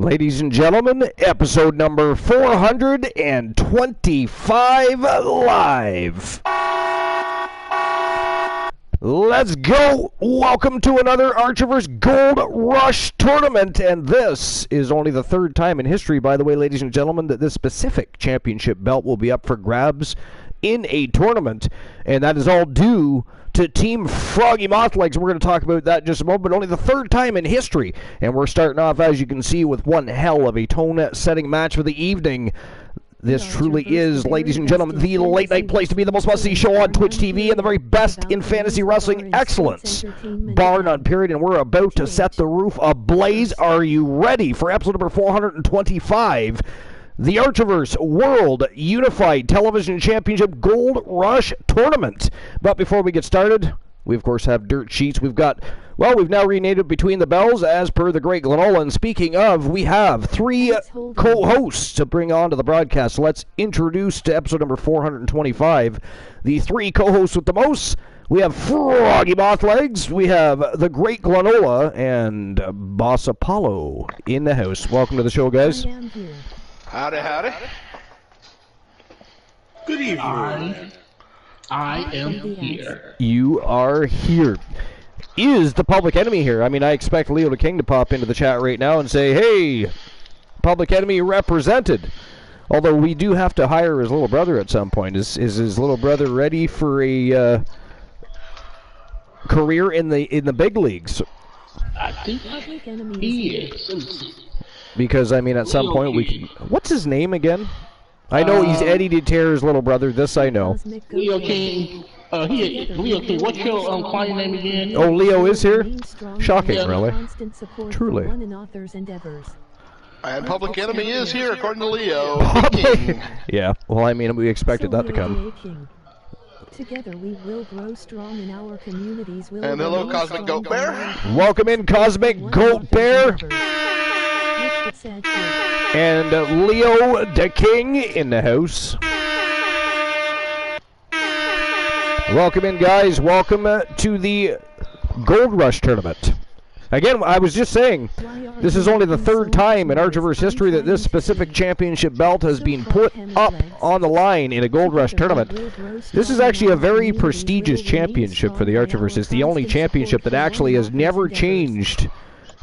Ladies and gentlemen, episode number 425 live. Let's go! Welcome to another Archiver's Gold Rush Tournament, and this is only the third time in history, by the way, ladies and gentlemen, that this specific championship belt will be up for grabs in a tournament, and that is all due to Team Froggy Mothlegs. We're going to talk about that in just a moment, but only the third time in history, and we're starting off, as you can see, with one hell of a tone-setting match for the evening. This truly is, ladies and gentlemen, the late-night place to be, the most must-see show on Twitch TV, and the very best in fantasy wrestling excellence, bar none, period, and we're about to set the roof ablaze. Are you ready for episode number 425? The Archiverse World Unified Television Championship Gold Rush Tournament. But before we get started, we of course have dirt sheets. We've now renamed it Between the Bells as per the great Glenola. And speaking of, we have three co-hosts to bring on to the broadcast. So let's introduce to episode number 425 the three co-hosts with the most. We have Froggy Mothlegs, we have the great Glenola, and Boss Apollo in the house. Welcome to the show, guys. Howdy, howdy. Good evening. I am here. You are here. Is the Public Enemy here? I mean, I expect Leo the King to pop into the chat right now and say, hey, Public Enemy represented. Although we do have to hire his little brother at some point. Is his little brother ready for a career in the big leagues? I think he is. Because, I mean, at some point we can... What's his name again? I know he's Eddie DeTerre's little brother. This I know. Leo King. Leo King. What's your client name again? Oh, Leo is here? Shocking, Yeah. really. Truly. And Public Enemy is here, according to Leo. Yeah, well, I mean, we expected that to come. Together we will grow strong in our communities. And hello, Cosmic Goat Bear. Welcome in, Cosmic Goat Bear. And Leo the King in the house. Welcome in, guys. Welcome to the Gold Rush Tournament. Again, I was just saying, this is only the third time in Archiverse history that this specific championship belt has been put up on the line in a Gold Rush Tournament. This is actually a very prestigious championship for the Archiverse. It's the only championship that actually has never changed.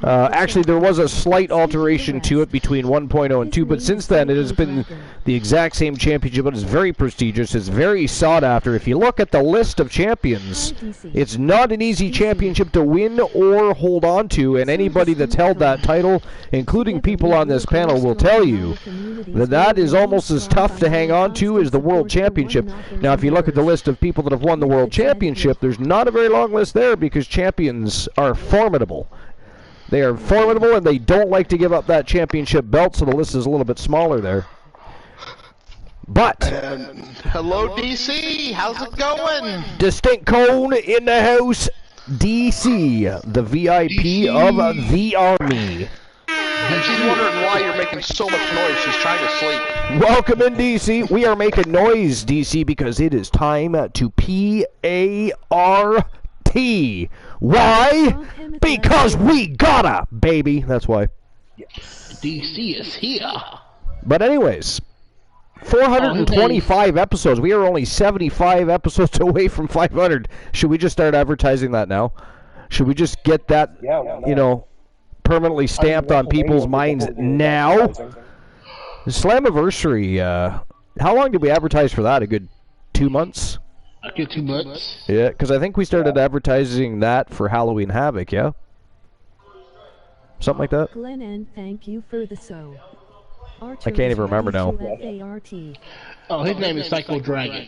Actually, there was a slight alteration to it between 1.0 and 2, but since then it has been the exact same championship. But it's very prestigious. It's very sought after. If you look at the list of champions, it's not an easy championship to win or hold on to, and anybody that's held that title, including people on this panel, will tell you that that is almost as tough to hang on to as the World Championship. Now, if you look at the list of people that have won the World Championship, there's not a very long list there because champions are formidable. They are formidable, and they don't like to give up that championship belt, so the list is a little bit smaller there. But... hello, DC. How's it going? Distinct Cone in the house. DC, the VIP of the Army. And she's wondering why you're making so much noise. She's trying to sleep. Welcome in, DC. We are making noise, DC, because it is time to P-A-R-T. Why? Because we gotta, baby. That's why. DC is here. But anyways, 425 episodes. We are only 75 episodes away from 500. Should we just start advertising that now? Should we just get that, you know, permanently stamped on people's minds now? The Slammiversary, how long did we advertise for that? A good 2 months? I get 2 months. Yeah, because I think we started advertising that for Halloween Havoc, yeah? Something like that? Glenn, thank you for the so. I can't even remember now. Oh, his name is Psycho Dragon.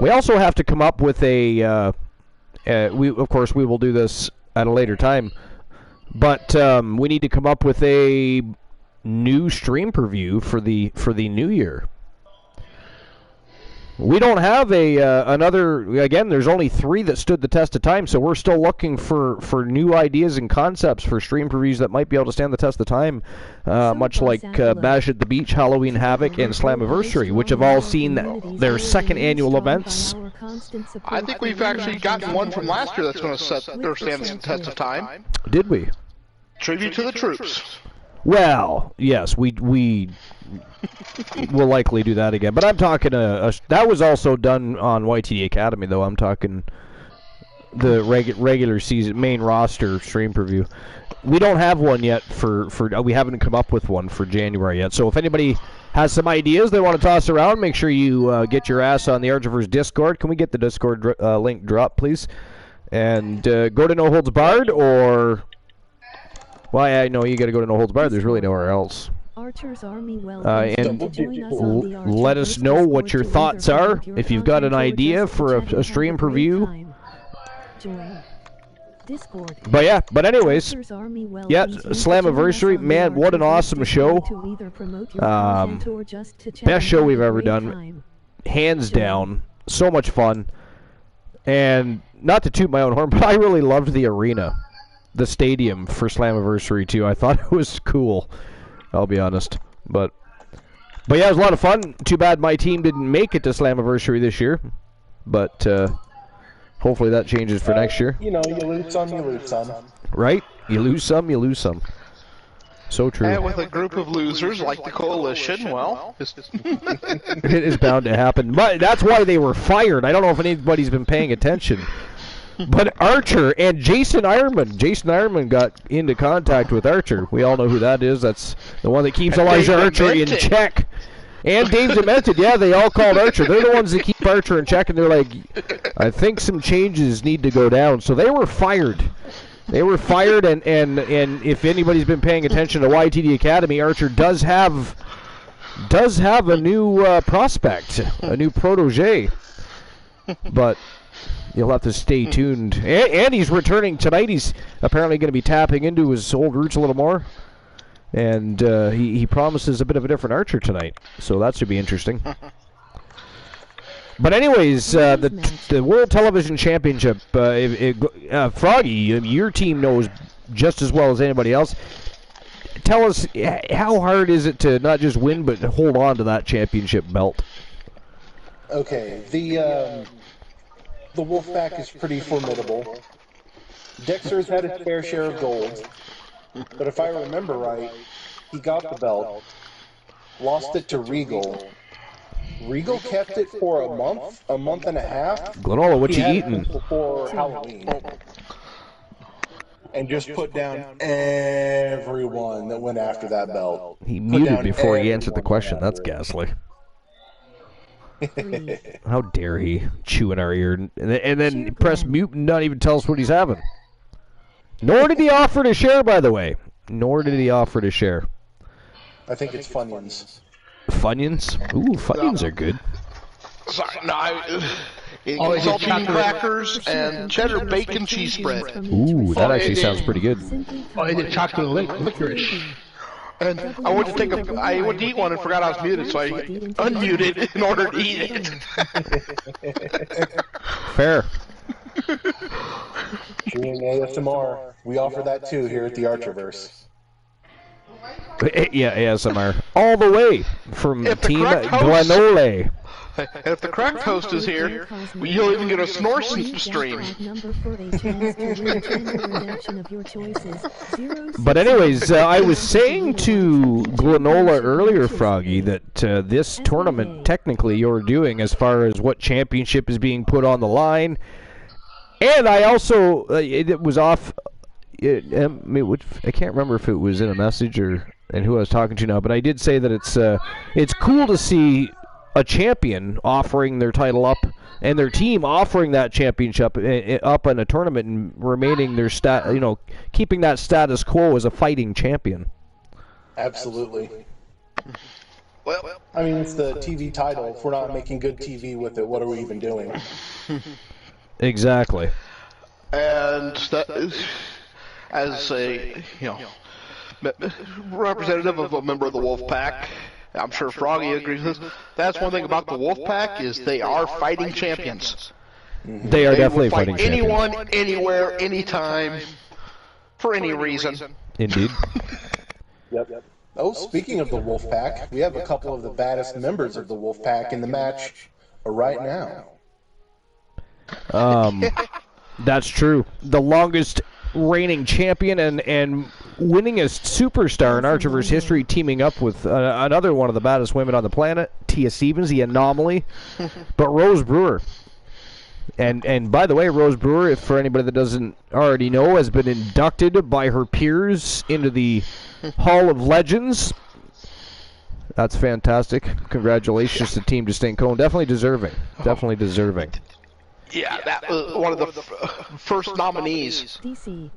We also have to come up with a... of course, we will do this at a later time. But we need to come up with a new stream preview for the new year. We don't have another. Again, there's only 3 that stood the test of time, so we're still looking for new ideas and concepts for stream previews that might be able to stand the test of time, much like Bash at the Beach, Halloween Havoc, and Slammiversary, which have all seen their second annual events. I think we've actually gotten one from last year that's going to stand the test of time. Did we? Tribute to the troops. Well, yes, we will likely do that again. But I'm talking that was also done on YTD Academy, though. I'm talking the regular season main roster stream preview. We don't have one yet we haven't come up with one for January yet. So if anybody has some ideas they want to toss around, make sure you get your ass on the Archivers Discord. Can we get the Discord link dropped, please? And go to No Holds Barred, or well, I know you got to go to No Holds Barred. There's really nowhere else. Archers Army And let us know what your thoughts are. If you've got an idea for a stream preview. But yeah, but anyways, yeah, Slammiversary, man, what an awesome show. Best show we've ever done, hands down. So much fun. And not to toot my own horn, but I really loved the arena, the stadium for Slammiversary too. I thought it was cool, I'll be honest. But yeah, it was a lot of fun. Too bad my team didn't make it to Slammiversary this year. But hopefully that changes for next year. You know, you lose some, you lose some. Right? You lose some, you lose some. So true. And with a group of losers like the Coalition, well, it is bound to happen. But that's why they were fired. I don't know if anybody's been paying attention. But Archer and Jason Ironman got into contact with Archer. We all know who that is. That's the one that keeps Elijah Archer in check. And Dave Demented, yeah, they all called Archer. They're the ones that keep Archer in check, and they're like, I think some changes need to go down. So they were fired. They were fired, and if anybody's been paying attention to YTD Academy, Archer does have a new prospect, a new protege. But you'll have to stay tuned. And he's returning tonight. He's apparently going to be tapping into his old roots a little more. And he promises a bit of a different Archer tonight. So that should be interesting. But anyways, the World Television Championship, Froggy, your team knows just as well as anybody else. Tell us, how hard is it to not just win, but hold on to that championship belt? Okay, the Wolfpack is pretty formidable. Dexter's had his fair share of gold, but if I remember right, he got the belt, lost it to Regal. Regal kept it for a month and a half. Glenola, what you eating? Before Halloween. And just put down everyone that went after that belt. He muted before he answered the question. That's ghastly. How dare he chew in our ear and then press mute and not even tell us what he's having. Nor did he offer to share, by the way. Nor did he offer to share. I think it's Funyuns. Funyuns? Ooh, Funyuns are good. Sorry, no, it's saltine crackers and cheddar bacon cheese spread. Ooh, that actually sounds pretty good. Oh, and the chocolate licorice. And I went to eat one and forgot I was muted, so I unmuted in order to eat it. Fair. Doing ASMR. We offer that too here at the Archerverse. Yeah, ASMR. All the way from Team Glenole. And if the correct host is here, you'll even get a snore stream. But anyways, I was saying to Glenola earlier, Froggy, that this tournament, technically, you're doing as far as what championship is being put on the line. And I also, it was off, I can't remember if it was in a message and who I was talking to now, but I did say that it's cool to see a champion offering their title up and their team offering that championship up in a tournament and remaining their keeping that status quo as a fighting champion. Absolutely. Well, I mean, it's the TV title. If we're not making good TV with it, what are we even doing? Exactly. And that is, as a representative of a member of the Wolfpack, I'm sure Froggy agrees with this. That's one thing about the Wolfpack is they are fighting champions. They are definitely fighting champions. Anyone, anywhere, anytime, for any reason. Indeed. Yep. Oh, speaking of the Wolfpack, we have a couple of the baddest members of the Wolfpack in the match right now. That's true. The longest reigning champion and winningest superstar in Archiver's history, teaming up with another one of the baddest women on the planet, Tia Stevens, the anomaly, but Rose Brewer. And by the way, Rose Brewer, if for anybody that doesn't already know, has been inducted by her peers into the Hall of Legends. That's fantastic. Congratulations to Team Distinct Cone. Definitely deserving. Definitely deserving. Yeah, that was one of the first nominees. DC.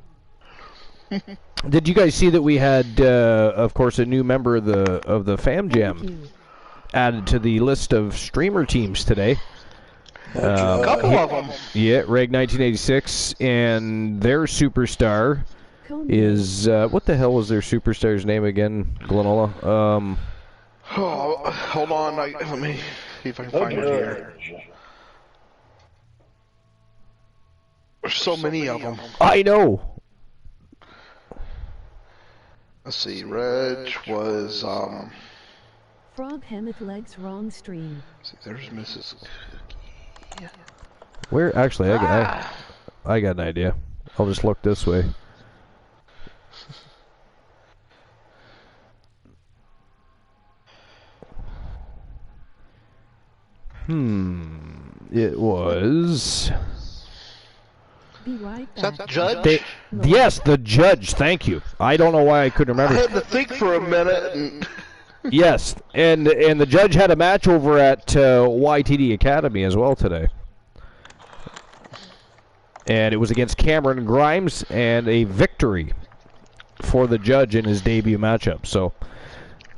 Did you guys see that we had, of course, a new member of the Fam Jam added to the list of streamer teams today? A couple of them. Yeah, Reg 1986, and their superstar is what the hell was their superstar's name again, Glenola? Oh, hold on. Let me see if I can find it here. There's so many of them. I know. Let's see. Reg was Frog Hemmeth legs wrong stream. see, there's Mrs. Cookie. Where actually I got an idea. I'll just look this way. It was. Be right Is that back. the judge? Yes, the judge. Thank you. I don't know why I couldn't I remember. had to think for a minute. And Yes, and the judge had a match over at YTD Academy as well today. And it was against Cameron Grimes, and a victory for the judge in his debut matchup. So,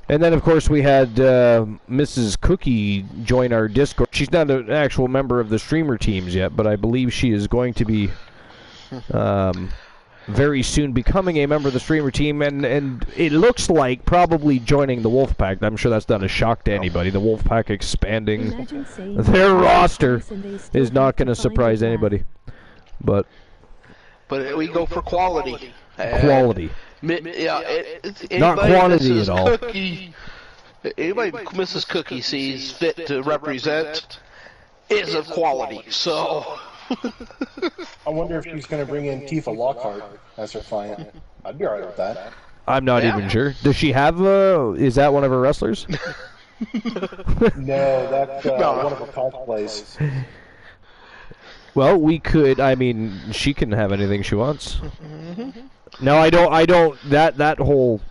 and then of course we had Mrs. Cookie join our Discord. She's not an actual member of the streamer teams yet, but I believe she is going to be very soon becoming a member of the streamer team, and it looks like probably joining the Wolfpack. I'm sure that's not a shock to anybody. The Wolfpack expanding Imagine saying their that roster and they still is not have going to find surprise it back. anybody. But we go for quality. quality. Not quantity at all. Anybody Mrs. Cookie sees fit to represent is of quality. So I wonder if she's going to bring in Tifa Lockhart as her client. I'd be alright with that. I'm not even sure. Does she have is that one of her wrestlers? No, that's one of her cosplays. Well, we could. I mean, she can have anything she wants. No, I don't. That whole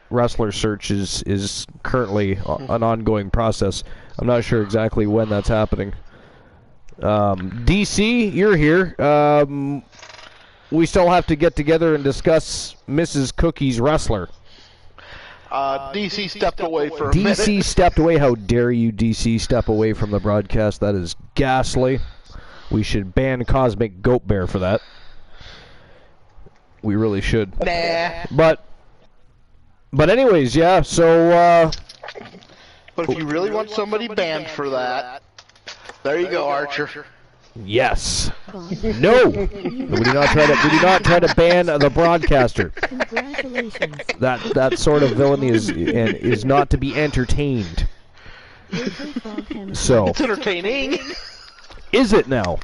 wrestler search is currently an ongoing process. I'm not sure exactly when that's happening. DC, you're here. We still have to get together and discuss Mrs. Cookie's wrestler. DC stepped away for a minute. DC stepped away. How dare you, DC, step away from the broadcast? That is ghastly. We should ban Cosmic Goat Bear for that. We really should. Nah. But anyways, yeah, so, But if you really want somebody banned for that, there you go, Archer. yes. No! We do not try to ban the broadcaster. Congratulations. That sort of villainy is not to be entertained. Local Frog Hemmeth So, It's entertaining. is it now?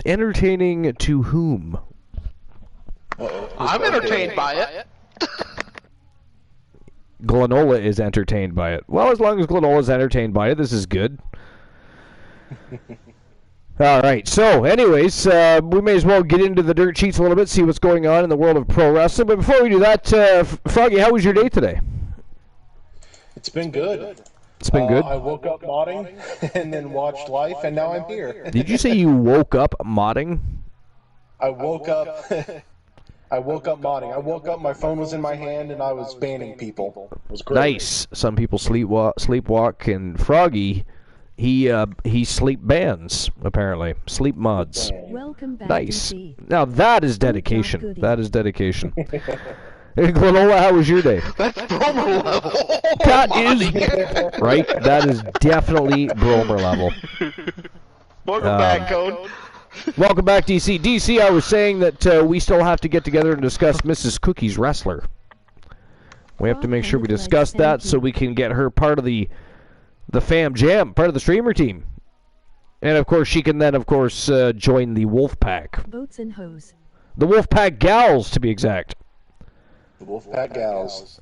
Entertaining to whom? I'm entertained by it. Glenola is entertained by it. Well, as long as Glenola is entertained by it, this is good. All right. So, anyways, we may as well get into the dirt sheets a little bit, see what's going on in the world of pro wrestling. But before we do that, Froggy, how was your day today? It's been good. It's been good. I woke up modding and then watched Life, and now I'm here. Did you say you woke up modding? I woke up. I woke up modding. I woke up, my phone was in my hand, and I was banning people. It was great. Nice. Some people sleepwalk, and Froggy, he sleep bans apparently. Sleep mods. Welcome back, Nice. DC. Now that is dedication. goody. That is dedication. Hey, Glenola, how was your day? That's Bromer level. That is right. That is definitely Bromer level. Welcome back, Code. Welcome back, DC. DC, I was saying that we still have to get together and discuss Mrs. Cookie's wrestler. We have to make sure we discuss that so we can get her part of the Fam Jam, part of the streamer team. And, of course, she can then, join the Wolfpack. Boats and hose. The Wolfpack Gals, to be exact. The Wolfpack gals.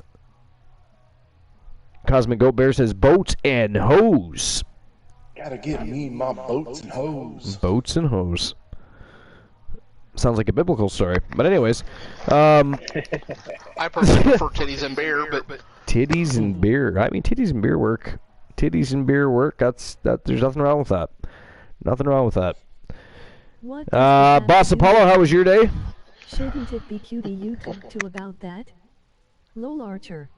Cosmic Goat Bear says boats and hose. Gotta give me my boats and hoes. Boats and hose. Sounds like a biblical story. But anyways, I prefer titties and beer, but titties and beer. I mean, titties and beer work. Titties and beer work. There's nothing wrong with that. Nothing wrong with that. Boss Apollo, how was your day? Shouldn't it be cutie you talk to about that? Lol Archer.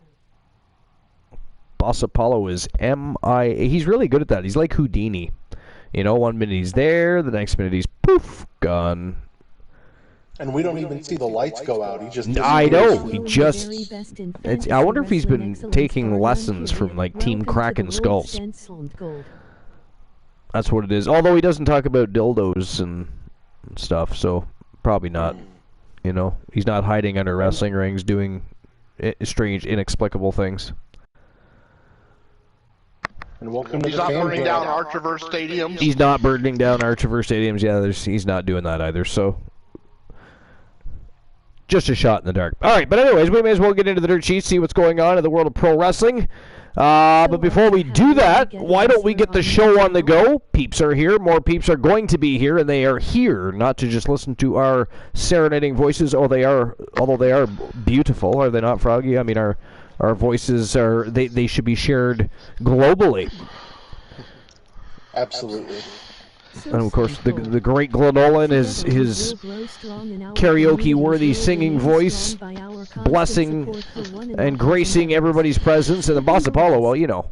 Boss Apollo is MIA. He's really good at that. He's like Houdini. You know, 1 minute he's there, the next minute he's poof, gone. And we don't even see the lights go out. He just. I know. He just. I wonder if he's been taking lessons from like Team Kraken Skulls. That's what it is. Although he doesn't talk about dildos and stuff, so probably not. You know, he's not hiding under wrestling rings doing strange, inexplicable things. And welcome to he's the not fan burning jam. down Archiverse stadiums. He's not burning down Archiverse stadiums. Yeah, he's not doing that either. So. Just a shot in the dark. All right, but anyways, we may as well get into the dirt sheet, see what's going on in the world of pro wrestling. But before we do that, why don't we get the show on the go? Peeps are here. More peeps are going to be here, and they are here not to just listen to our serenading voices. Although they are beautiful, are they not, Froggy? I mean, our voices are they should be shared globally. Absolutely. And of course, the great Glenolan is his karaoke-worthy singing voice, blessing and gracing everybody's presence. And the Boss Apollo, well, you know,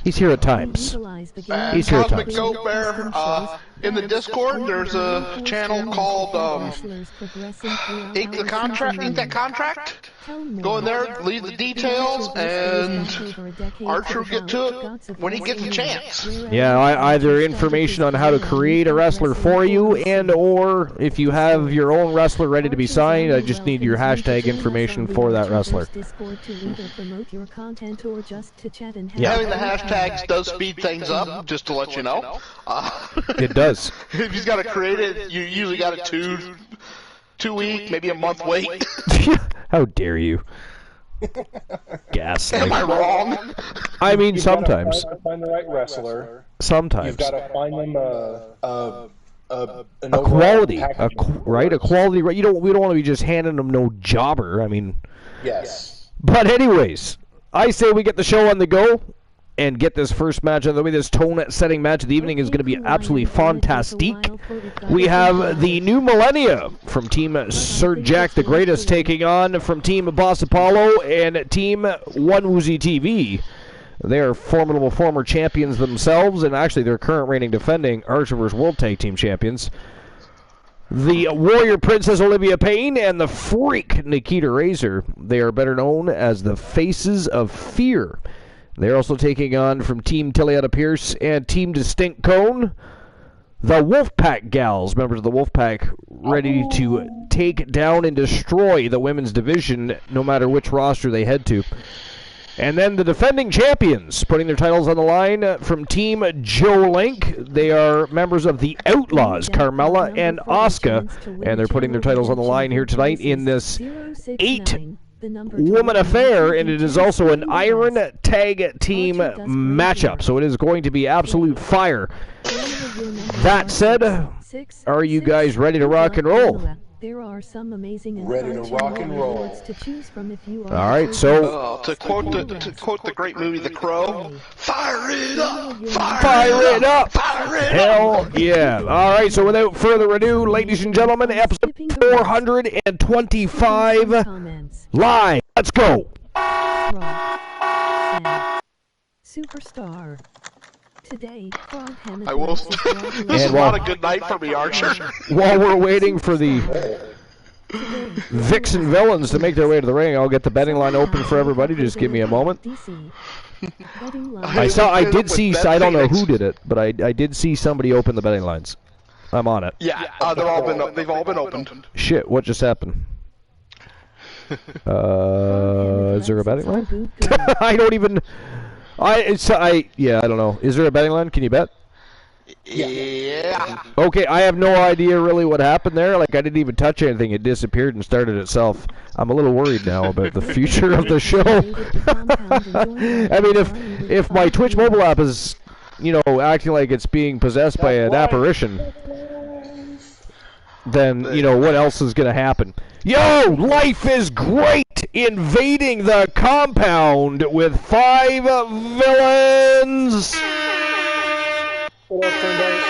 he's here at times. He's here at Cosmic times. Goat Bear, in the Discord, there's a channel called Ink That Contract. Go in there, leave the details, and Archer will get to it when he gets a chance. Yeah, either information on how to create a wrestler for you, and or if you have your own wrestler ready to be signed, I just need your hashtag information for that wrestler. Yeah. Having the hashtags does speed things up, just to let you know. It does. If he's got to create it, you usually got a two-week, maybe a month wait. How dare you? Gaslight. Am I wrong? I mean, You've gotta sometimes. find the right wrestler. Sometimes. You've got to find them an A quality, overall package right? A quality, right? We don't want to be just handing them no jobber. I mean, Yes. but anyways, I say we get the show on the go and get this first match out of the way. This tone-setting match of the evening is going to be absolutely fantastic. We have the New Millennia from Team Sir Jack the Greatest taking on from Team Boss Apollo and Team One Woozy TV. They are formidable former champions themselves, and actually they're current reigning defending Archiver's World Tag Team Champions. The Warrior Princess Olivia Payne and the Freak Nikita Razor. They are better known as the Faces of Fear. They're also taking on from Team Tilietta Pierce and Team Distinct Cone, the Wolfpack Gals, members of the Wolfpack, ready to take down and destroy the women's division no matter which roster they head to. And then the defending champions, putting their titles on the line from Team Joe Link. They are members of the Outlaws, Carmella and Asuka, and they're putting their titles on the line here tonight in this 8-woman affair, and it is also an Iron Tag Team matchup, so it is going to be absolute fire. That said, are you guys ready to rock and roll? There are some amazing and Ready to rock and roll. awards to choose from if you are. All right, so To quote the great movie The Crow, fire it up, fire it up! fire it up. Hell yeah! All right, so without further ado, ladies and gentlemen, episode 425 comments. live. Let's go. Superstar. Today, Frog I will. This is not a good night for me, Archer. While we're waiting for the Vixen villains to make their way to the ring, I'll get the betting line open for everybody. Just give me a moment. I did see. I don't know who did it, but I did see somebody open the betting lines. I'm on it. Yeah, they've all been opened. Shit! What just happened? Is there a betting line? I don't even. I don't know. Is there a betting line? Can you bet? Yeah. Okay, I have no idea really what happened there. Like, I didn't even touch anything. It disappeared and started itself. I'm a little worried now about the future of the show. I mean, if my Twitch mobile app is, you know, acting like it's being possessed by an apparition, then, you know, what else is going to happen? Yo, life is great! Invading the compound with 5 villains! What up, friend?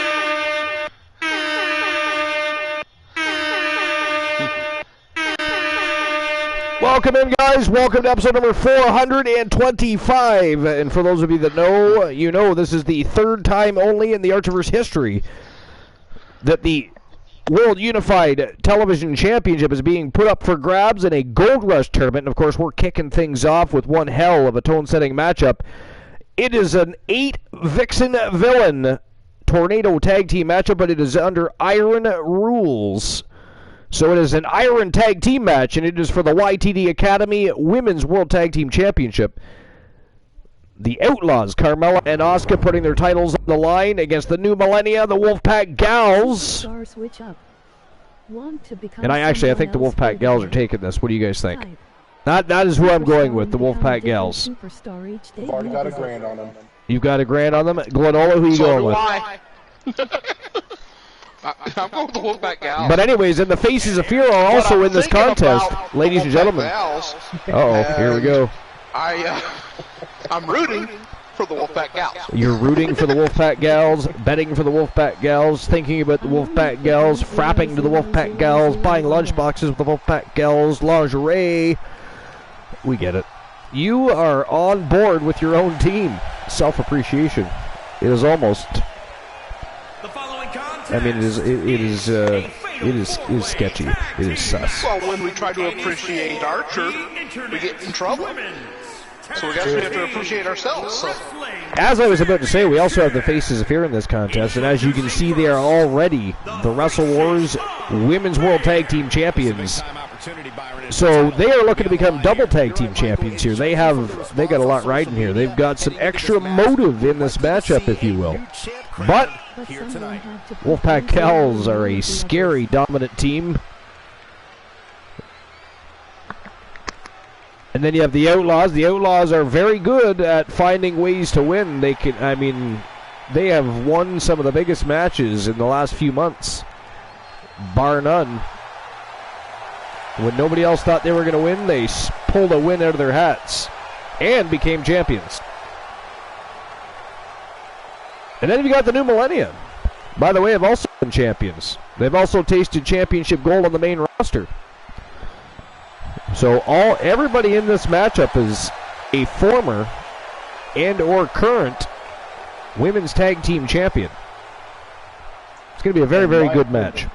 Welcome in, guys. Welcome to episode number 425. And for those of you that know, you know this is the third time only in the Archiverse history that the World Unified Television Championship is being put up for grabs in a Gold Rush tournament. And, of course, we're kicking things off with one hell of a tone-setting matchup. It is an 8-Vixen Villain Tornado Tag Team matchup, but it is under Iron rules. So it is an Iron Tag Team match, and it is for the YTD Academy Women's World Tag Team Championship. The Outlaws, Carmella and Asuka, putting their titles on the line against the New Millennia, the Wolfpack Gals. And I think the Wolfpack Gals are taking this. What do you guys think? That is who I'm going with, the Wolfpack Gals. I've already got $1,000 on them. You've got $1,000 on them? Glenola, who are you going with? I'm going with the Wolfpack Gals. But anyways, and the Faces of Fear are also in this contest, ladies and gentlemen. Uh-oh, here we go. I'm rooting for the Wolfpack Gals. You're rooting for the Wolfpack Gals, betting for the Wolfpack Gals, thinking about the Wolfpack Gals, frapping to the Wolfpack Gals, buying lunchboxes with the Wolfpack Gals, lingerie. We get it. You are on board with your own team. Self-appreciation. It is almost... I mean, it is sketchy. It is sus. Well, when we try to appreciate Archer, we get in trouble. So we guess we have to appreciate ourselves. So. As I was about to say, we also have the Faces of Fear in this contest, and as you can see, they are already the Wrestle Wars Women's World Tag Team Champions. So they are looking to become double tag team champions here. They got a lot riding here. They've got some extra motive in this matchup, if you will. But Wolfpack Gals are a scary, dominant team. And then you have the Outlaws. The Outlaws are very good at finding ways to win. They have won some of the biggest matches in the last few months, bar none. When nobody else thought they were going to win, they pulled a win out of their hats and became champions. And then you got the New Millennia. By the way, have also been champions. They've also tasted championship gold on the main roster. So everybody in this matchup is a former and or current women's tag team champion. It's going to be a very, very good match.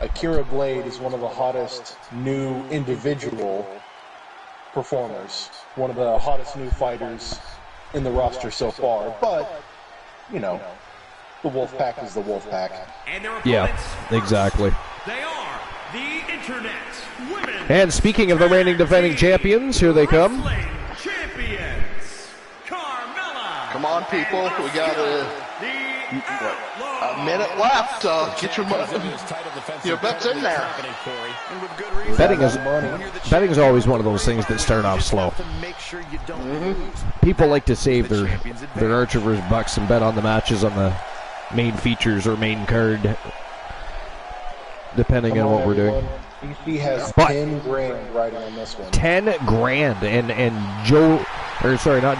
Akira Blade is one of the hottest new individual performers. One of the hottest new fighters in the roster so far. But, you know, the Wolfpack is the Wolfpack. Yeah, exactly. They are the Internet Women. And speaking of the reigning defending champions, here they come. Champions, Carmella. Come on, people. We got a minute left. Get your bets in there. Betting is always one of those things that start off slow. People like to save their Archiver's bucks and bet on the matches on the main features or main card, depending on what we're doing. DC has 10 grand riding on this one. 10 grand, and not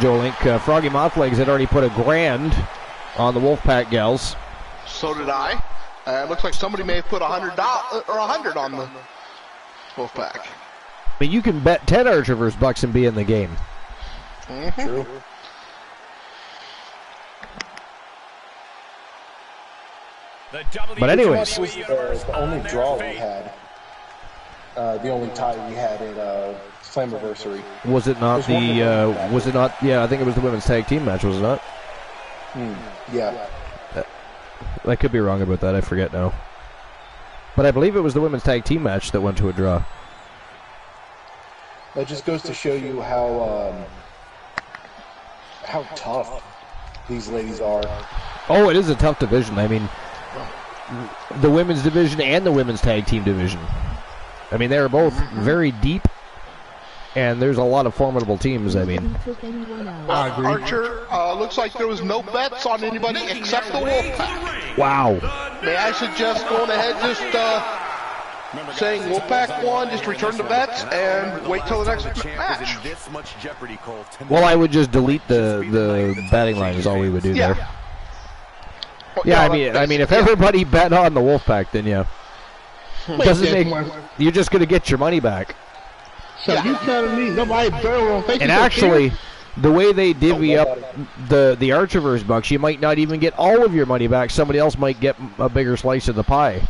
Joe Link, Froggy Mothlegs had already put $1,000 on the Wolfpack Gals. So did I. It looks like somebody may have put $100 or $100 on the Wolfpack. I mean, you can bet 10 Archiver's bucks and be in the game. True. But anyways, was the only draw we had. The only tie we had at Slammiversary. Was it not was it not? Yeah, I think it was the women's tag team match, was it not? Yeah. I could be wrong about that. I forget now. But I believe it was the women's tag team match that went to a draw. That just goes to show you how tough these ladies are. Oh, it is a tough division. I mean, the women's division and the women's tag team division. I mean, they're both very deep, and there's a lot of formidable teams. I mean, Archer, looks like there was no bets on anybody except the Wolfpack. wow. May I suggest going ahead just saying Wolfpack won, just return the bets and wait till the next match. Well, I would just delete the betting line is all we would do there. Yeah, I mean, if everybody bet on the Wolfpack, then yeah. Doesn't make, you're just going to get your money back. So you telling me nobody bet on Facebook? And actually, the way they divvy up the Archiverse bucks, you might not even get all of your money back. Somebody else might get a bigger slice of the pie.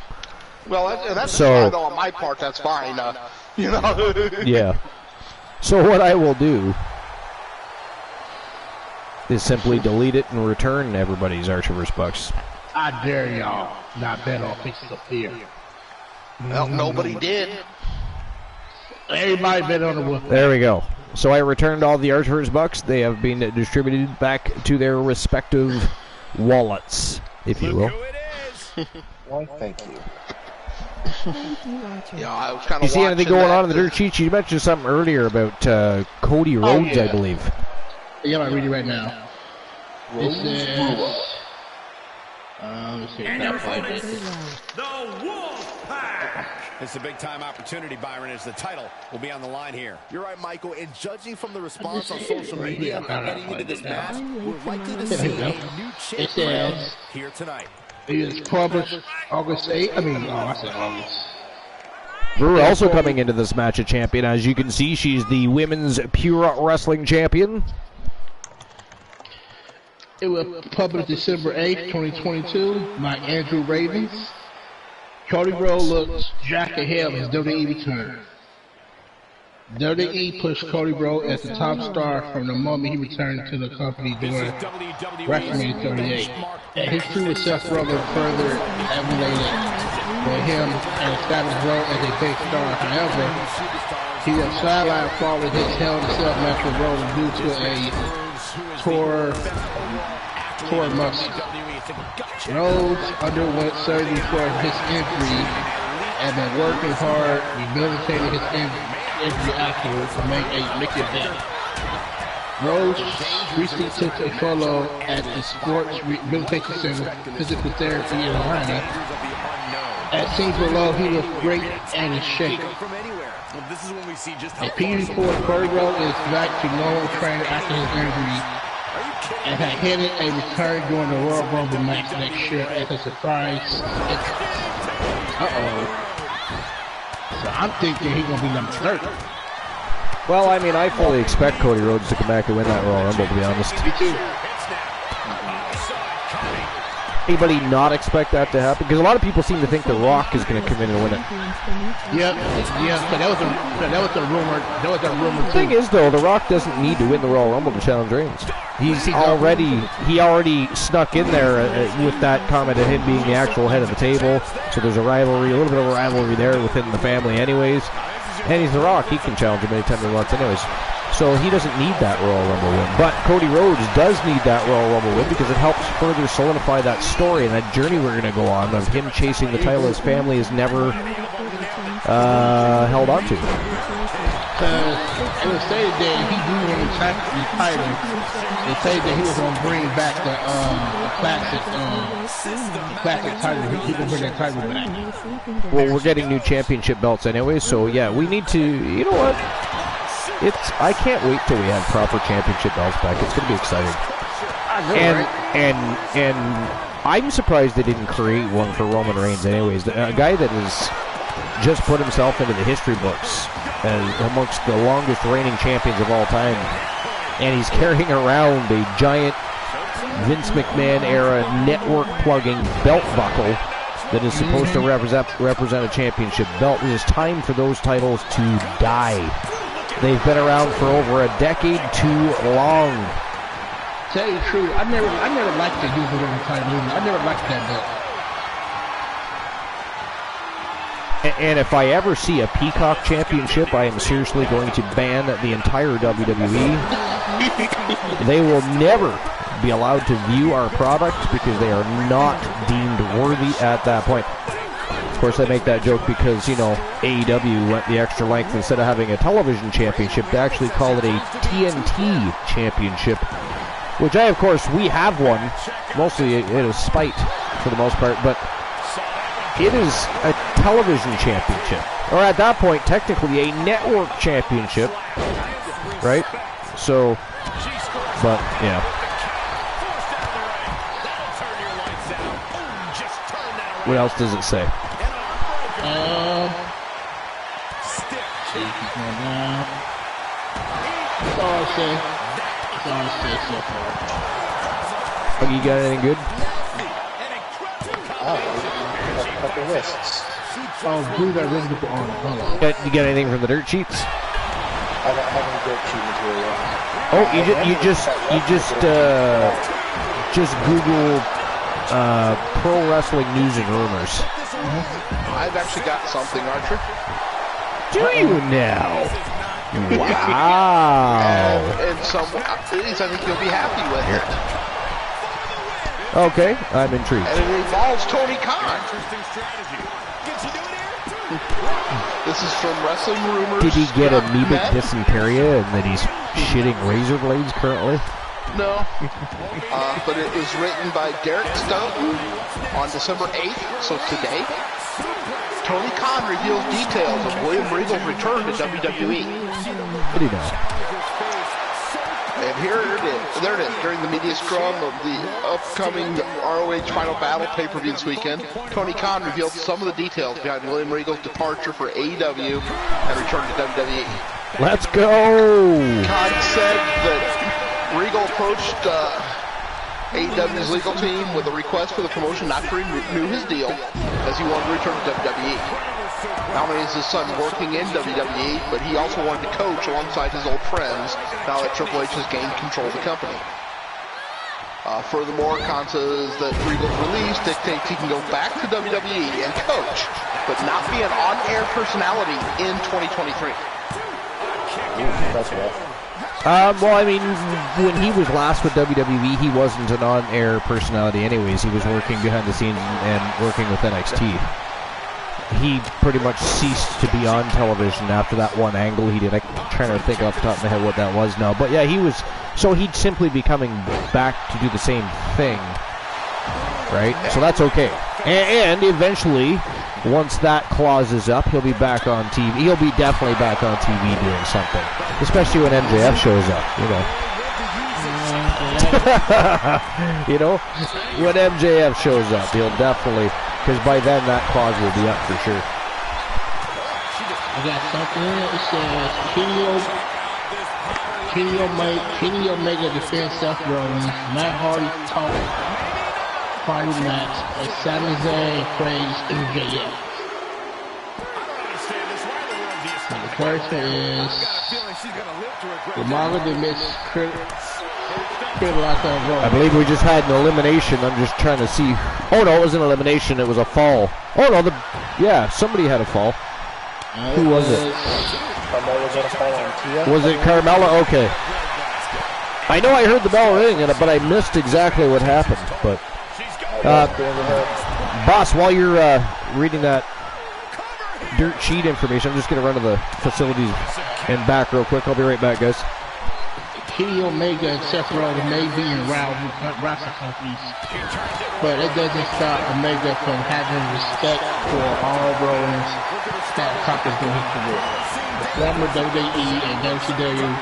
Well, that's fine, though, on my part, that's fine. You know. Yeah. So what I will do is simply delete it and return everybody's Archiverse bucks. I dare y'all not bet on Facebook here. Well, nobody did. Everybody bet on the Wolf. There we go. So I returned all the Archiverse bucks. They have been distributed back to their respective wallets, if you will. Why, thank you. Yeah, I was kind of. You see anything going on in the dirt sheet? You mentioned something earlier about Cody Rhodes, I believe. Yeah, I'm reading right now. It says, let's see, The Wolfpack. It's a big-time opportunity, Byron, as the title will be on the line here. You're right, Michael, and judging from the response on social media heading into this match, we're likely to see a new champion here tonight. it is published August 8th. I said August. Brewer also coming into this match a champion. As you can see, she's the women's pure wrestling champion. It was published December 8th, 2022 by Andrew Ravens. Cody Rhodes looks jacked ahead of his WWE return. WWE pushed Cody Rhodes as the top star from the moment he returned to the company during WrestleMania 38. And his feud with Seth Rollins further emulated for him and established Rhodes as a big star. However, he was sidelined following his Hell in a Cell match with Rollins due to a torn muscle. Rhodes underwent surgery for his injury and been working hard rehabilitating his injury afterwards to make it better. Rhodes recently took a photo at the Sports Rehabilitation Center Physical Therapy in Atlanta. As seen below, he looks great and in shape. A PD report, Cody Rhodes is back to normal training after his injury and had headed a return during the Royal Rumble match next year as a surprise. So I'm thinking he's going to be number 30. Well, I mean, I fully expect Cody Rhodes to come back and win that Royal Rumble, to be honest. Me too. Anybody not expect that to happen? Because a lot of people seem to think The Rock is going to come in and win it. Yeah. So that was a rumor. That was a rumor. The thing is, though, The Rock doesn't need to win the Royal Rumble to challenge Reigns. He already snuck in there with that comment of him being the actual head of the table. So there's a rivalry, a little bit of a rivalry there within the family, anyways. And he's The Rock; he can challenge him anytime he wants, anyways. So he doesn't need that Royal Rumble win. But Cody Rhodes does need that Royal Rumble win because it helps further solidify that story and that journey we're going to go on of him chasing the title his family has never held on to. It was stated that he do win the title. They say that he was going to bring back the classic title. He can bring that title back. Well, we're getting new championship belts anyway, so yeah, we need to. You know what? I can't wait till we have proper championship belts back. It's going to be exciting. And I'm surprised they didn't create one for Roman Reigns anyways. A guy that has just put himself into the history books as amongst the longest reigning champions of all time. And he's carrying around a giant Vince McMahon era network plugging belt buckle that is supposed to represent a championship belt. It is time for those titles to die. They've been around for over a decade too long. Tell you the truth, I never liked the use of the title. I never liked that belt. And if I ever see a Peacock Championship, I am seriously going to ban the entire WWE. They will never be allowed to view our product because they are not deemed worthy at that point. Of course, I make that joke because, you know, AEW went the extra length. Instead of having a television championship, they actually call it a TNT championship, which of course, we have one. Mostly it is spite for the most part, but it is a television championship. Or at that point, technically a network championship, right? So, but, yeah. What else does it say? Oh, you got anything good? Cut the wrists. Oh, glue that wrist on. You got anything from the dirt sheets? I don't have any dirt sheet material. Oh, just Google pro wrestling news and rumors. I've actually got something, Archer. Do you now? Wow. And some things I think you'll be happy with it. Okay, I'm intrigued. And it involves Tony Khan. This is from Wrestling Rumors. Did he get amoebic dysentery and that he's shitting razor blades currently? No. But it was written by Derek Stoughton on December 8th, so today. Tony Khan reveals details of William Regal's return to WWE. What do you know? And here it is. There it is. During the media scrum of the upcoming ROH Final Battle pay-per-view this weekend, Tony Khan revealed some of the details behind William Regal's departure for AEW and return to WWE. Let's go! Khan said that Regal approached AEW's legal team with a request for the promotion not to renew his deal as he wanted to return to WWE. Not only is his son working in WWE, but he also wanted to coach alongside his old friends now that Triple H has gained control of the company. Furthermore, Khan says that Regal's release dictates he can go back to WWE and coach, but not be an on-air personality in 2023. That's rough. Well, I mean, when he was last with WWE, he wasn't an on-air personality anyways. He was working behind the scenes and working with NXT. He pretty much ceased to be on television after that one angle he did. I'm trying to think off the top of my head what that was now. But yeah, he was... So he'd simply be coming back to do the same thing, right? So that's okay. And eventually, once that clause is up, he'll be back on TV. He'll be definitely back on TV doing something. Especially when MJF shows up, you know. You know, when MJF shows up, he'll definitely, because by then that clause will be up for sure. I got something. It says Kenny Omega defends Seth Rollins. Matt Hardy talk final match as Sami Zayn praised MJF. The question is, Umaga admits I believe we just had an elimination. I'm just trying to see. Oh no, it was an elimination. It was a fall. Oh no, yeah, somebody had a fall. Who was it? Was it Carmella? Okay. I know I heard the bell ring, but I missed exactly what happened. But boss, while you're reading that dirt sheet information, I'm just going to run to the facilities and back real quick. I'll be right back, guys. Kenny Omega and Seth Rollins may be in wrestling companies, but it doesn't stop Omega from having respect for all Rollins that accomplished in his career. The former WWE and WCW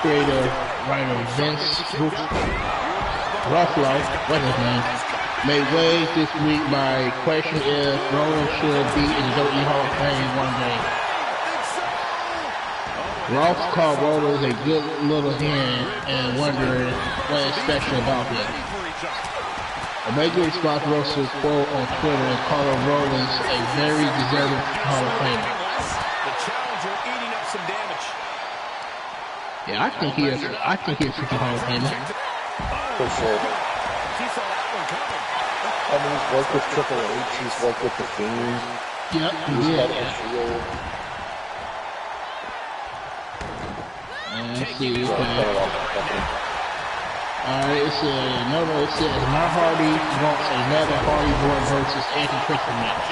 creator writer Vince Ruffalo, what's his name, made waves this week by questioning if Rollins should be in the WWE Hall of Fame one day. Ross called Rollins a good little hand and wondered what is special about him. Omega responds Ross's quote on Twitter and called Rollins a very deserving Hall of Famer. The challenger eating up some damage. Yeah, I think he is a freaking Hall of Famer. For sure. I mean, he's worked with Triple H, he's worked with The Fiend. Yep, He's had a Shield. Let's see. Alright, it says Matt Hardy wants another Hardy Boy versus Anthony Christian match.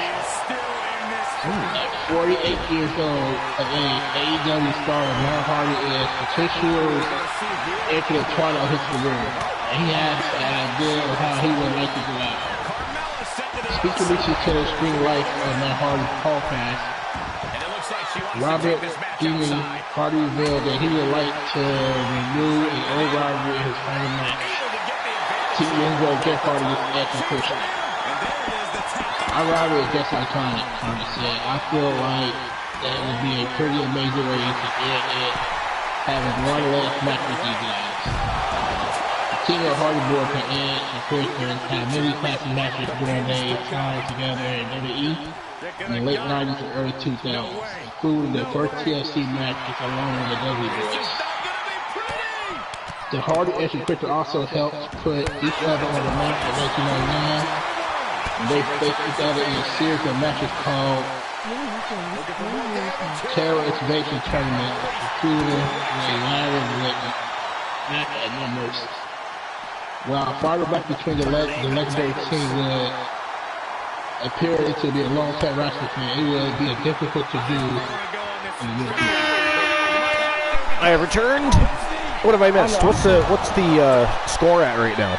At 48 years old, AEW star Matt Hardy is potentially entering the twilight of his career. And he has an idea of how he would like to go out. Speaking to the screen life of Matt Hardy's podcast, Robert Deaney Hardy revealed that he would like to renew an old rivalry in his final match. Team Ringo Jeff Hardy with Anthony Christian. Our rivalry is just iconic, Hardy said. I feel like that would be a pretty amazing way to end it, having one last match with you guys. The team of Hardy Boy can end and Christian have many classic matches during their time together in WWE in the late 90s and early 2000s, including their first TLC matches along with the Dudley Boys. The Hardy and Christian also helped put each other on the map in 1999. And they faced each other in a series of matches called CDXXV Tournament, including a ladder match at No Mercy. While a final match between the legendary team would appear to be a long-term wrestling fan, it would be difficult to do in the near future. I have returned. What have I missed? What's the score at right now?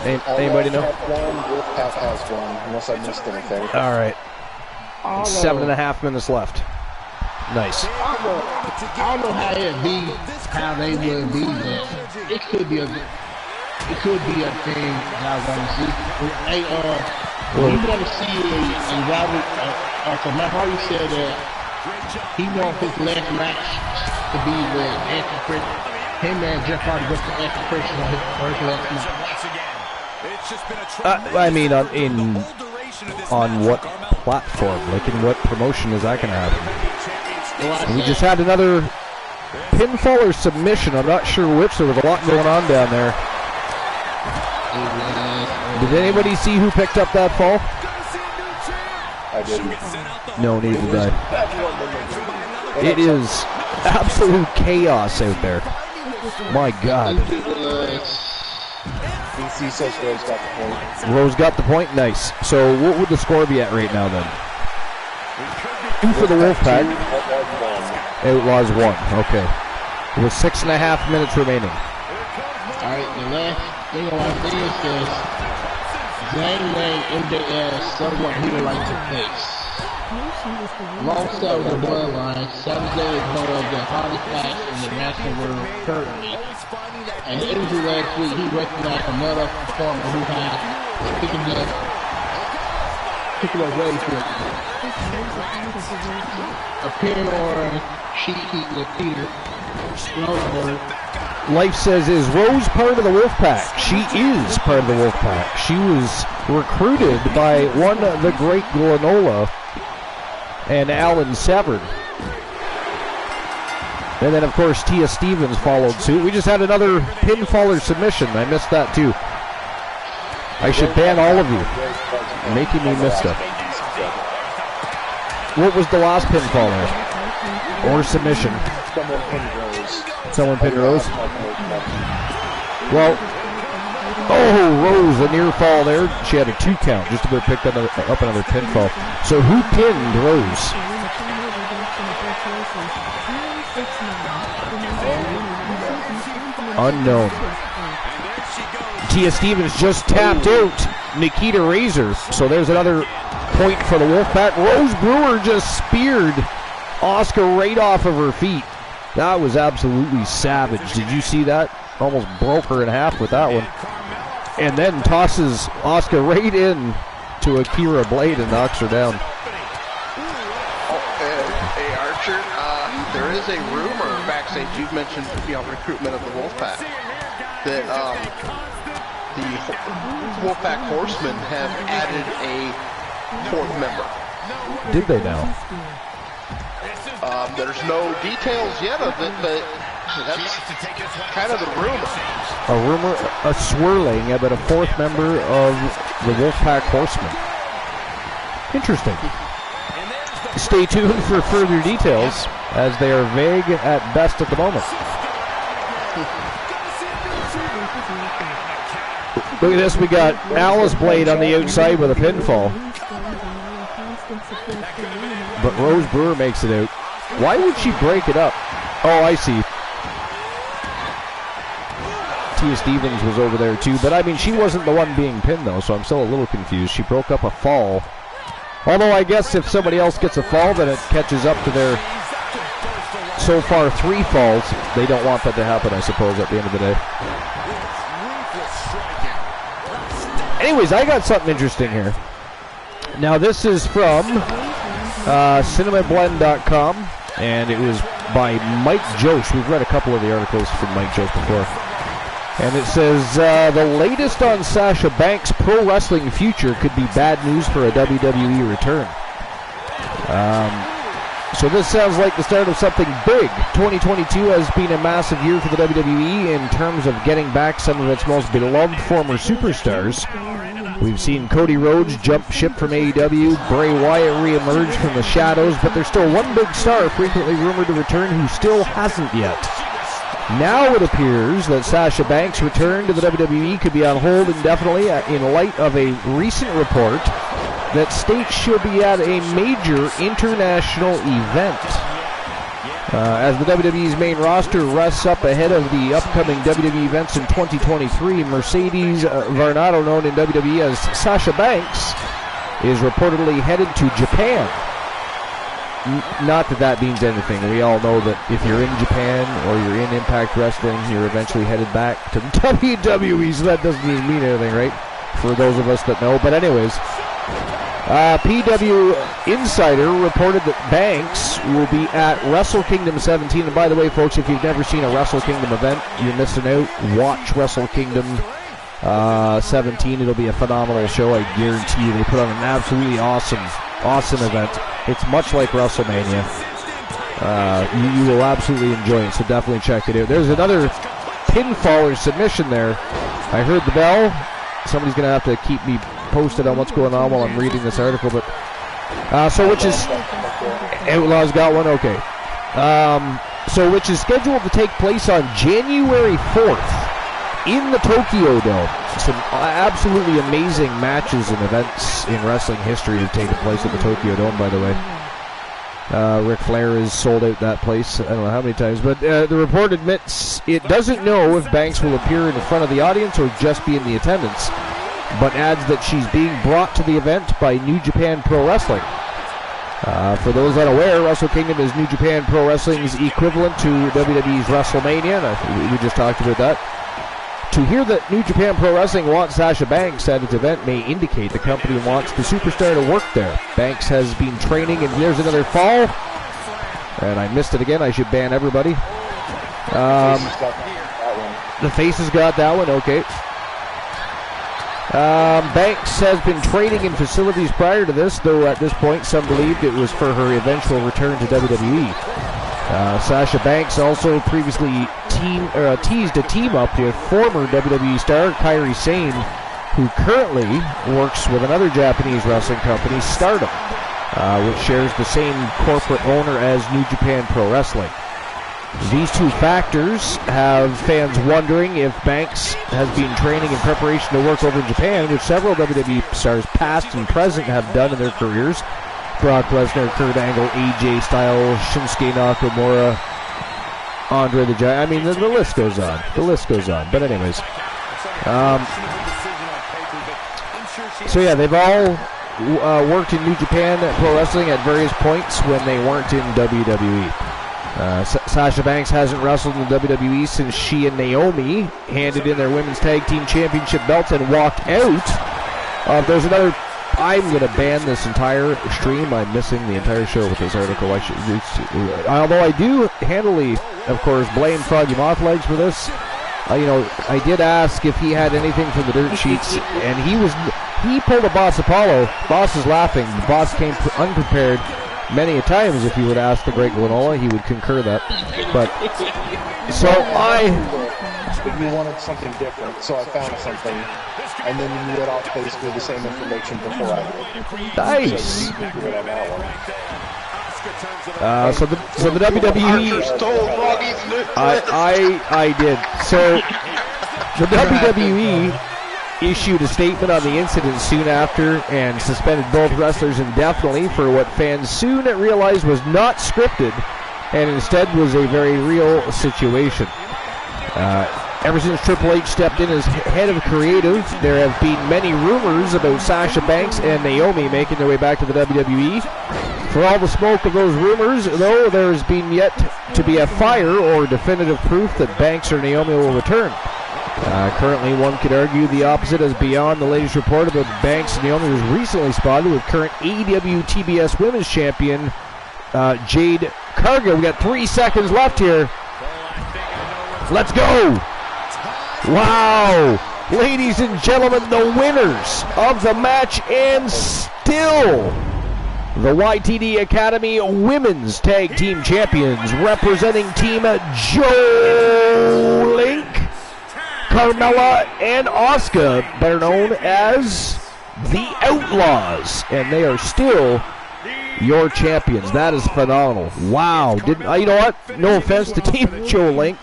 Anybody know? Wolfpack has one, unless I missed anything. All right. 7.5 minutes left. Nice. I don't know how they would be there. It could be a thing that I want to see. Hey, you want to see a Robert, so Matt Hardy said that he wants his last match to be with Anthony Christian. Him and Jeff Hardy versus Anthony Christian on his first last match. I mean, on what platform? Like, in what promotion is that going to happen? We just had another pinfall or submission. I'm not sure which. There was a lot going on down there. Did anybody see who picked up that fall? I didn't. No, neither did I. It is absolute chaos out there. My God. DC says Rose got the point. Rose got the point? Nice. So what would the score be at right now then? 2 for the Wolfpack. Outlaws 1. Okay. With 6.5 minutes remaining. Alright, the last thing I want to say is this. Zhang Wang MJS, someone he would like to face. Alongside the bloodline, Saturday is one of the hottest acts in the wrestling world currently. And in the interview last week, he recognized another performer who had picking up ready for it. Appearing on Sheet Heat with Peter Rosenberg. Life says, is Rose part of the Wolfpack? She is part of the Wolfpack. She was recruited by one of the great Glenola and Alan Severn. And then, of course, Tia Stevens followed suit. We just had another pinfaller submission. I missed that, too. I should ban all of you. Making me miss stuff. What was the last pinfaller? Or submission? Someone pinned Rose. Someone pinned Rose? Well, oh, Rose, a near fall there. She had a 2 count, just about picked up another pinfall. So who pinned Rose? Unknown. Tia Stevens just tapped out Nikita Razor. So there's another point for the Wolfpack. Rose Brewer just speared Asuka right off of her feet. That was absolutely savage. Did you see that? Almost broke her in half with that one. And then tosses Asuka right in to Akira Blade and knocks her down. Hey, Archer, there is a rumor backstage. You've mentioned recruitment of the Wolfpack. That the Wolfpack Horsemen have added a 4th member. Did they now? There's no details yet of it, but that's kind of the rumor. A rumor, a swirling about a 4th member of the Wolfpack Horsemen. Interesting. Stay tuned for further details, as they are vague at best at the moment. Look at this. We got Alice Blade on the outside with a pinfall. But Rose Brewer makes it out. Why would she break it up? Oh, I see. Tia Stevens was over there too, but I mean, she wasn't the one being pinned though, so I'm still a little confused. She broke up a fall. Although I guess if somebody else gets a fall, then it catches up to their so far 3 falls. They don't want that to happen, I suppose, at the end of the day. Anyways, I got something interesting here. Now, this is from cinemablend.com, and it was by Mike Jost. We've read a couple of the articles from Mike Jost before. And it says, the latest on Sasha Banks' pro wrestling future could be bad news for a WWE return. So this sounds like the start of something big. 2022 has been a massive year for the WWE in terms of getting back some of its most beloved former superstars. We've seen Cody Rhodes jump ship from AEW, Bray Wyatt re-emerge from the shadows, but there's still one big star frequently rumored to return who still hasn't yet. Now it appears that Sasha Banks' return to the WWE could be on hold indefinitely in light of a recent report that states she'll be at a major international event. As the WWE's main roster rests up ahead of the upcoming WWE events in 2023, Mercedes Varnado, known in WWE as Sasha Banks, is reportedly headed to Japan. Not that that means anything. We all know that if you're in Japan or you're in Impact Wrestling, you're eventually headed back to WWE, so that doesn't even mean anything, right? For those of us that know. But anyways, PW Insider reported that Banks will be at Wrestle Kingdom 17. And by the way, folks, if you've never seen a Wrestle Kingdom event, you're missing out. Watch Wrestle Kingdom 17. It'll be a phenomenal show, I guarantee you. They put on an absolutely awesome event. It's much like WrestleMania. You will absolutely enjoy it, so definitely check it out. There's another pinfall or submission there. I heard the bell. Somebody's going to have to keep me posted on what's going on while I'm reading this article. But so which is Outlaw's got one? Okay. So which is scheduled to take place on January 4th in the Tokyo Dome. Some absolutely amazing matches and events in wrestling history have taken place at the Tokyo Dome, by the way. Ric Flair has sold out that place, I don't know how many times, but the report admits it doesn't know if Banks will appear in front of the audience or just be in the attendance, but adds that she's being brought to the event by New Japan Pro Wrestling. For those unaware, Wrestle Kingdom is New Japan Pro Wrestling's equivalent to WWE's WrestleMania. We just talked about that. To hear that New Japan Pro Wrestling wants Sasha Banks at its event may indicate the company wants the superstar to work there. Banks has been training, and there's another fall. And I missed it again. I should ban everybody. The face has got that one. Okay. Banks has been training in facilities prior to this, though at this point some believed it was for her eventual return to WWE. Sasha Banks also previously teased a team-up with former WWE star Kairi Sane, who currently works with another Japanese wrestling company, Stardom, which shares the same corporate owner as New Japan Pro Wrestling. These two factors have fans wondering if Banks has been training in preparation to work over in Japan, which several WWE stars past and present have done in their careers. Brock Lesnar, Kurt Angle, AJ Styles, Shinsuke Nakamura, Andre the Giant. I mean, the list goes on. The list goes on. But anyways. So yeah, they've all worked in New Japan Pro Wrestling at various points when they weren't in WWE. Sasha Banks hasn't wrestled in the WWE since she and Naomi handed in their Women's Tag Team Championship belts and walked out. There's another... I'm going to ban this entire stream. I'm missing the entire show with this article. Although I do handily, of course, blame Froggy Mothlegs for this. I did ask if he had anything from the dirt sheets, and he pulled a Boss Apollo. Boss is laughing. The Boss came unprepared many a times. If you would ask the great Glenola, he would concur that. But so you wanted something different, so I found something. And then you read off basically the same information before I did. Nice. So you can on that one. So the WWE. I did. So the WWE issued a statement on the incident soon after and suspended both wrestlers indefinitely for what fans soon realized was not scripted and instead was a very real situation. Ever since Triple H stepped in as head of creative, there have been many rumors about Sasha Banks and Naomi making their way back to the WWE. For all the smoke of those rumors, though, there has been yet to be a fire or definitive proof that Banks or Naomi will return. Currently, one could argue the opposite, as beyond the latest report about Banks and Naomi was recently spotted with current AEW TBS Women's Champion Jade Cargill. We got 3 seconds left here. Let's go! Wow! Ladies and gentlemen, the winners of the match, and still the YTD Academy Women's Tag Team Champions, representing Team Joe Link, Carmella, and Asuka, better known as the Outlaws, and they are still your champions. That is phenomenal. Wow! You know what? No offense to Team Joe Link.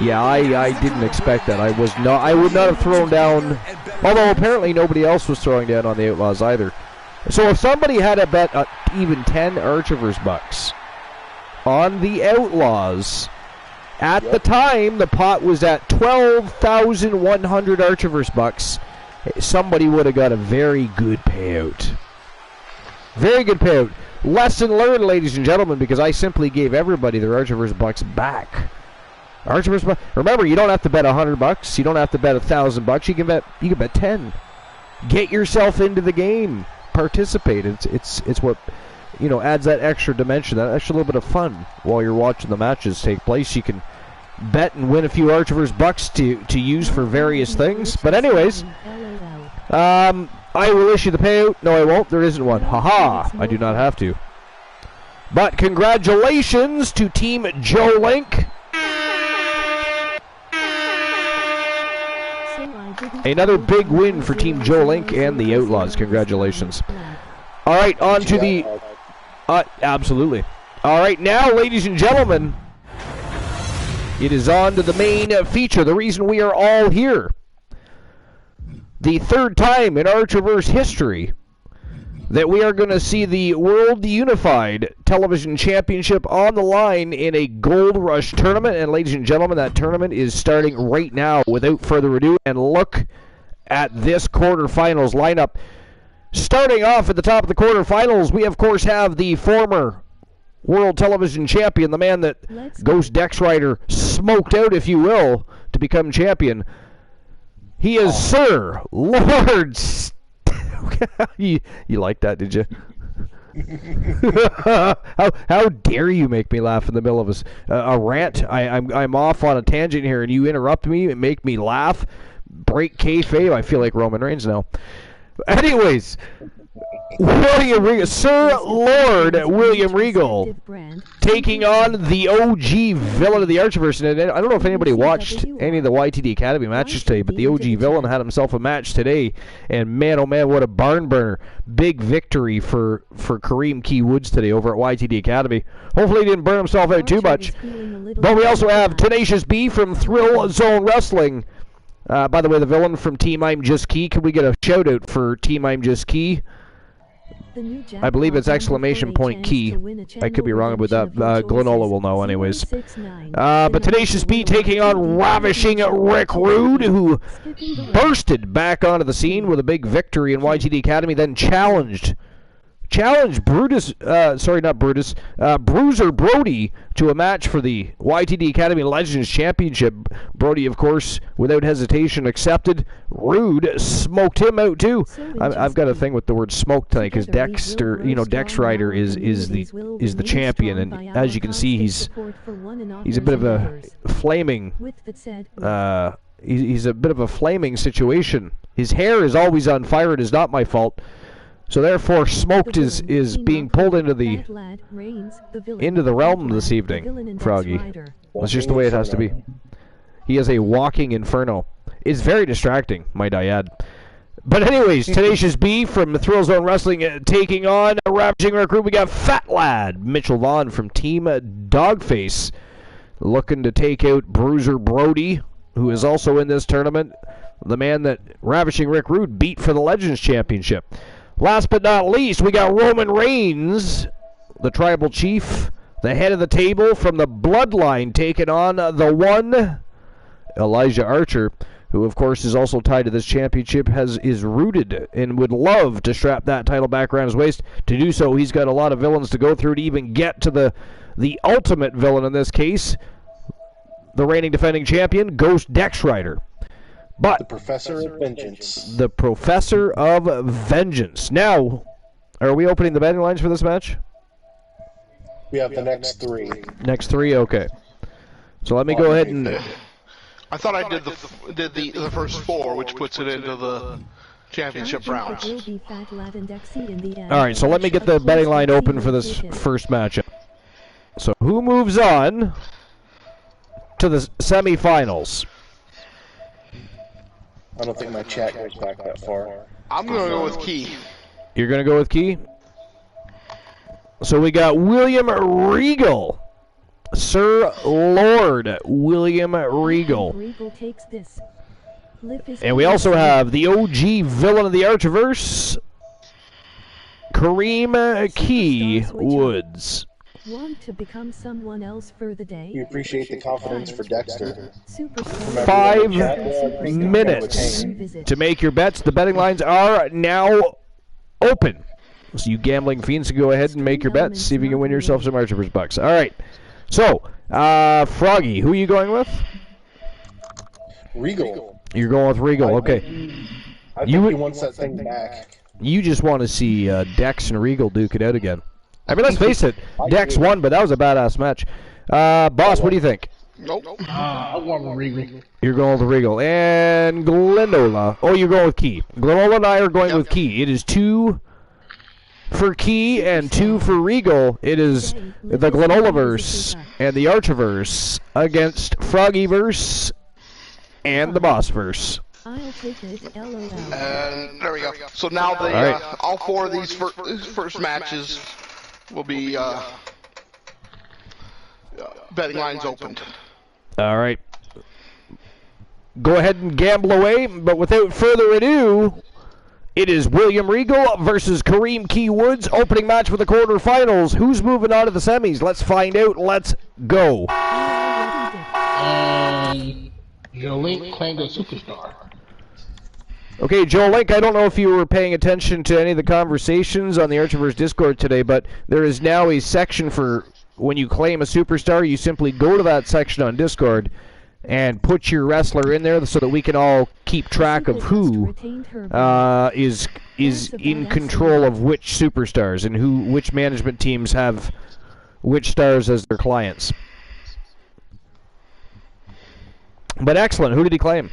Yeah, I didn't expect that. I would not have thrown down, although apparently nobody else was throwing down on the Outlaws either. So if somebody had a bet even 10 Archivers bucks on the Outlaws, at the time the pot was at 12,100 Archivers bucks, somebody would have got a very good payout. Very good payout. Lesson learned, ladies and gentlemen, because I simply gave everybody their Archivers bucks back. Remember, you don't have to bet $100. You don't have to bet $1,000. You can bet 10. Get yourself into the game. Participate. It's what adds that extra dimension, that extra little bit of fun while you're watching the matches take place. You can bet and win a few Archivers bucks to use for various things. But anyways, I will issue the payout. No, I won't. There isn't one. Haha. I do not have to. But congratulations to Team Joe Link. Another big win for Team Joe Link and the Outlaws. Congratulations. All right, on to the... absolutely. All right, now, ladies and gentlemen, it is on to the main feature, the reason we are all here. The third time in Archerverse history that we are going to see the World Unified Television Championship on the line in a Gold Rush tournament. And ladies and gentlemen, that tournament is starting right now. Without further ado, and look at this quarterfinals lineup. Starting off at the top of the quarterfinals, we of course have the former World Television Champion, the man that Ghost Dex Rider smoked out, if you will, to become champion. He is Sir Lord... you like that, did you? how dare you make me laugh in the middle of a rant? I'm off on a tangent here, and you interrupt me and make me laugh. Break kayfabe. I feel like Roman Reigns now. Anyways, Sir Lord William Regal taking on the OG villain of the Archerverse. And I don't know if anybody watched any of the YTD Academy matches today, but the OG villain had himself a match today, and man, oh man, what a barn burner. Big victory for Kareem Key Woods today over at YTD Academy. Hopefully he didn't burn himself out too much. But we also have Tenacious B from Thrill Zone Wrestling. By the way, the villain from Team I'm Just Key. Can we get a shout out for Team I'm Just Key? I believe it's exclamation point key. I could be wrong about that. Glenola will know anyways. But Tenacious B taking on Ravishing Rick Rude, who bursted back onto the scene with a big victory in YTD Academy, then challenged Bruiser Brody to a match for the YTD Academy Legends Championship. Brody, of course, without hesitation accepted. Rude smoked him out too. I've got a thing with the word smoke tonight because Dex Rider is the champion, and as you can see, he's a bit of a flaming. He's a bit of a flaming situation. His hair is always on fire. It is not my fault. So therefore, smoked is being pulled into the realm this evening, Froggy. That's just the way it has to be. He is a walking inferno. It's very distracting, might I add. But anyways, Tenacious B from Thrill Zone Wrestling taking on a Ravishing Recruit. We got Fat Lad Mitchell Vaughn from Team Dogface looking to take out Bruiser Brody, who is also in this tournament. the man that Ravishing Rick Rude beat for the Legends Championship. Last but not least, we got Roman Reigns, the Tribal Chief, the head of the table from the Bloodline, taking on the one, Elijah Archer, who of course is also tied to this championship, is rooted and would love to strap that title back around his waist. To do so, he's got a lot of villains to go through to even get to the ultimate villain in this case, the reigning defending champion, Ghost Dex Rider. But the Professor of Vengeance. The Professor of Vengeance. Now, are we opening the betting lines for this match? We have the next three. Next three, okay. So let me go ahead and. I thought I did the first four, which puts it into the championship rounds. All right, so let me get the betting line open for this first matchup. So who moves on to the semifinals? I don't think my chat goes back that far. I'm going to go with Key. You're going to go with Key? So we got William Regal. Sir Lord William Regal. Regal takes this. And we also have the OG villain of the Archiverse, Kareem Key Woods. Want to become someone else for the day? We appreciate the confidence for Dexter. 5 minutes to make your bets. The betting lines are now open. So you gambling fiends can go ahead and make your bets. See if you can win yourself some Archiverse bucks. All right. So, Froggy, who are you going with? Regal. You're going with Regal, okay. I think he wants that thing back. You just want to see Dex and Regal duke it out again. I mean, let's face it, Dex won, but that was a badass match. Boss, what do you think? Nope. I want with Regal. You're going with Regal. And Glenola. Oh, you're going with Key. Glenola and I are going with Key. It is 2 for Key and 2 for Regal. It is the Glenolaverse and the Archiverse against Froggyverse and the Bossverse. I'll take it, LOL. And there we go. So now all 4 of these first matches will be betting lines opened. All right. Go ahead and gamble away, but without further ado, it is William Regal versus Kareem Key Woods, opening match for the quarterfinals. Who's moving on to the semis? Let's find out. Let's go. Joe Link claimed a superstar. Okay, Joe Link, I don't know if you were paying attention to any of the conversations on the Archiverse Discord today, but there is now a section for when you claim a superstar. You simply go to that section on Discord and put your wrestler in there so that we can all keep track of who is in control of which superstars and which management teams have which stars as their clients. But excellent. Who did he claim?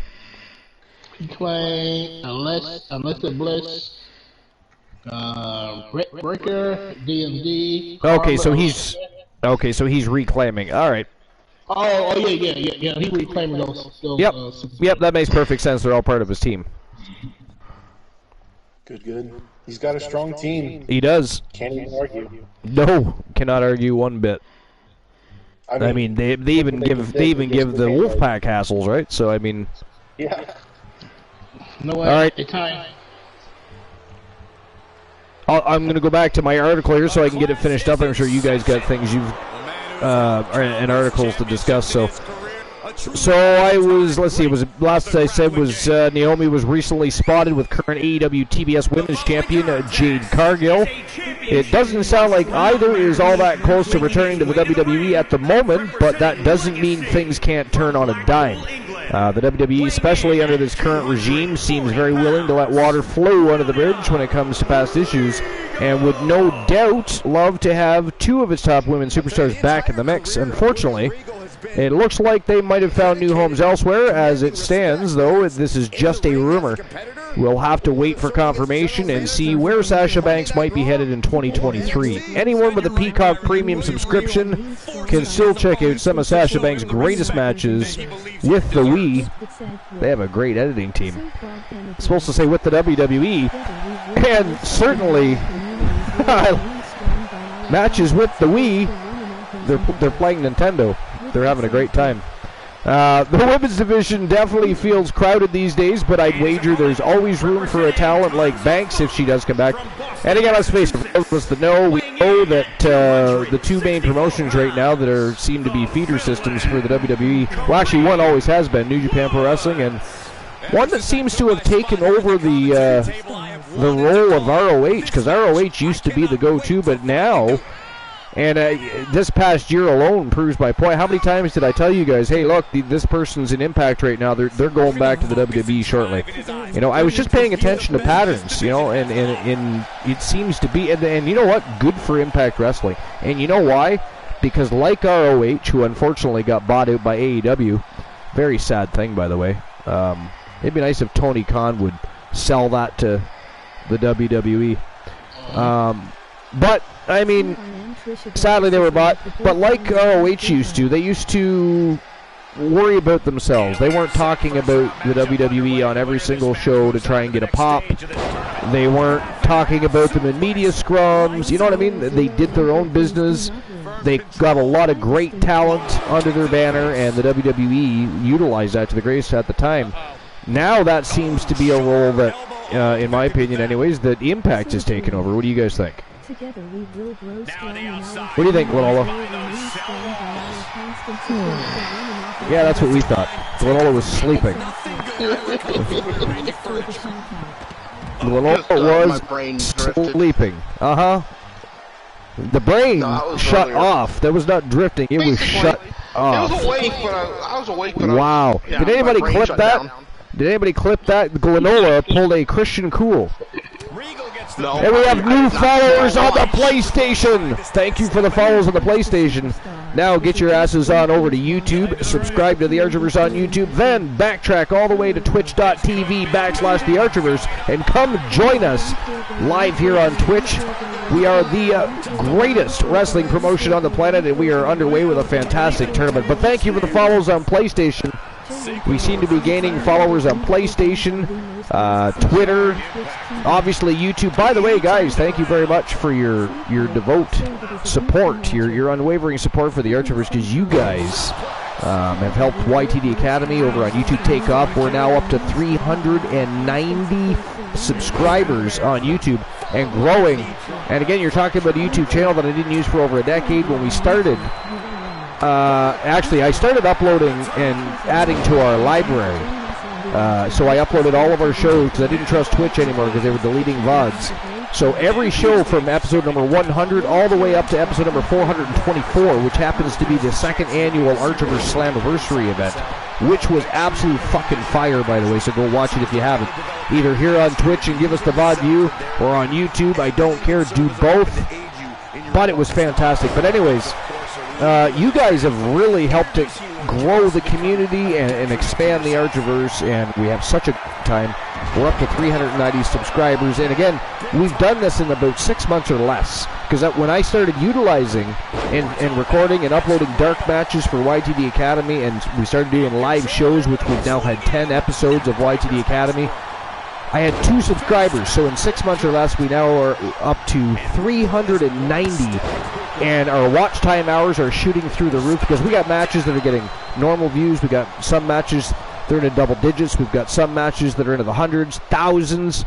He claimed Alexa Bliss, Breaker, DMD. Okay, so he's reclaiming. All right. Oh yeah. He reclaiming those. Yep. That makes perfect sense. They're all part of his team. Good. He's got a strong team. He does. Can't even argue. No, cannot argue one bit. I mean, they even give the Wolfpack hassles, right? So I mean. Yeah. No way. All right. Time. I'm going to go back to my article here so I can get it finished up. I'm sure you guys got things and articles to discuss. So I was, let's see, it was last I said was Naomi was recently spotted with current AEW TBS Women's Champion Jade Cargill. It doesn't sound like either is all that close to returning to the WWE at the moment, but that doesn't mean things can't turn on a dime. The WWE, especially under this current regime, seems very willing to let water flow under the bridge when it comes to past issues, and would no doubt love to have 2 of its top women superstars back in the mix. Unfortunately, it looks like they might have found new homes elsewhere. As it stands, though, this is just a rumor. We'll have to wait for confirmation and see where Sasha Banks might be headed in 2023. Anyone with a Peacock Premium subscription can still check out some of Sasha Banks' greatest matches with the Wii. They have a great editing team. It's supposed to say with the WWE, and certainly matches with the Wii. They're playing Nintendo. They're having a great time. The women's division definitely feels crowded these days, but I'd wager there's always room for a talent like Banks if she does come back. And again, let's face it, for those of us that know, we know that the two main promotions right now that seem to be feeder systems for the WWE, well, actually one always has been, New Japan Pro Wrestling, and one that seems to have taken over the role of ROH, because ROH used to be the go-to, but now... And this past year alone proves my point. How many times did I tell you guys, hey, look, this person's in Impact right now. They're going back to the WWE shortly. You know, I was just paying attention to patterns, you know, and it seems to be. And you know what? Good for Impact Wrestling. And you know why? Because like ROH, who unfortunately got bought out by AEW, very sad thing, by the way. It'd be nice if Tony Khan would sell that to the WWE. But, I mean... Sadly, they were bought, but like ROH used to, they used to worry about themselves. They weren't talking about the WWE on every single show to try and get a pop. They weren't talking about them in media scrums. You know what I mean? They did their own business. They got a lot of great talent under their banner, and the WWE utilized that to the greatest at the time. Now that seems to be a role that, in my opinion anyways, that Impact has taken over. What do you guys think? Together we will grow strong. What do you think, Lanola? Yeah, that's what we thought. Lanola was sleeping. Lanola was sleeping. Uh-huh. The brain shut off. That was not drifting. It was shut off. It was awake, but I was awake. But wow. Did anybody clip that? Did anybody clip that? Lanola pulled a Christian Cool. No. And we have new followers on the PlayStation. Thank you for the follows on the PlayStation. Now get your asses on over to YouTube. Subscribe to the Archiverse on YouTube. Then backtrack all the way to twitch.tv/the Archiverse and come join us live here on Twitch. We are the greatest wrestling promotion on the planet, and we are underway with a fantastic tournament. But thank you for the follows on PlayStation. We seem to be gaining followers on PlayStation, Twitter, obviously YouTube. By the way, guys, thank you very much for your devout support, your unwavering support for the Archivers, because you guys have helped YTD Academy over on YouTube take off. We're now up to 390 subscribers on YouTube and growing. And again, you're talking about a YouTube channel that I didn't use for over a decade. When we started, actually, I started uploading and adding to our library. So I uploaded all of our shows because I didn't trust Twitch anymore because they were deleting VODs. So every show from episode number 100 all the way up to episode number 424, which happens to be the second annual Archiverse Slammiversary event, which was absolute fucking fire, by the way, so go watch it if you haven't. Either here on Twitch and give us the VOD view, or on YouTube, I don't care, do both. But it was fantastic. But anyways, you guys have really helped to grow the community and expand the Archiverse, and we have such a time. We're up to 390 subscribers, and again, we've done this in about 6 months or less, because when I started utilizing and recording and uploading dark matches for YTD Academy, and we started doing live shows, which we've now had 10 episodes of YTD Academy, I had 2 subscribers, so in 6 months or less, we now are up to 390, and our watch time hours are shooting through the roof, because we got matches that are getting normal views, we got some matches that are in double digits, we've got some matches that are into the hundreds, thousands.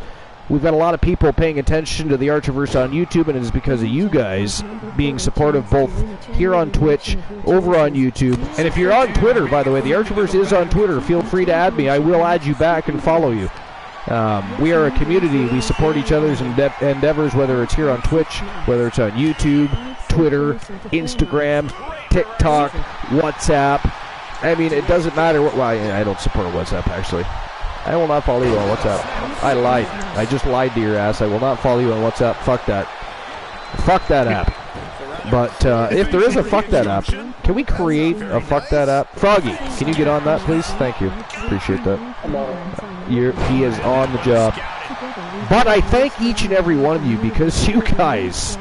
We've got a lot of people paying attention to the Archiverse on YouTube, and it is because of you guys being supportive both here on Twitch, over on YouTube. And if you're on Twitter, by the way, the Archiverse is on Twitter. Feel free to add me. I will add you back and follow you. We are a community. We support each other's endeavors, whether it's here on Twitch, whether it's on YouTube, Twitter, Instagram, TikTok, WhatsApp. I mean, it doesn't matter what... Well, I don't support WhatsApp, actually. I will not follow you on WhatsApp. I lied. I just lied to your ass. I will not follow you on WhatsApp. Fuck that. Fuck that app. But if there is a fuck that app, can we create a fuck that app? Froggy, can you get on that, please? Thank you. Appreciate that. He is on the job. But I thank each and every one of you, because you guys,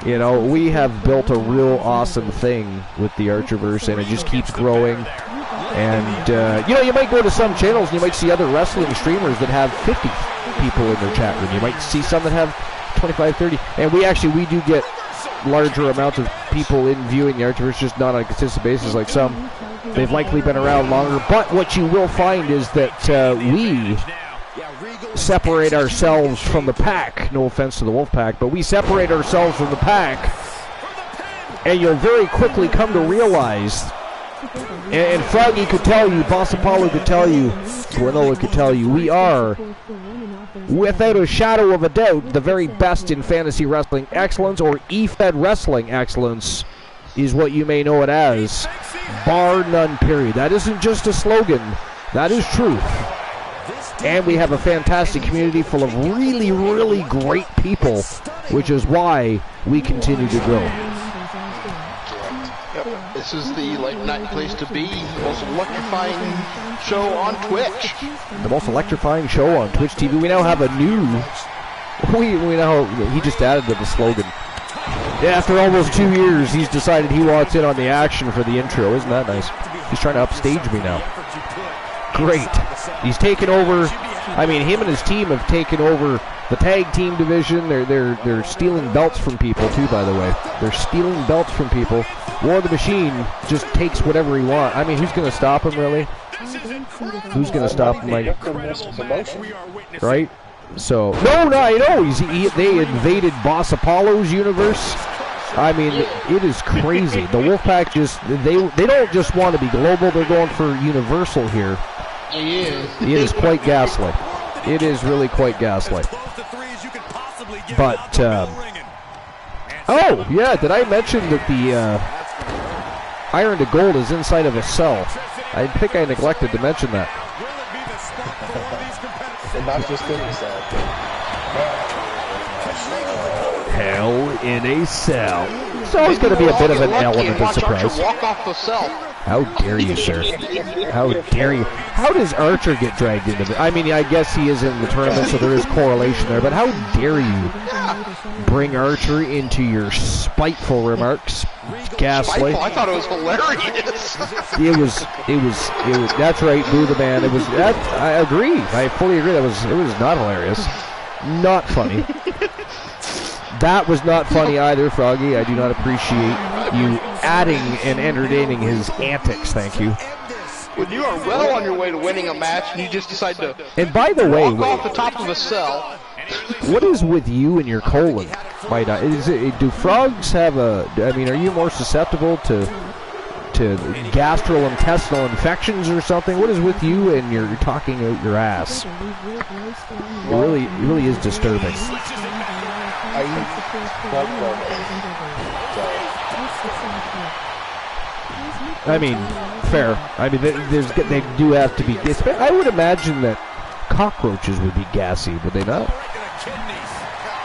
you know, we have built a real awesome thing with the Archiverse, and it just keeps growing. And, you know, you might go to some channels and you might see other wrestling streamers that have 50 people in their chat room. You might see some that have 25, 30. And we do get larger amounts of people in viewing the Archivers, just not on a consistent basis like some. They've likely been around longer. But what you will find is that we separate ourselves from the pack. No offense to the Wolfpack, but we separate ourselves from the pack. And you'll very quickly come to realize, and Froggy could tell you, Boss Apollo could tell you, Granola could tell you, we are, without a shadow of a doubt, the very best in fantasy wrestling excellence, or EFED wrestling excellence, is what you may know it as. Bar none, period. That isn't just a slogan. That is truth. And we have a fantastic community full of really, really great people, which is why we continue to grow. Yep. This is the late night place to be. The most electrifying show on Twitch. The most electrifying show on Twitch TV. We now have a new... We now... He just added to the slogan. After almost 2 years, he's decided he wants in on the action for the intro. Isn't that nice? He's trying to upstage me now. Great. He's taken over. I mean, him and his team have taken over the tag team division. They're stealing belts from people too, by the way. They're stealing belts from people. War of the Machine just takes whatever he wants. I mean, who's going to stop him, really? Who's going to stop him? Like, right? So no, I know. They invaded Boss Apollo's universe. I mean, it is crazy. The Wolfpack they don't just want to be global. They're going for universal here. It is quite ghastly. It is really quite ghastly. But oh yeah, did I mention that the Iron to Gold is inside of a cell? I think I neglected to mention that. And not just in the cell. Hell in a cell. It's always going to be a bit of an element of surprise. Walk off the cell. How dare you, sir? How dare you? How does Archer get dragged into it? I mean, I guess he is in the tournament, so there is correlation there, but how dare you bring Archer into your spiteful remarks? Ghastly. I thought it was hilarious. It was. That's right, Boo the Man. I agree. I fully agree. It was not hilarious. Not funny. That was not funny either, Froggy. I do not appreciate you adding and entertaining his antics. Thank you. When you are well on your way to winning a match and you just decide to by the way, walk off the top of a cell. What is with you and your colon? Do frogs have I mean, are you more susceptible to gastrointestinal infections or something? What is with you and you're talking out your ass? It really is disturbing. I mean, fair. I mean, they do have to be. I would imagine that cockroaches would be gassy, would they not?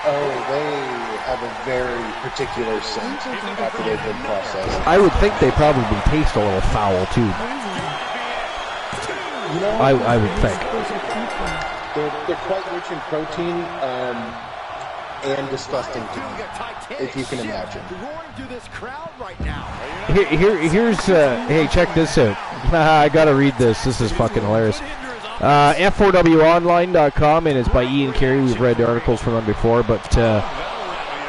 Oh, they have a very particular scent after they've been processed. I would think they probably taste a little foul too. You know, I would think. They're quite rich in protein. And disgusting to me, if you can imagine. Hey, check this out. I gotta read this. This is fucking hilarious. F4WOnline.com, and it's by Ian Carey. We've read the articles from them before, but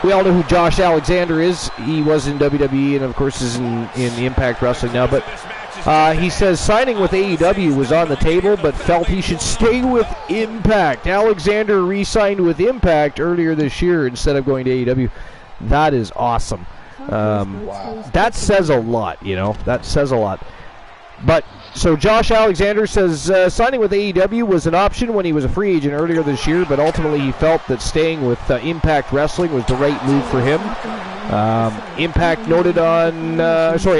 we all know who Josh Alexander is. He was in WWE, and of course is in Impact Wrestling now, but he says signing with AEW was on the table, but felt he should stay with Impact. Alexander re-signed with Impact earlier this year instead of going to AEW. That is awesome. Wow. That says a lot, you know. That says a lot. But, so Josh Alexander says signing with AEW was an option when he was a free agent earlier this year, but ultimately he felt that staying with Impact Wrestling was the right move for him.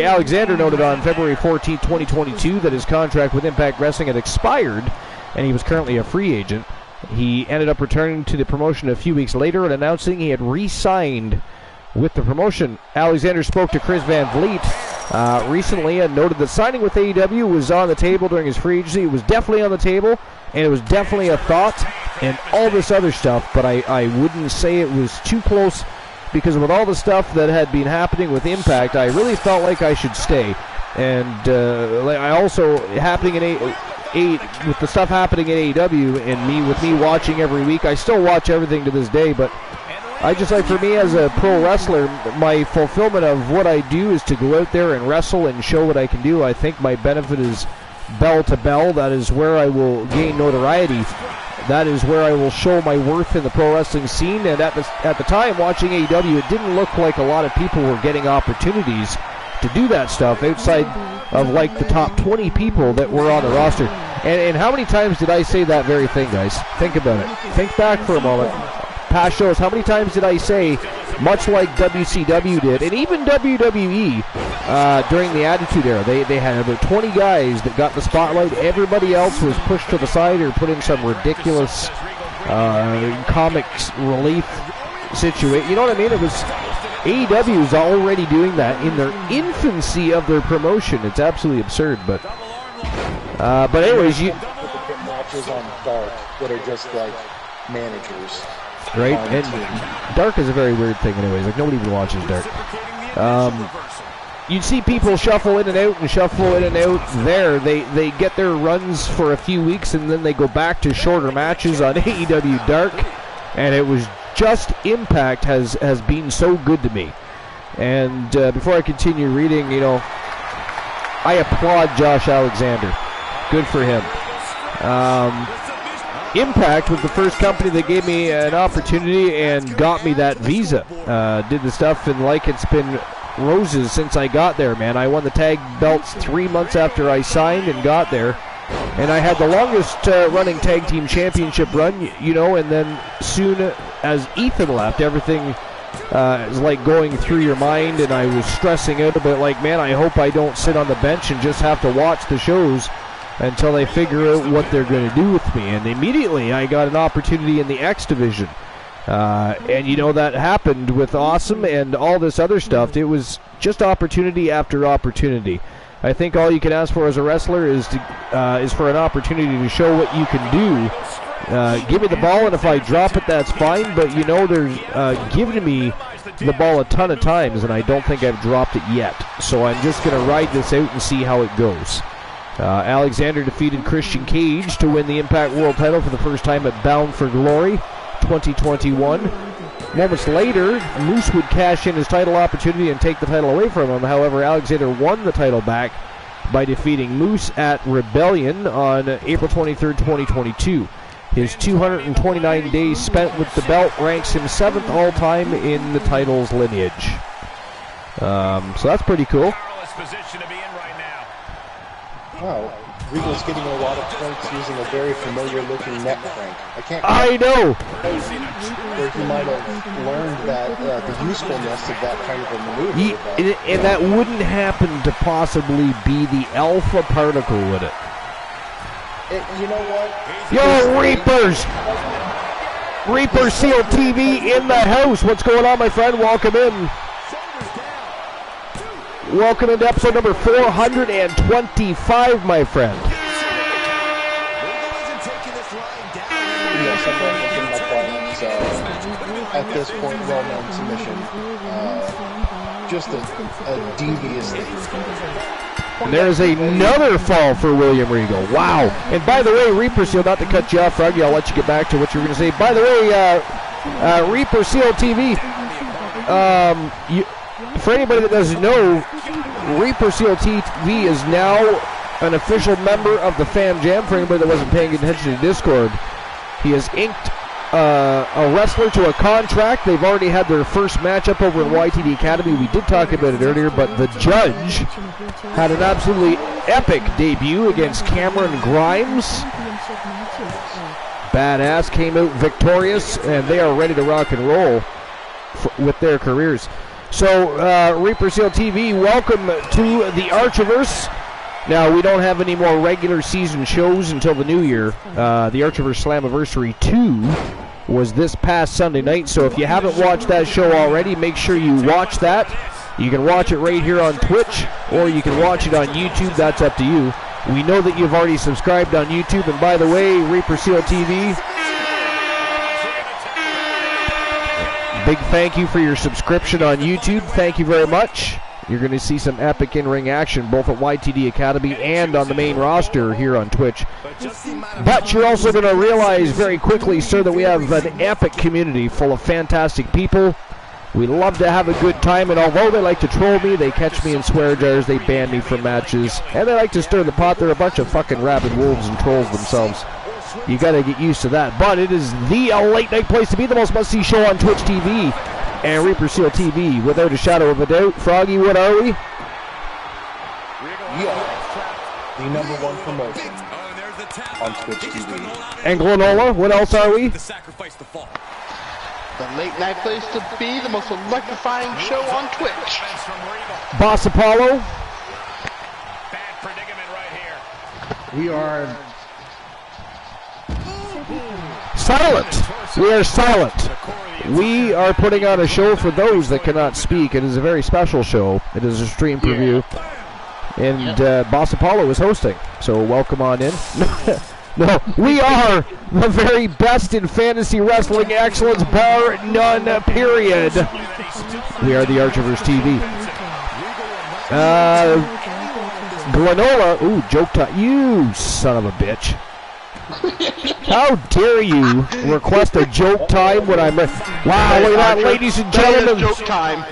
Alexander noted on February 14, 2022 that his contract with Impact Wrestling had expired and he was currently a free agent. He ended up returning to the promotion a few weeks later and announcing he had re-signed with the promotion. Alexander spoke to Chris Van Vliet recently and noted that signing with AEW was on the table during his free agency. It was definitely on the table, and it was definitely a thought and all this other stuff, but I wouldn't say it was too close, because with all the stuff that had been happening with Impact, I really felt like I should stay. And I also, with the stuff happening at AEW and with me watching every week, I still watch everything to this day, but I just like, for me as a pro wrestler, my fulfillment of what I do is to go out there and wrestle and show what I can do. I think my benefit is bell to bell. That is where I will gain notoriety. That is where I will show my worth in the pro wrestling scene. And at the time, watching AEW, it didn't look like a lot of people were getting opportunities to do that stuff outside of like the top 20 people that were on the roster. And how many times did I say that very thing, guys? Think about it. Think back for a moment. Past shows, how many times did I say, much like WCW did, and even WWE during the Attitude Era, they had about 20 guys that got the spotlight. Everybody else was pushed to the side or put in some ridiculous comic relief situation. You know what I mean? It was AEW is already doing that in their infancy of their promotion. It's absolutely absurd, but anyways, you matches on Dark that are just like managers. Right, and Dark is a very weird thing anyways, like nobody even watches Dark. You'd see people shuffle in and out and shuffle in and out there. They get their runs for a few weeks and then they go back to shorter matches on AEW Dark, and it was just Impact has been so good to me. And before I continue reading, you know, I applaud Josh Alexander. Good for him. Impact was the first company that gave me an opportunity and got me that visa. Did the stuff, and like it's been roses since I got there, man. I won the tag belts 3 months after I signed and got there. And I had the longest running tag team championship run, you know, and then soon as Ethan left, everything is like going through your mind, and I was stressing out about, like, man, I hope I don't sit on the bench and just have to watch the shows until they figure out what they're going to do with me. And immediately I got an opportunity in the X division. And you know, that happened with Awesome and all this other stuff. It was just opportunity after opportunity. I think all you can ask for as a wrestler is for an opportunity to show what you can do. Give me the ball, and if I drop it, that's fine. But you know, there's given me the ball a ton of times, and I don't think I've dropped it yet. So I'm just going to ride this out and see how it goes. Alexander defeated Christian Cage to win the Impact World title for the first time at Bound for Glory 2021. Moments later, Moose would cash in his title opportunity and take the title away from him. However, Alexander won the title back by defeating Moose at Rebellion on April 23rd, 2022. His 229 days spent with the belt ranks him 7th all-time in the title's lineage. So that's pretty cool. Wow, Regal's getting a lot of points using a very familiar-looking neck crank. I know! Where he might have learned that the usefulness of that kind of a maneuver. And that wouldn't happen to possibly be the Alpha Particle, would it? You know what? Yo, Reapers! Reaper Seal TV in the house. What's going on, my friend? Welcome in. Welcome into episode number 425, my friend. Yes, I'm going to give my clients, at this point, well-known submission. Just a devious thing. There's another fall for William Regal. Wow. And by the way, Reaper Seal, not to cut you off, Froggy, I'll let you get back to what you were going to say. By the way, Reaper Seal TV, for anybody that doesn't know, Reaper Seal TV is now an official member of the Fam Jam. For anybody that wasn't paying attention to Discord, he has inked a wrestler to a contract. They've already had their first matchup over in YTD Academy. We did talk about it earlier, but the judge had an absolutely epic debut against Cameron Grimes. Badass, came out victorious, and they are ready to rock and roll with their careers. So, Reaper Seal TV, welcome to the Archiverse. Now, we don't have any more regular season shows until the new year. The Archiverse Slammiversary 2 was this past Sunday night, so if you haven't watched that show already, make sure you watch that. You can watch it right here on Twitch, or you can watch it on YouTube. That's up to you. We know that you've already subscribed on YouTube, and by the way, Reaper Seal TV, big thank you for your subscription on YouTube. Thank you very much. You're going to see some epic in-ring action both at YTD Academy and on the main roster here on Twitch. But you're also going to realize very quickly, sir, that we have an epic community full of fantastic people. We love to have a good time, and although they like to troll me, they catch me in swear jars, they ban me from matches, and they like to stir the pot. They're a bunch of fucking rabid wolves and trolls themselves. You got to get used to that. But it is the late night place to be, the most must-see show on Twitch TV and Reaper Seal TV, without a shadow of a doubt. Froggy, what are we? We are the #1 promotion on Twitch TV. And Glenola, what else are we? The late night place to be, the most electrifying show on Twitch. Boss Apollo. Bad predicament right here. We are Silent. We are silent. We are putting on a show for those that cannot speak. It is a very special show. It is a stream preview. And Boss Apollo is hosting. So welcome on in. No, we are the very best in fantasy wrestling excellence, bar none, period. We are the Archivers TV. Glenola, ooh, joke time. You son of a bitch. How dare you request a joke time when I'm... Wow, look at that, ladies and gentlemen. Joke time.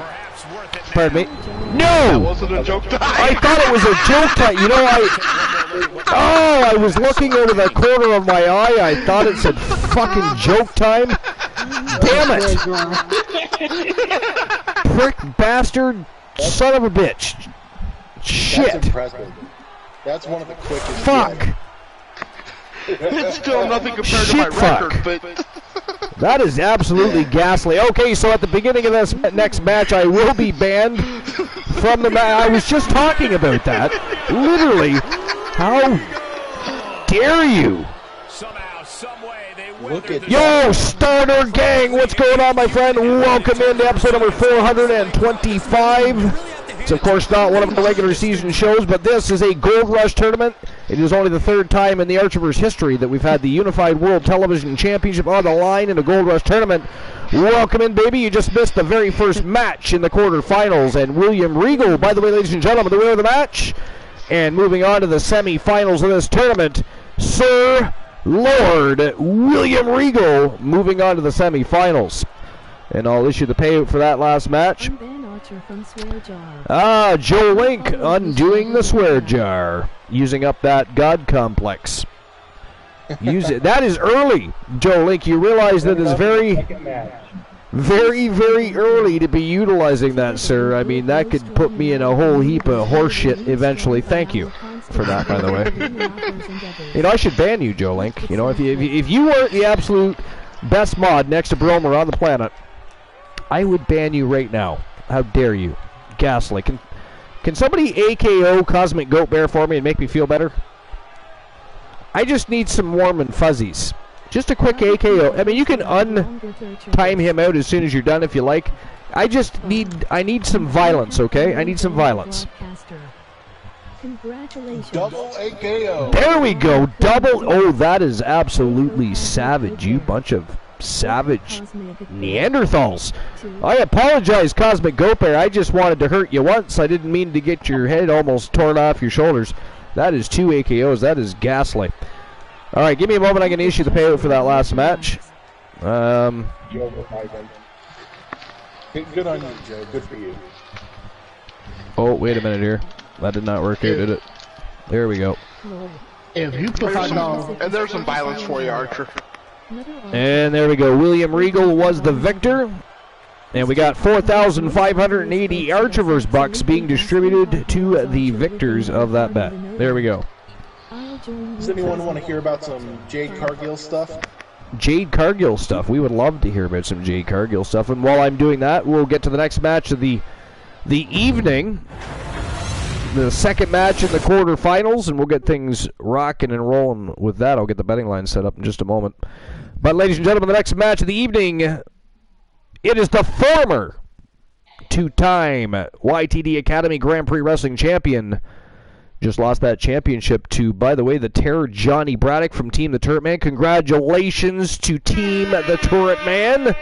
Pardon me? No! That wasn't a joke time. I thought it was a joke time. You know, I was looking over the corner of my eye. I thought it said fucking joke time. Damn it! Prick bastard son of a bitch. Shit. That's impressive. That's one of the quickest. Fuck. It's still nothing compared to Shit my fuck. record, but... That is absolutely ghastly. Okay, so at the beginning of this next match, I will be banned from the match. I was just talking about that. Literally. How dare you? Somehow, some way, they Look at Yo, Starter Gang, what's going on, my friend? Welcome into episode number 425. It's, of course, not one of the regular season shows, but this is a Gold Rush tournament. It is only the third time in the Archivers history that we've had the Unified World Television Championship on the line in a Gold Rush tournament. Welcome in, baby. You just missed the very first match in the quarterfinals, and William Regal, by the way, ladies and gentlemen, the winner of the match. And moving on to the semifinals of this tournament, Sir Lord William Regal moving on to the semifinals. And I'll issue the payout for that last match. Joe Link undoing the swear jar, using up that God complex. Use it. That is early, Joe Link. You realize that is very, very early to be utilizing that, sir. I mean, that could put me in a whole heap of horseshit eventually. Thank you for that, by the way. You know, I should ban you, Joe Link. You know, if you weren't the absolute best mod next to Bromer on the planet, I would ban you right now. How dare you? Ghastly. Can somebody AKO Cosmic Goat Bear for me and make me feel better? I just need some warm and fuzzies. Just a quick AKO. I mean, you can untime him out as soon as you're done if you like. I need some violence, okay? I need some violence. Congratulations. Double AKO. There we go. Double. Oh, that is absolutely savage. You bunch of savage Neanderthals. I apologize, Cosmic Goat Bear. I just wanted to hurt you once. I didn't mean to get your head almost torn off your shoulders. That is 2 AKOs. That is ghastly. All right, give me a moment. I'm going to issue the payout for that last match. Good on you, Joe. Good for you. Oh, wait a minute here. That did not work out, did it? There we go. if you put And there's some violence for you, Archer. And there we go. William Regal was the victor. And we got 4,580 Archivers bucks being distributed to the victors of that bet. There we go. Does anyone want to hear about some Jade Cargill stuff? Jade Cargill stuff. We would love to hear about some Jade Cargill stuff. And while I'm doing that, we'll get to the next match of the evening. The second match in the quarterfinals, and we'll get things rocking and rolling with that. I'll get the betting line set up in just a moment. But ladies and gentlemen, the next match of the evening, it is the former two-time YTD Academy Grand Prix Wrestling Champion. Just lost that championship to, by the way, the Terror Johnny Braddock from Team the Turret Man. Congratulations to Team the Turret Man.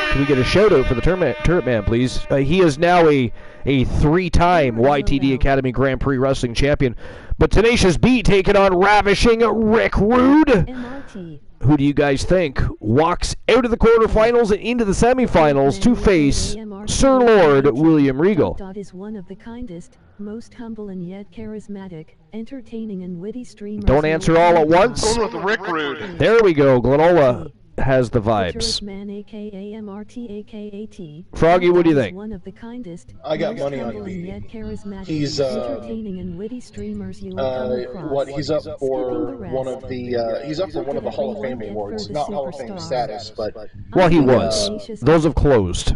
Can we get a shout-out for the Turret Man, please? He is now a 3-time YTD Academy Grand Prix Wrestling Champion. But Tenacious B taking on Ravishing Rick Rude. MRT. Who do you guys think walks out of the quarterfinals and into the semifinals to face Sir Lord William Regal? Is one of the kindest, most humble and yet charismatic, entertaining and witty streamers. Don't answer all at once. Going with Rick Rude. There we go. Glenola has the vibes. Man, aka MRT, aka T. Froggy, what do you think? One of the kindest, I got most money on humble B. and yet charismatic, He's entertaining and witty streamers you will come across. he's up for one of the Hall of Fame awards. Not Hall of Fame status, but Well, he was. Those have closed.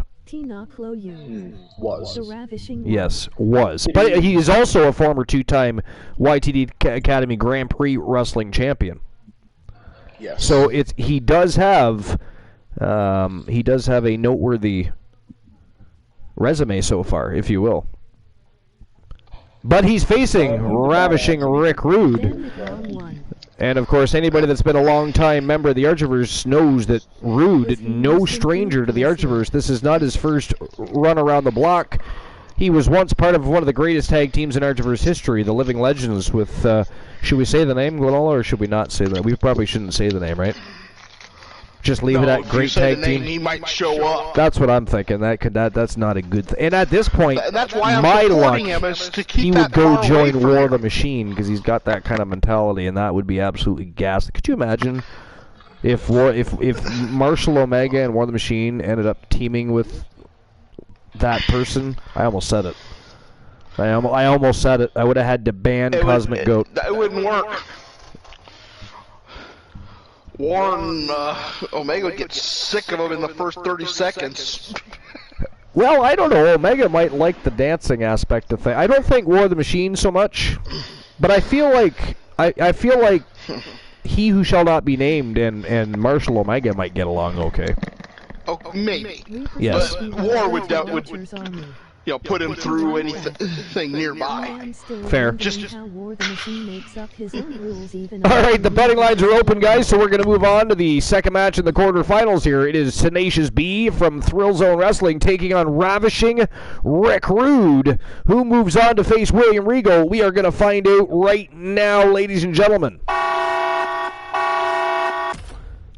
was. The ravishing one. Yes, was. But he is also a former 2-time YTD Academy Grand Prix Wrestling Champion. Yes. So he does have a noteworthy resume so far, if you will. But he's facing Ravishing Rick Rude. Then the brown one. And of course, anybody that's been a long-time member of the Archiverse knows that Rude, no stranger to the Archiverse. This is not his first run around the block. He was once part of one of the greatest tag teams in Archiverse history, the Living Legends, with, should we say the name, Gwenola, or should we not say that? We probably shouldn't say the name, right? Just leave it at great tag team. He might show up. That's what I'm thinking. That's not a good thing. And at this point, That's why I'm my luck, supporting him, is to keep he that would go far away join from War him. of the Machine because he's got that kind of mentality, and that would be absolutely gas. Could you imagine if Marshall Omega and War of the Machine ended up teaming with that person? I almost said it. I almost said it. I would have had to ban Cosmic Goat. That wouldn't work. Warren Omega would get sick of him in the first 30 seconds. Well, I don't know. Omega might like the dancing aspect of things. I don't think War of the Machine so much, but I feel like He Who Shall Not Be Named and Marshall Omega might get along okay. Oh, maybe. Yes. But War would put him through anything nearby. Fair. Just- All right, The betting lines are open, guys, so we're going to move on to the second match in the quarterfinals here. It is Tenacious B from Thrill Zone Wrestling taking on Ravishing Rick Rude, who moves on to face William Regal. We are going to find out right now, ladies and gentlemen.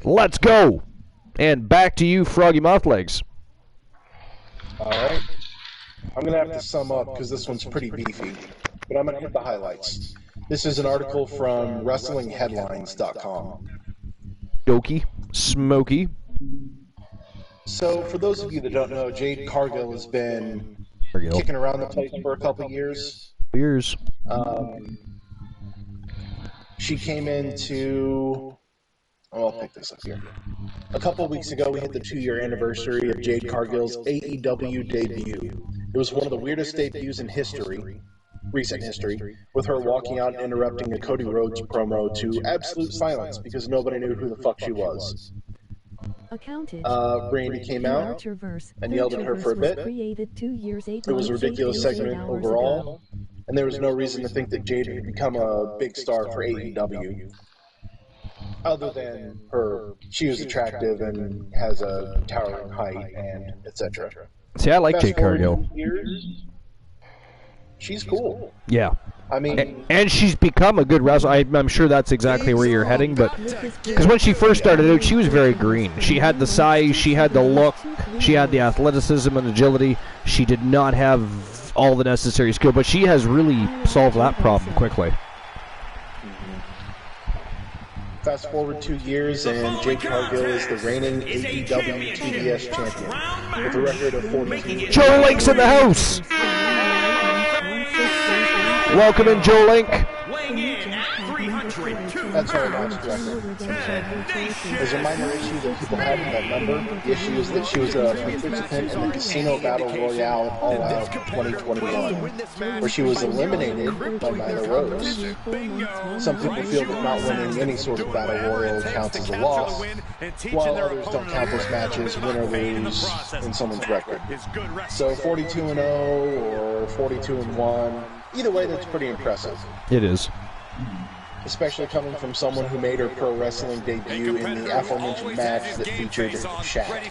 Let's go. And back to you, Froggy Mothlegs. All right. I'm going to have to sum up because this one's pretty beefy, but I'm going to hit the highlights. This is an article from WrestlingHeadlines.com. Dokie. Smokey. So, for those of you that don't know, Jade Cargill has been kicking around the place for a couple of years. She came into... I'll pick this up here. A couple of weeks ago, we hit the 2-year anniversary of Jade Cargill's AEW debut. It was one of the weirdest debuts in history, recent history, with her walking out and interrupting a Cody Rhodes promo to absolute silence because nobody knew who the fuck she was. Brandy came out and yelled at her for a bit. It was a ridiculous segment overall, and there was no reason to think that Jade would become a big star for AEW. Other than she was attractive and has a towering height and etc. See, I like Jade Cargill. She's cool. Yeah. I mean, and she's become a good wrestler. I'm sure that's exactly where you're heading, but because when she first started out, she was very green. She had the size, she had the look, she had the athleticism and agility. She did not have all the necessary skill, but she has really solved that problem quickly. Fast forward 2 years, and Jade Cargill is the reigning AEW TBS champion with a record of 42. Joe Link's in the house. Welcome in, Joe Link. That's our last record. There's a minor issue that people have with that number. The issue is that she was a participant in the Casino Battle Royale All Out 2021, where she was eliminated by Nyla Rose. Some people feel that not winning any sort of Battle Royal counts as a loss, while others don't count those matches win or lose in someone's record. So 42-0 or 42-1, either way, that's pretty impressive. It is. especially coming from someone who made her pro wrestling debut in the aforementioned match that featured Shaq.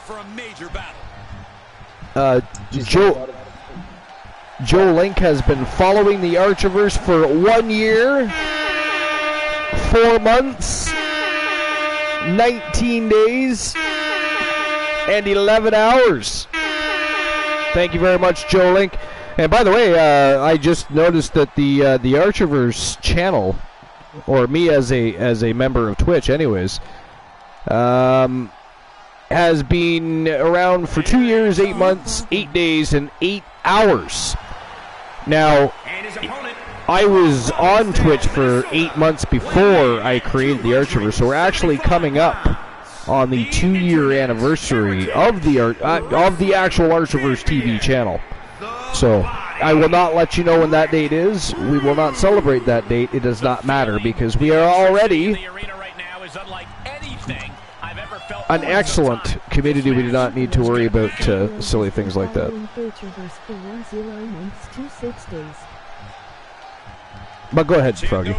Joe Link has been following the Archivers for 1 year, 4 months, 19 days, and 11 hours. Thank you very much, Joe Link. And by the way, I just noticed that the Archivers channel, or me as a member of Twitch, anyways, has been around for 2 years, 8 months, 8 days, and 8 hours. Now, I was on Twitch for 8 months before I created the Archivers, so we're actually coming up on the 2-year anniversary of the actual Archivers TV channel. So I will not let you know when that date is. We will not celebrate that date. It does not matter because we are already an excellent community. We do not need to worry about silly things like that. But go ahead, Froggy.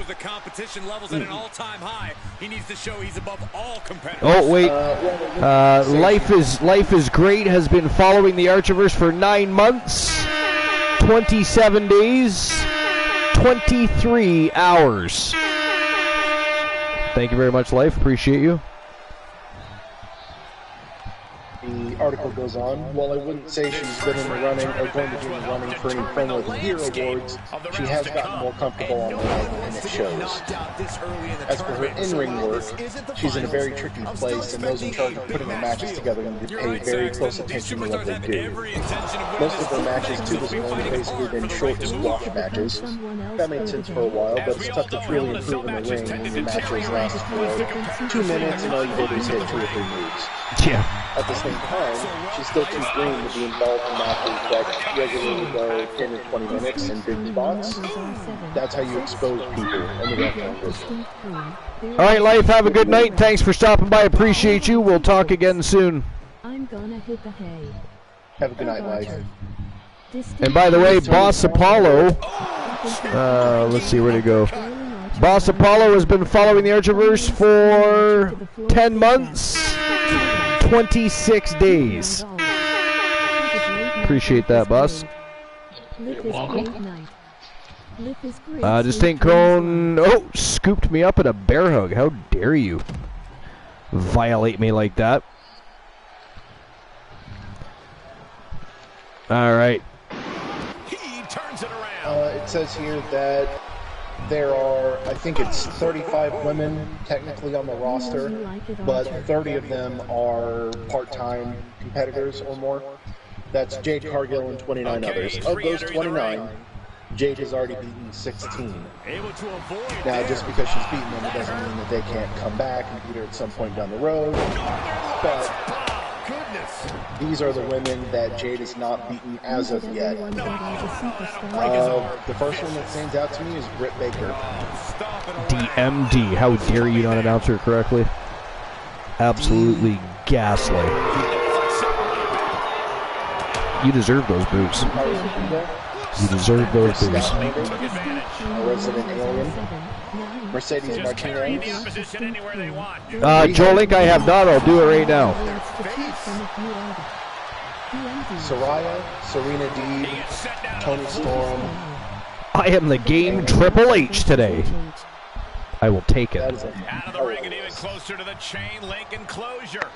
Oh wait, Life is Great has been following the Archivers for 9 months, 27 days, 23 hours. Thank you very much, Life. Appreciate you. The article goes on, while I wouldn't say she's been in the running or going to be in the running for any Promo of the Year awards, she has gotten more comfortable on the line, and it shows. As for her in-ring work, she's in a very tricky place, and those in charge of putting the matches together need to pay very close attention to what they do. Most of her matches to this point have basically been short squash matches. That made sense for a while, but it's tough to truly improve in the ring when your matches last for 2 minutes and all you did is hit 2 or 3 moves. Yeah. At the same time, she's still too green to be involved in matches that regularly go 10 or 20 minutes in big spots. That's how you expose people in the wrestling business. All right, Life, have a good night. Thanks for stopping by. Appreciate you. We'll talk again soon. I'm gonna hit the hay. Have a good night, Life. And by the way, Boss Apollo, let's see, where'd he go? Boss Apollo has been following the Archivers for 10 months, 26 days. Appreciate that, boss. Distinct Cone, scooped me up in a bear hug. How dare you violate me like that? All right. He turns it around. It says here that there are, I think it's 35 women technically on the roster, but 30 of them are part-time competitors or more. That's Jade Cargill and 29 others. Of those 29, Jade has already beaten 16. Now, just because she's beaten them, it doesn't mean that they can't come back and beat her at some point down the road. But these are the women that Jade has not beaten as of yet. The first one that stands out to me is Britt Baker. DMD, how dare you not announce her correctly? Absolutely ghastly. You deserve those boobs. You deserve those boobs. Resident Alien. Mercedes Martinez. Joe Link, I have not. I'll do it right now. Soraya, Serena Deeb, Toni Storm. I am the game Triple H today. I will take it. Out of the ring and even closer to the chain link enclosure.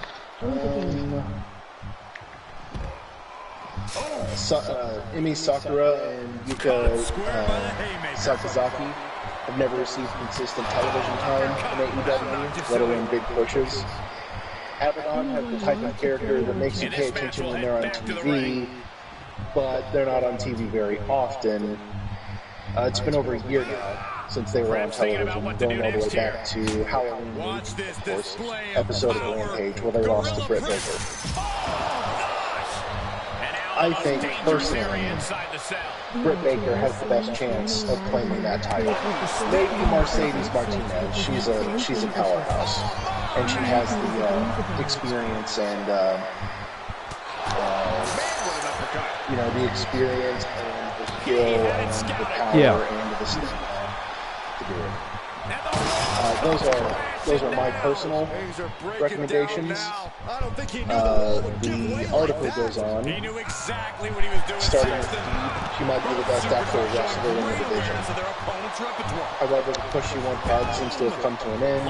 Emi Sakura and Yuka Sakazaki have never received consistent television time in AEW, let alone big pushes. Abaddon have the type of character that makes you pay attention when they're on TV, but they're not on TV very often. It's been over a year now since they were on television, going all the way back to Halloween Week, of course, episode of Rampage, where they lost to Britt Baker. I think, personally, Britt Baker has the best chance of claiming that title. Maybe Mercedes Martinez. She's a powerhouse, and she has the experience and the experience and the skill and the power and the stamina to do it. those are my personal recommendations. The article goes on, starting with she might be the best actual wrestler in the division. However, the push she once had seems to have come to an end,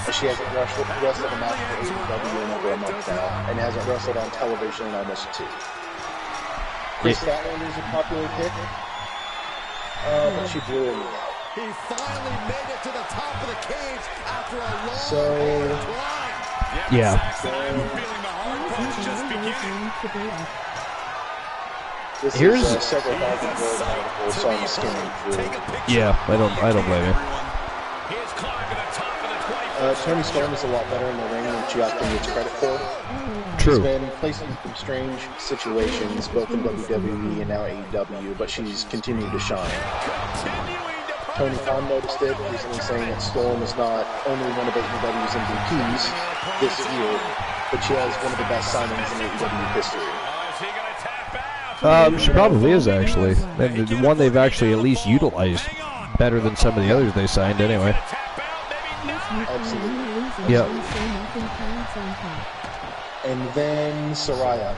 as she hasn't wrestled a match for AEW in over a month now, and hasn't wrestled on television in almost 2. Chris Statlander is a popular pick, but she blew him out. He finally made it to the top of the cage after a long climb. Yeah. This Here's is several thousand word articles, so I'm skimming through. Yeah, I don't blame you. Tony Storm is a lot better in the ring than she often gets credit for. True. She's been placed in some strange situations, both in WWE and now AEW, but she's continued to shine. Tony Khan noticed it, recently saying that Storm is not only one of AEW's MVPs this year, but she has one of the best signings in AEW history. She probably is, actually. And the one they've actually at least utilized better than some of the others they signed anyway. Absolutely. Yep. And then Saraya.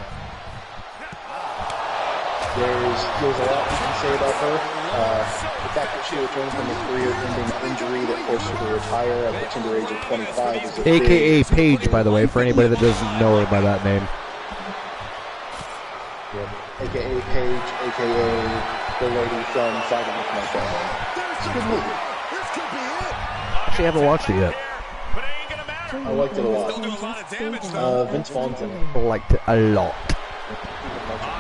There's a lot we can say about her. The fact that she returned from a career-ending injury that forced her to retire at the tender age of 25 is a AKA Paige, by the way, for anybody that doesn't know her by that name. AKA Paige, AKA the lady from Fighting With My Family. It's a good movie. Actually, I haven't watched it yet. I liked it a lot. Vince Vaughn's in it. Liked it a lot.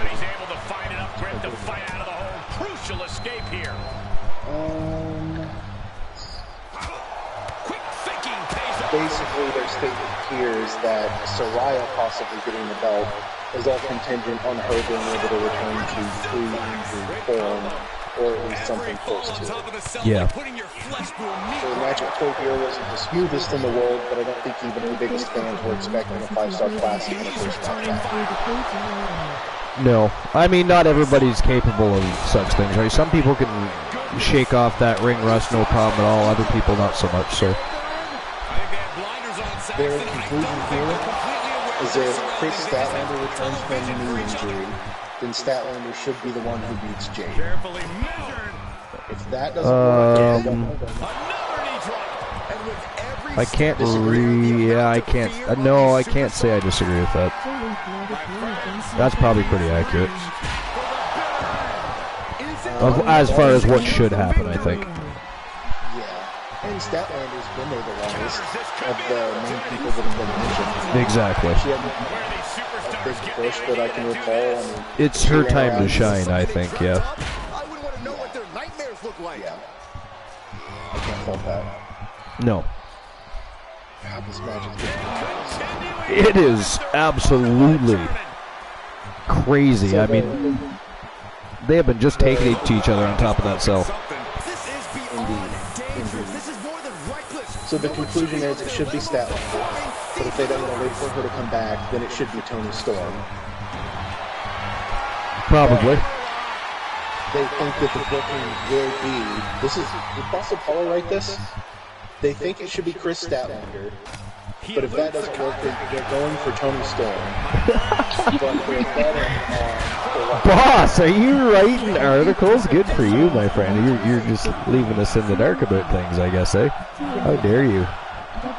He's able to find enough grit to fight out of the hole. Crucial escape here. Quick thinking pays off. Basically, their statement here is that Saraya possibly getting the belt is all contingent on her being able to return to pre-injury form, or at least something close to it. Yeah. So the match at Full Gear wasn't the smoothest in the world, but I don't think even the biggest fans were expecting a 5-star classic in the first match. No. I mean, not everybody's capable of such things, right? Some people can shake off that ring rust no problem at all. Other people not so much, so. Their conclusion here is if Chris Statlander returns from a knee injury, then Statlander should be the one who beats Jade. If that doesn't work, I can't I can't. No, I can't say I disagree with that. That's probably pretty accurate. As far as what should happen, I think. Yeah, and Statlander's been there the longest of the main people that have been mentioned. Exactly. She had a big push that I can recall. It's her time to shine, I think, yeah. I would want to know what their nightmares look like. Yeah. I can't fault that. No. God, this match is good. It is absolutely crazy. I mean, they have been just taking it to each other on top of that cell. Indeed. So the conclusion is it should be Statlander, but if they don't want to wait for her to come back, then it should be Tony Storm. Probably. They think that the booking will be, did Boss Apollo write this? They think it should be Chris Statlander, but if that doesn't work, they're going for Tony Storm. But they're betting on Boss, are you writing articles? Good for you, my friend. You're just leaving us in the dark about things, I guess, eh? How dare you?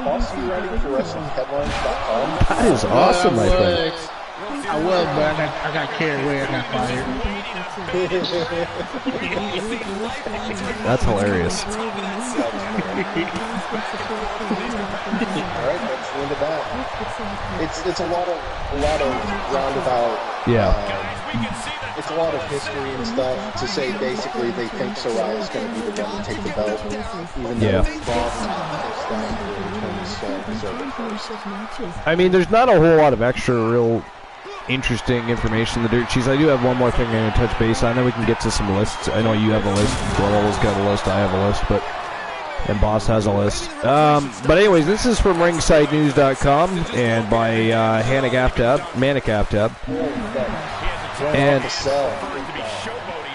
Boss, you writing for WrestlingHeadlines.com? That is awesome, my friend. I was, but I got carried away. I got fired. That's hilarious. Alright, that's the end of that. It's a lot of roundabout. Yeah. It's a lot of history and stuff to say basically they think Saraya's going to be the one to take the belt, even though I mean, there's not a whole lot of extra real interesting information in the dirt sheets. I do have one more thing I'm going to touch base on, then we can get to some lists. I know you have a list, Gordo's got a list, I have a list, and Boss has a list. But anyways, this is from RingsideNews.com and by Manic AfTab. And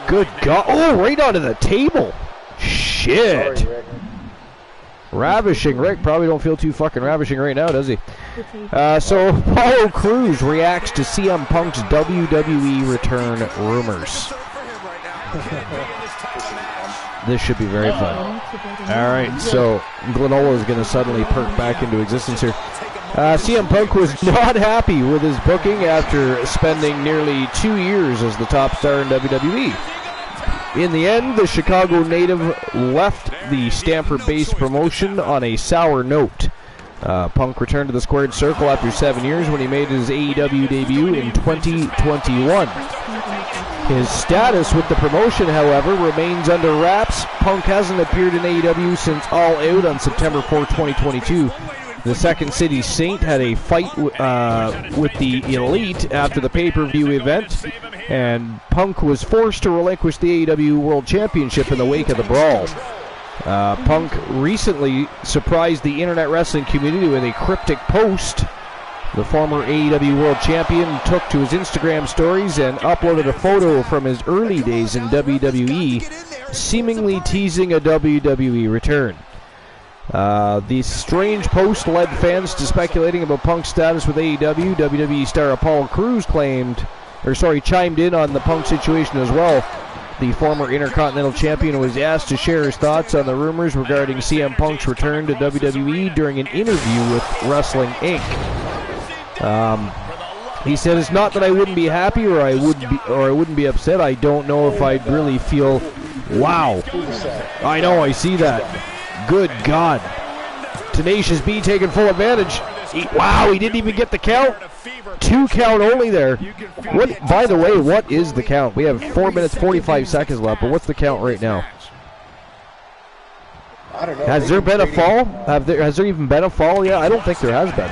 good God! Oh, right onto the table. Shit. Ravishing Rick probably don't feel too fucking ravishing right now, does he? So Apollo Crews reacts to CM Punk's WWE return rumors. This should be very fun. All right, so Glenola is going to suddenly perk back into existence here. CM Punk was not happy with his booking after spending nearly 2 years as the top star in WWE. In the end, the Chicago native left the Stamford-based promotion on a sour note. Punk returned to the Squared Circle after 7 years when he made his AEW debut in 2021. His status with the promotion, however, remains under wraps. Punk hasn't appeared in AEW since All Out on September 4, 2022. The Second City Saint had a fight with the Elite after the pay-per-view event, and Punk was forced to relinquish the AEW World Championship in the wake of the brawl. Punk recently surprised the internet wrestling community with a cryptic post. The former AEW World Champion took to his Instagram stories and uploaded a photo from his early days in WWE, seemingly teasing a WWE return. The strange post led fans to speculating about Punk's status with AEW. WWE star Apollo Crews chimed in on the Punk situation as well. The former Intercontinental Champion was asked to share his thoughts on the rumors regarding CM Punk's return to WWE during an interview with Wrestling Inc. He said, "It's not that I wouldn't be happy or I wouldn't be upset. I don't know if I'd really feel, wow. I know, I see that. Good God. Tenacious B taking full advantage. Wow, he didn't even get the count. 2 count only there. What? By the way, what is the count? We have 4 minutes 45 seconds left, but what's the count right now? I don't know. Has there been a fall? Has there even been a fall? Yeah, I don't think there has been.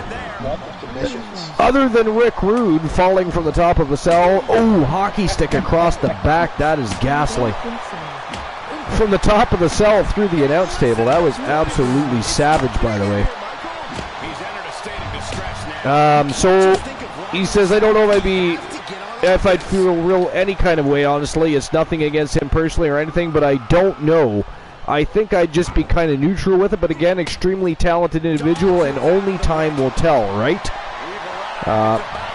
Other than Rick Rude falling from the top of the cell. Oh, hockey stick across the back. That is ghastly. From the top of the cell through the announce table. That was absolutely savage, by the way. So he says, I don't know if I'd feel any kind of way, honestly. It's nothing against him personally or anything, but I don't know. I think I'd just be kind of neutral with it, but again, extremely talented individual, and only time will tell, right?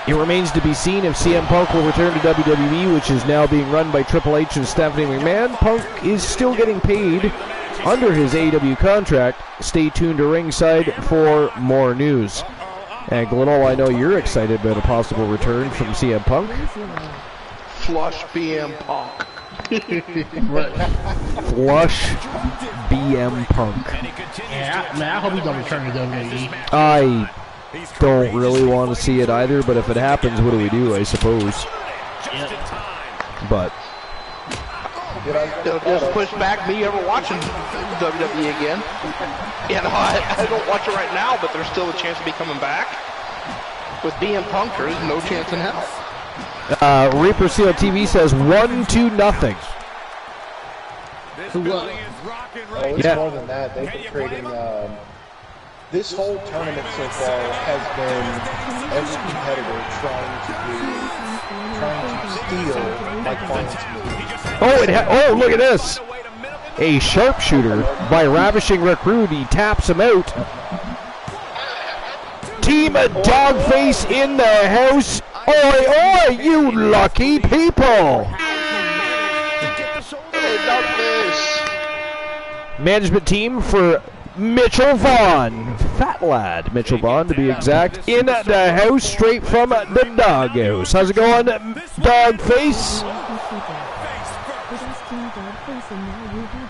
It remains to be seen if CM Punk will return to WWE, which is now being run by Triple H and Stephanie McMahon. Punk is still getting paid under his AEW contract. Stay tuned to Ringside for more news. And Glenola, I know you're excited about a possible return from CM Punk. Flush BM Punk. Flush BM Punk. Yeah, man, I hope he don't return to WWE. I don't really want to see it either, but if it happens, what do we do, I suppose? Yep. But It'll just push back me ever watching WWE again. You know, I don't watch it right now, but there's still a chance of me coming back. With BM Punk, there's no chance in hell. Reaper Seal TV says 1-0. Who won? It's more than that. They've been creating. This whole tournament so far has been every competitor trying to steal Mike Barnes' move. Oh, look at this! A sharpshooter by Ravishing Rick Rude. He taps him out. Team of Dogface in the house. Oi, oi, you lucky people! Management team for Mitchell Vaughn. Fat lad, Mitchell Vaughn to be exact. In the house, straight from the doghouse. How's it going, Dogface?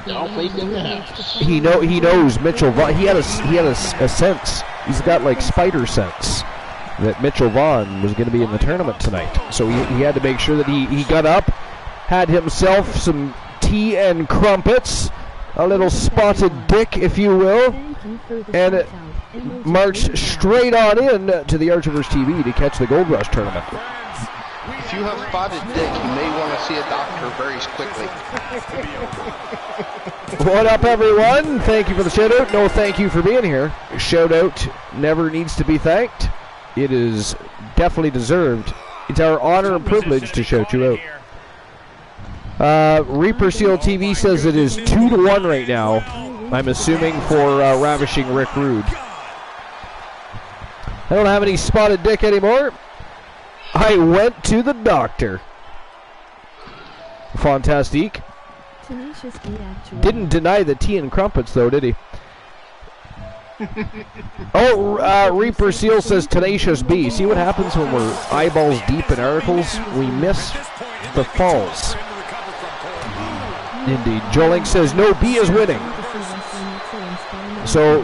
Dogface in the house. He knows Mitchell Vaughn. He had a sense. He's got like spider sense that Mitchell Vaughn was going to be in the tournament tonight. So he had to make sure that he got up, had himself some tea and crumpets, a little spotted dick, if you will, and marched straight on in to the Archivers TV to catch the Gold Rush tournament. If you have spotted dick, you may want to see a doctor very quickly. What up, everyone? Thank you for the shout out. No, thank you for being here. Shout out never needs to be thanked. It is definitely deserved. It's our honor and privilege to shout you out. Reaper Seal TV says it is 2-1 right now. I'm assuming for ravishing Rick Rude. I don't have any spotted dick anymore. I went to the doctor. Fantastique. Didn't deny the tea and crumpets, though, did he? Reaper Seal says Tenacious B. See what happens when we're eyeballs deep in articles? We miss the falls. Indeed. Jolink says no, B is winning. So,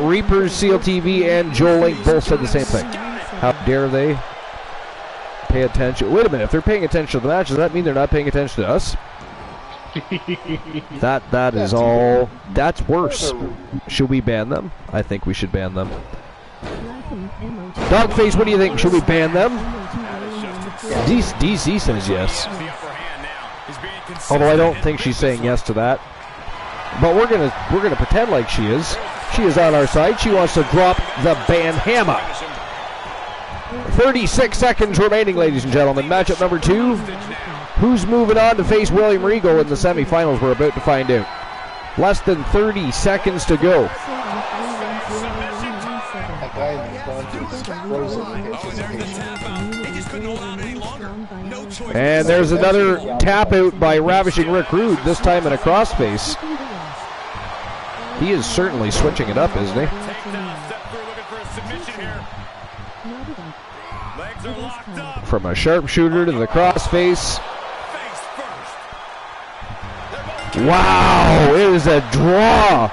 Reaper Seal TV and Jolink both said the same thing. How dare they pay attention? Wait a minute, if they're paying attention to the match, does that mean they're not paying attention to us? That is all. That's worse. Should we ban them? I think we should ban them. Dogface, what do you think? Should we ban them? DC says yes. Although I don't think she's saying yes to that. But we're gonna pretend like she is. She is on our side. She wants to drop the ban hammer. 36 seconds remaining, ladies and gentlemen. Matchup number 2. Who's moving on to face William Regal in the semifinals? We're about to find out. Less than 30 seconds to go. And there's another tap out by Ravishing Rick Rude, this time in a crossface. He is certainly switching it up, isn't he? From a sharpshooter to the crossface. Wow, it is a draw.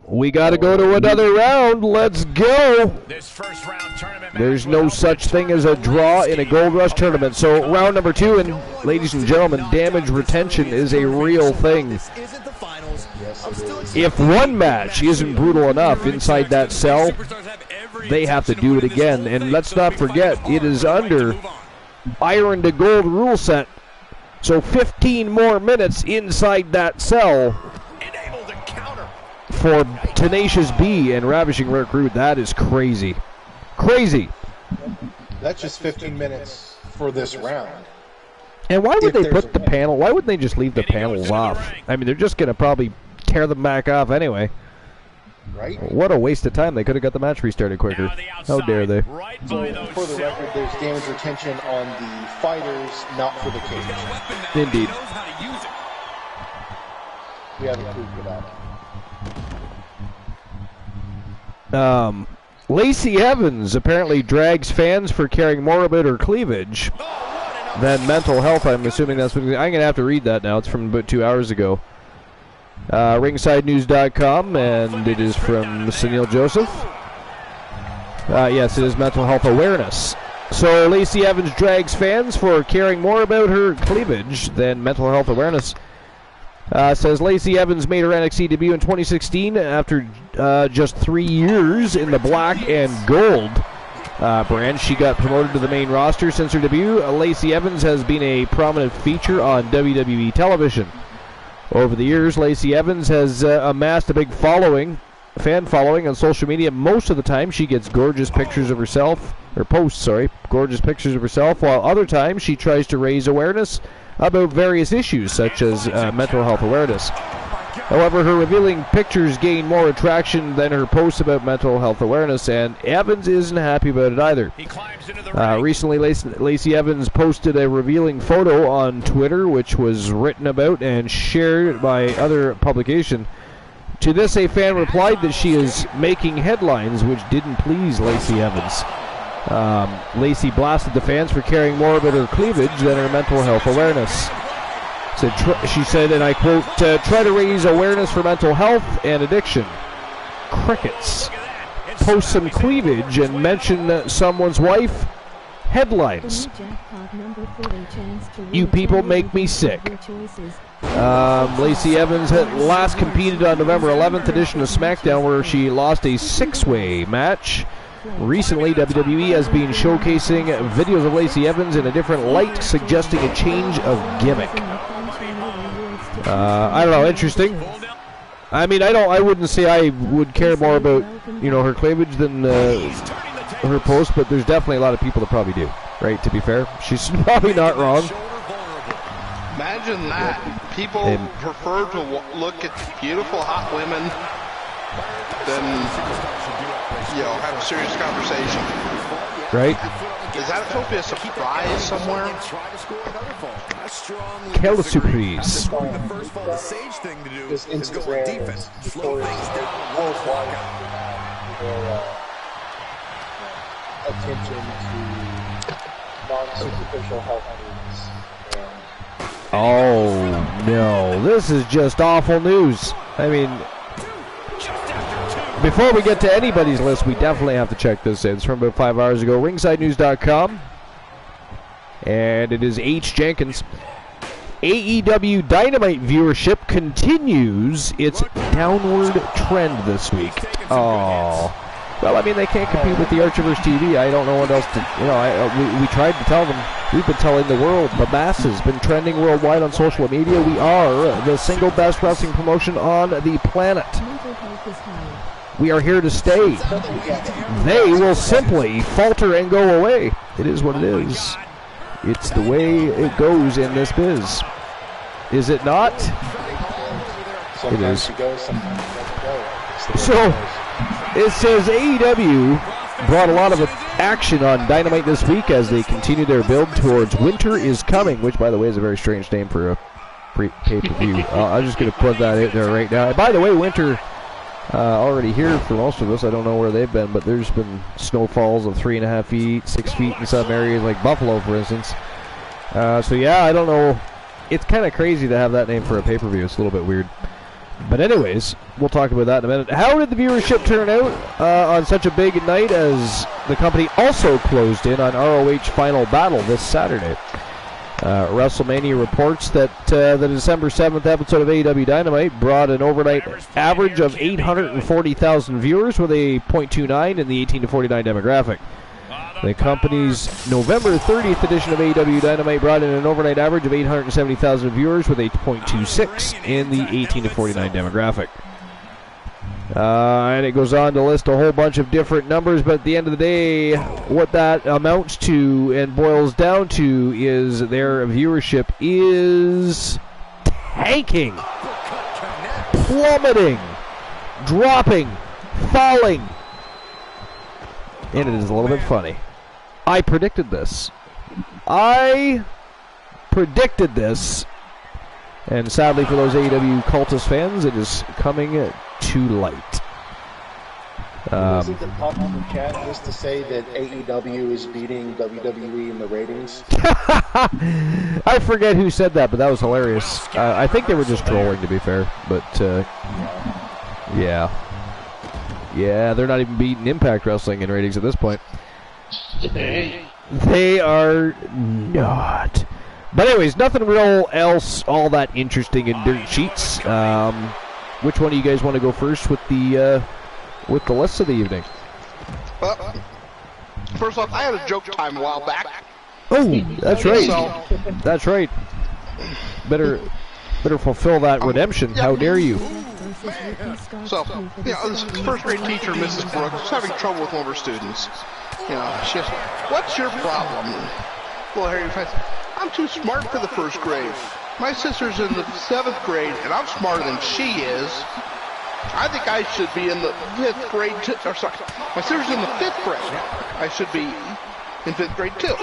We got to go to another round. Let's go. There's no such thing as a draw in a Gold Rush tournament. So round number 2, and ladies and gentlemen, damage retention is a real thing. If one match isn't brutal enough inside that cell, they have to do it again. And let's not forget, it is under Iron to Gold rule set. So 15 more minutes inside that cell for Tenacious B and Ravishing Rick Rude. That is crazy. Crazy. That's just 15 minutes for this round. And why would they put the panel? Why wouldn't they just leave the panels off? I mean, they're just going to probably tear them back off anyway. Right? What a waste of time. They could have got the match restarted quicker. How dare they? So, for the record, there's damage retention on the fighters, not for the cage. Indeed. We have a proof for that. Lacey Evans apparently drags fans for caring more about her cleavage than mental health. I'm assuming that's what I'm going to have to read that now. It's from about 2 hours ago. RingsideNews.com, and it is from Sunil Joseph. Yes, it is mental health awareness. So Lacey Evans drags fans for caring more about her cleavage than mental health awareness. Says Lacey Evans made her NXT debut in 2016 after just 3 years in the black and gold brand. She got promoted to the main roster since her debut. Lacey Evans has been a prominent feature on WWE television. Over the years, Lacey Evans has amassed a big fan following on social media. Most of the time, she gets gorgeous pictures of herself, or posts, gorgeous pictures of herself, while other times she tries to raise awareness about various issues, such as mental health awareness. However, her revealing pictures gain more attraction than her posts about mental health awareness, and Evans isn't happy about it either. Recently, Lacey Evans posted a revealing photo on Twitter, which was written about and shared by other publication. To this, a fan replied that she is making headlines, which didn't please Lacey Evans. Lacey blasted the fans for caring more about her cleavage than her mental health awareness. She said, and I quote, try to raise awareness for mental health and addiction. Crickets. Post some cleavage and mention someone's wife. Headlines. You people make me sick. Lacey Evans had last competed on November 11th edition of SmackDown, where she lost a 6-way match. Recently, WWE has been showcasing videos of Lacey Evans in a different light, suggesting a change of gimmick. I don't know, interesting. I mean, I wouldn't say I would care more about, her cleavage than her post, but there's definitely a lot of people that probably do, right? To be fair, she's probably not wrong. Imagine that. People prefer to look at beautiful, hot women than, have a serious conversation. Right? Is that supposed to be a surprise somewhere? Quelle surprise. The sage thing to do This is go on Instagram defense. is Slow things down. worldwide attention to non-superficial health needs. Oh, no. This is just awful news. I mean, before we get to anybody's list, we definitely have to check this in. It's from about 5 hours ago. RingsideNews.com. And it is H. Jenkins. AEW Dynamite viewership continues its downward trend this week. Oh. Well, I mean, they can't compete with the Archivers TV. I don't know what else to, we tried to tell them. We've been telling the world, the masses, been trending worldwide on social media. We are the single best wrestling promotion on the planet. We are here to stay. They will simply falter and go away. It is what it is. It's the way it goes in this biz. Is it not? It is. So, it says AEW brought a lot of action on Dynamite this week as they continue their build towards Winter is Coming, which, by the way, is a very strange name for a pay-per-view. I'm just going to put that in there right now. And by the way, Winter already here for most of us. I don't know where they've been, but there's been snowfalls of 3.5 feet, 6 feet in some areas, like Buffalo, for instance. So, yeah, I don't know. It's kind of crazy to have that name for a pay-per-view. It's a little bit weird. But anyways, we'll talk about that in a minute. How did the viewership turn out on such a big night as the company also closed in on ROH Final Battle this Saturday? WrestleMania reports that the December 7th episode of AEW Dynamite brought an overnight average of 840,000 viewers with a .29 in the 18 to 49 demographic. The company's November 30th edition of AEW Dynamite brought in an overnight average of 870,000 viewers with a .26 in the 18 to 49 demographic. And it goes on to list a whole bunch of different numbers, but at the end of the day, what that amounts to and boils down to is their viewership is tanking, plummeting, dropping, falling. And it is a little bit funny. I predicted this. And sadly for those AEW cultist fans, it is coming too light. Isn't it pop in the chat just to say that AEW is beating WWE in the ratings? I forget who said that, but that was hilarious. I think they were just trolling, to be fair. But, yeah. Yeah, they're not even beating Impact Wrestling in ratings at this point. They are not. But anyways, nothing real else all that interesting in Dirt Sheets. Which one do you guys want to go first with the list of the evening? Well, first off, I had a joke time a while back. Oh, that's right. So, that's right. Better fulfill that redemption. How dare you? So, this first grade teacher, Mrs. Brooks, was having trouble with one of her students. She asked, "What's your problem?" Well, Harry says, "I'm too smart for the first grade. My sister's in the 7th grade, and I'm smarter than she is. I think I should be in the 5th grade too." Or sorry, my sister's in the 5th grade. I should be in 5th grade too.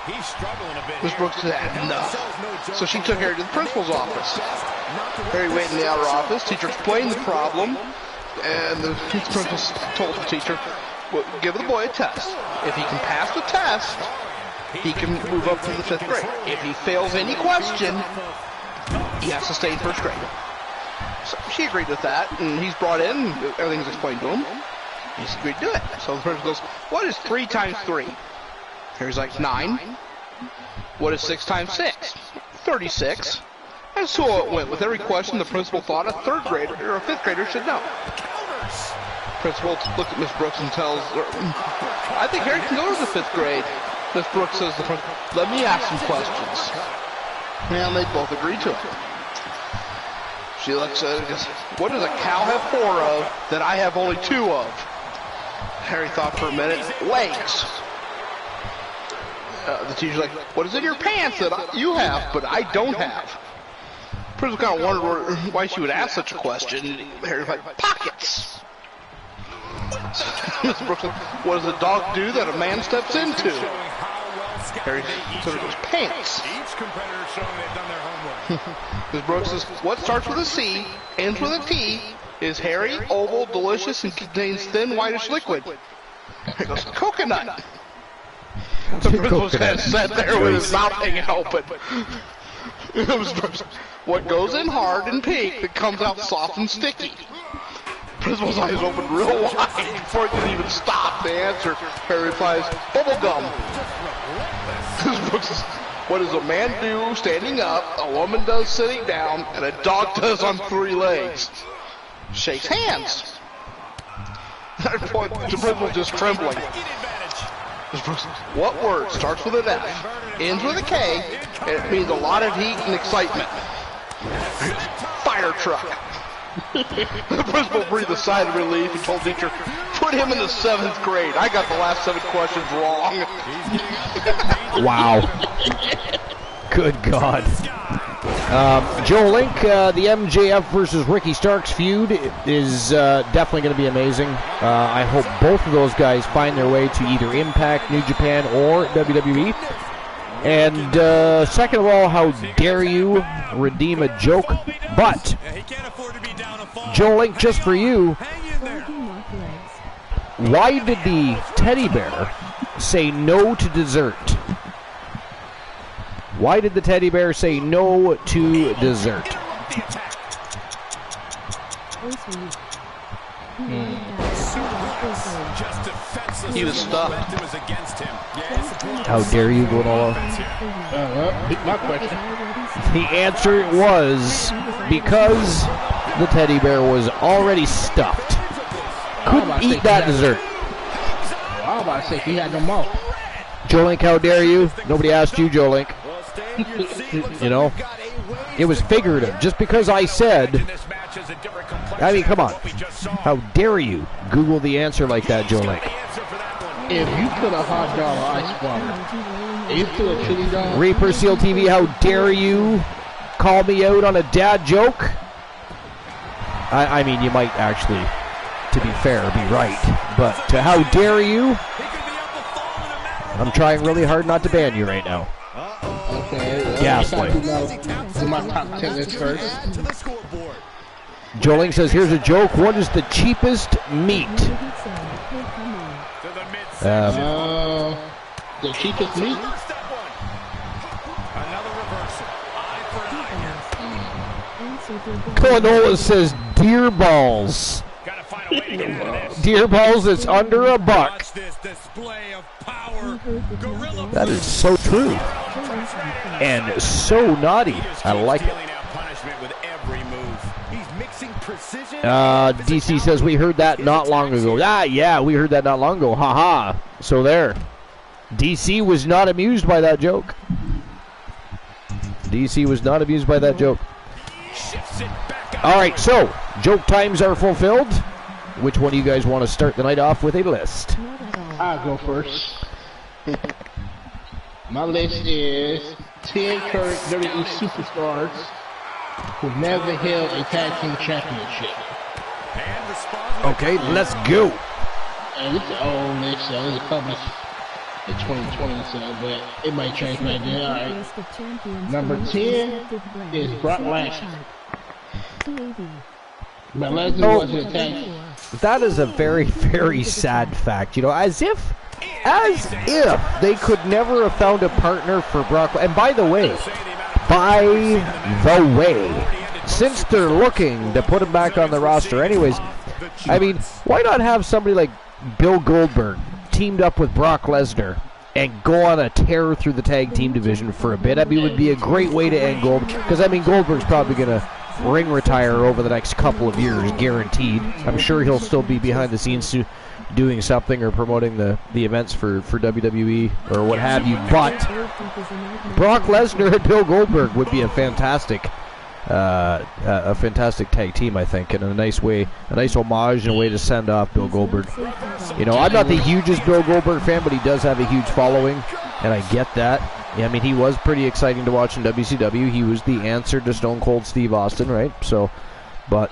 He's struggling a bit. Miss Brooks said, "Enough." So she took Harry to the principal's office. Harry waited in the outer office. Teacher explained the problem, and the principal told the teacher, "Well, give the boy a test. If he can pass the test, he can move up to the 5th grade. If he fails any question, he has to stay in 1st grade." So she agreed with that, and he's brought in. Everything's explained to him. He's agreed to do it. So the principal goes, "What is 3 times 3? Harry's like, 9. "What is 6 times 6? 36. And so it went. With every question, the principal thought a 3rd grader or a 5th grader should know. Principal looked at Miss Brooks and tells her, "I think Harry can go to the 5th grade." Miss Brooks says to the principal, "Let me ask some questions." And they both agree to it. She looks at it and goes, "What does a cow have 4 of that I have only 2 of?" Harry thought for a minute. "Legs." the teacher's like, what is in your pants that you have, but I don't have? Principal kind of wondered why she would ask such a question. Harry's like, pockets. Mr. Brooks said, what does a dog do that a man steps into? Harry considered his pants. Each competitor showing they've done their homework. Ms. Brooks says, what starts with a C, ends with a T, is hairy, oval, delicious, and contains thin, whitish liquid. He goes, coconut. The principal sat there with his mouth hanging open. Ms. Brooks, what goes in hard and pink that comes out soft and sticky. Principal's eyes opened real wide before he could even stop to answer. Harry replies, bubble gum. Ms. Brooks says, what does a man do standing up, a woman does sitting down, and a dog does on 3 legs? Shakes hands. At that point, the principal's just trembling. Ms. Brooks, what word starts with an F, ends with a K, and it means a lot of heat and excitement? Fire truck. The principal breathed a sigh of relief and told teacher, put him in the 7th grade. I got the last 7 questions wrong. Wow. Good God. Joe Link, the MJF versus Ricky Starks feud is definitely going to be amazing. I hope both of those guys find their way to either Impact, New Japan, or WWE. And second of all, how dare you redeem a joke? But, Joe Link, just for you, why did the teddy bear say no to dessert? Why did the teddy bear say no to dessert? He was stuffed. How dare you, Guanola? My question. The answer was because the teddy bear was already stuffed. Couldn't eat that dessert. I was about to say he had no mouth. Joe Link, how dare you? Nobody asked you, Joe Link. You know, it was figurative. Just because I said, I mean, come on. How dare you Google the answer like that, Joe Link? If you put a hot dog on ice water, and you put a chili dog... Reaper Seal TV, how dare you call me out on a dad joke? I mean, you might actually, to be fair, be right. But how dare you? I'm trying really hard not to ban you right now. Okay. Gaslight. Do my top 10 list first. Joe Link says, here's a joke. What is the cheapest meat? The cheapest meat? Colanola says deer balls. Deer balls, it's under $1. That is so true. And so naughty. I like it. DC says we heard that not long ago. Yeah, we heard that not long ago. Haha. So there. DC was not amused by that joke. DC was not amused by that joke. Alright, so joke times are fulfilled. Which one do you guys want to start the night off with a list? I'll go first. My list is 10 current WWE superstars who never held a tag team championship. Okay, let's go. And it's an old list, so it was published in 2020, so but it might change by then. Alright. Number 10 is Brock Lesnar. But Lesnar wasn't a tag team. That is a very, very sad fact. You know, as if they could never have found a partner for Brock. And by the way, since they're looking to put him back on the roster anyways, I mean, why not have somebody like Bill Goldberg teamed up with Brock Lesnar and go on a tear through the tag team division for a bit? I mean, it would be a great way to end Goldberg, because I mean, Goldberg's probably going to ring retire over the next couple of years, guaranteed. I'm sure he'll still be behind the scenes doing something or promoting the events for WWE or what have you, but Brock Lesnar and Bill Goldberg would be a fantastic tag team, I think, and a nice homage and a way to send off Bill Goldberg. You know, I'm not the hugest Bill Goldberg fan, but he does have a huge following, and I get that. Yeah, I mean, he was pretty exciting to watch in WCW. He was the answer to Stone Cold Steve Austin, right? So, but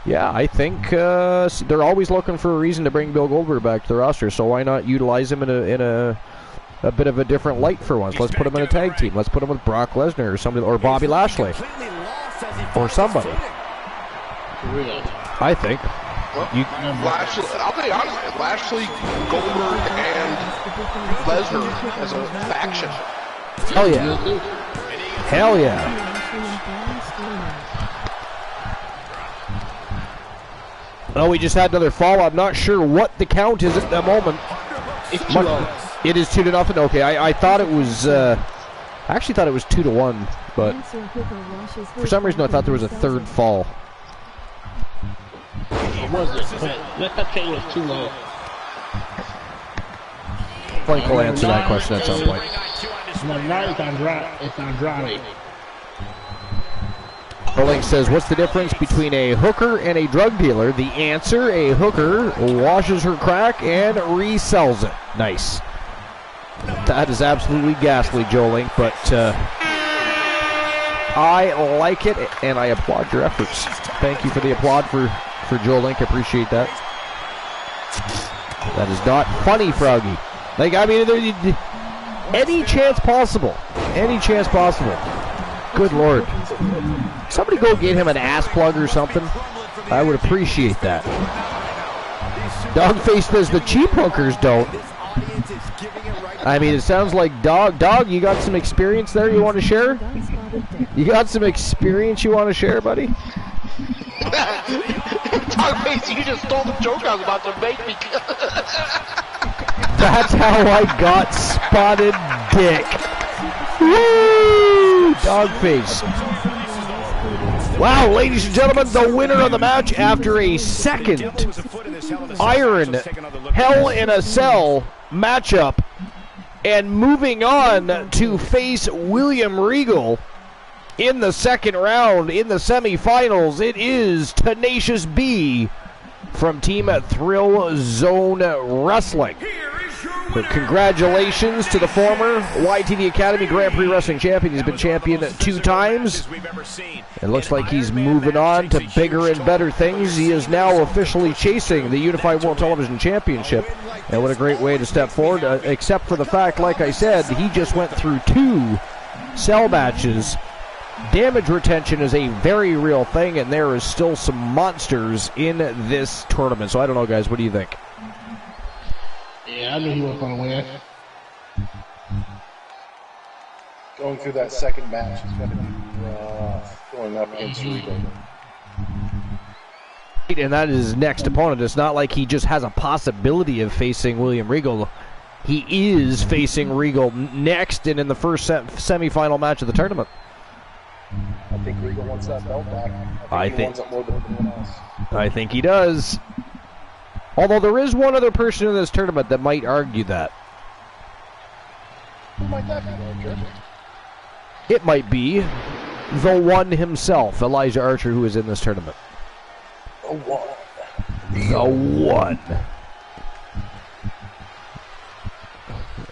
yeah, I think they're always looking for a reason to bring Bill Goldberg back to the roster. So why not utilize him in a bit of a different light for once? Let's put him in a tag team. Let's put him with Brock Lesnar or somebody, or Bobby Lashley, or somebody. I think. Lashley, I'll tell you honestly, Lashley, Goldberg, and Lesnar as a faction. Hell yeah. Hell yeah. Oh, we just had another fall. I'm not sure what the count is at the moment. It's 2-0. It is 2-0. Okay, I thought it was. I actually thought it was 2-1, but for some reason I thought there was a third fall. It wasn't, but let's not say it was too low. Frank will answer that question at some point. No, now it's Andrade. Erling says, what's the difference between a hooker and a drug dealer? The answer, a hooker washes her crack and resells it. Nice. That is absolutely ghastly, Joe Link, but I like it, and I applaud your efforts. Thank you for the applaud for Joe Link. I appreciate that. That is not funny, Froggy. Like, I mean, any chance possible. Any chance possible. Good Lord. Somebody go get him an ass plug or something. I would appreciate that. Dogface says the cheap hookers don't. I mean, it sounds like Dog, you got some experience there you want to share? You got some experience you want to share, buddy? Dogface, you just stole the joke I was about to make me. That's how I got spotted dick. Woo! Dogface. Wow, ladies and gentlemen, the winner of the match after a second Iron Hell in a Cell matchup and moving on to face William Regal in the second round in the semifinals. It is Tenacious B from Team Thrill Zone Wrestling. So congratulations to the former YTV Academy Grand Prix Wrestling champion. He's been champion 2 times. It looks like he's moving on to bigger and better things. He is now officially chasing the Unified World Television Championship. And what a great way to step forward, except for the fact, like I said, he just went through 2 cell matches. Damage retention is a very real thing, and there is still some monsters in this tournament. So I don't know, guys. What do you think? Yeah, I knew he was going to win. Going through that second match is going to be rough, going up against Regal. And that is his next opponent. It's not like he just has a possibility of facing William Regal. He is facing Regal next and in the first semifinal match of the tournament. I think Regal wants that belt back. I He wants it more than anyone else. I think he does. Although there is one other person in this tournament that might argue that. Who might that be, Archer? It might be the one himself, Elijah Archer, who is in this tournament. The one. The one.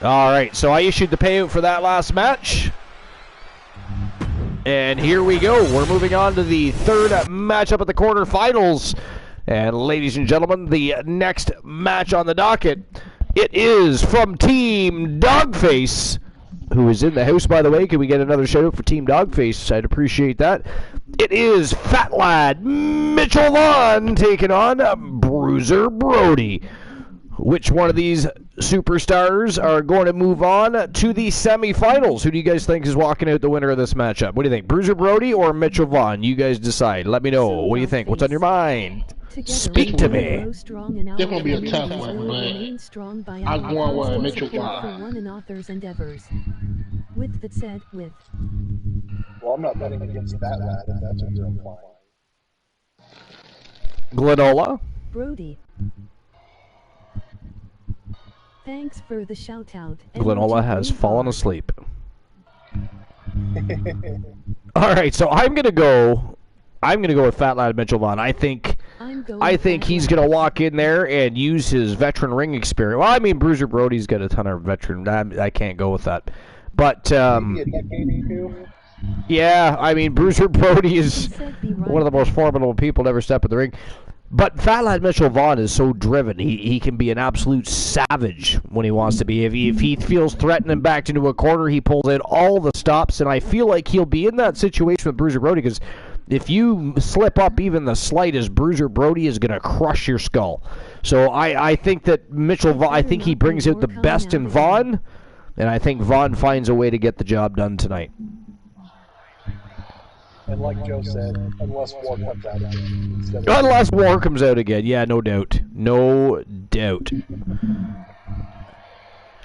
All right, so I issued the payout for that last match. And here we go. We're moving on to the third matchup at the quarterfinals. And ladies and gentlemen, the next match on the docket, it is from Team Dogface, who is in the house, by the way. Can we get another shout out for Team Dogface? I'd appreciate that. It is Fat Lad Mitchell Vaughn taking on Bruiser Brody. Which one of these superstars are going to move on to the semifinals? Who do you guys think is walking out the winner of this matchup? What do you think, Bruiser Brody or Mitchell Vaughn? You guys decide. Let me know. What do you think? What's on your mind? Speak to me. This will be a tough one, but I'm going with Mitchell Vaughn. With that said, with. Well, I'm not betting against that lad, if that's what you're implying. Glenola? Brody. Thanks for the shout out. Glenola has fallen asleep. All right, so I'm gonna go with Fat Lad Mitchell Vaughn. I think I think he's going to walk in there and use his veteran ring experience. Well, I mean, Bruiser Brody's got a ton of veteran. I can't go with that. But, yeah, I mean, Bruiser Brody is one of the most formidable people to ever step in the ring. But Fat Lad Mitchell Vaughn is so driven. He can be an absolute savage when he wants to be. If he feels threatened and backed into a corner, he pulls in all the stops. And I feel like he'll be in that situation with Bruiser Brody because if you slip up even the slightest, Bruiser Brody is going to crush your skull. So I think that Mitchell Vaughn, I think he brings out the best in Vaughn, and I think Vaughn finds a way to get the job done tonight. And like Joe said, unless war comes out again. Unless war comes out again, yeah, no doubt. No doubt.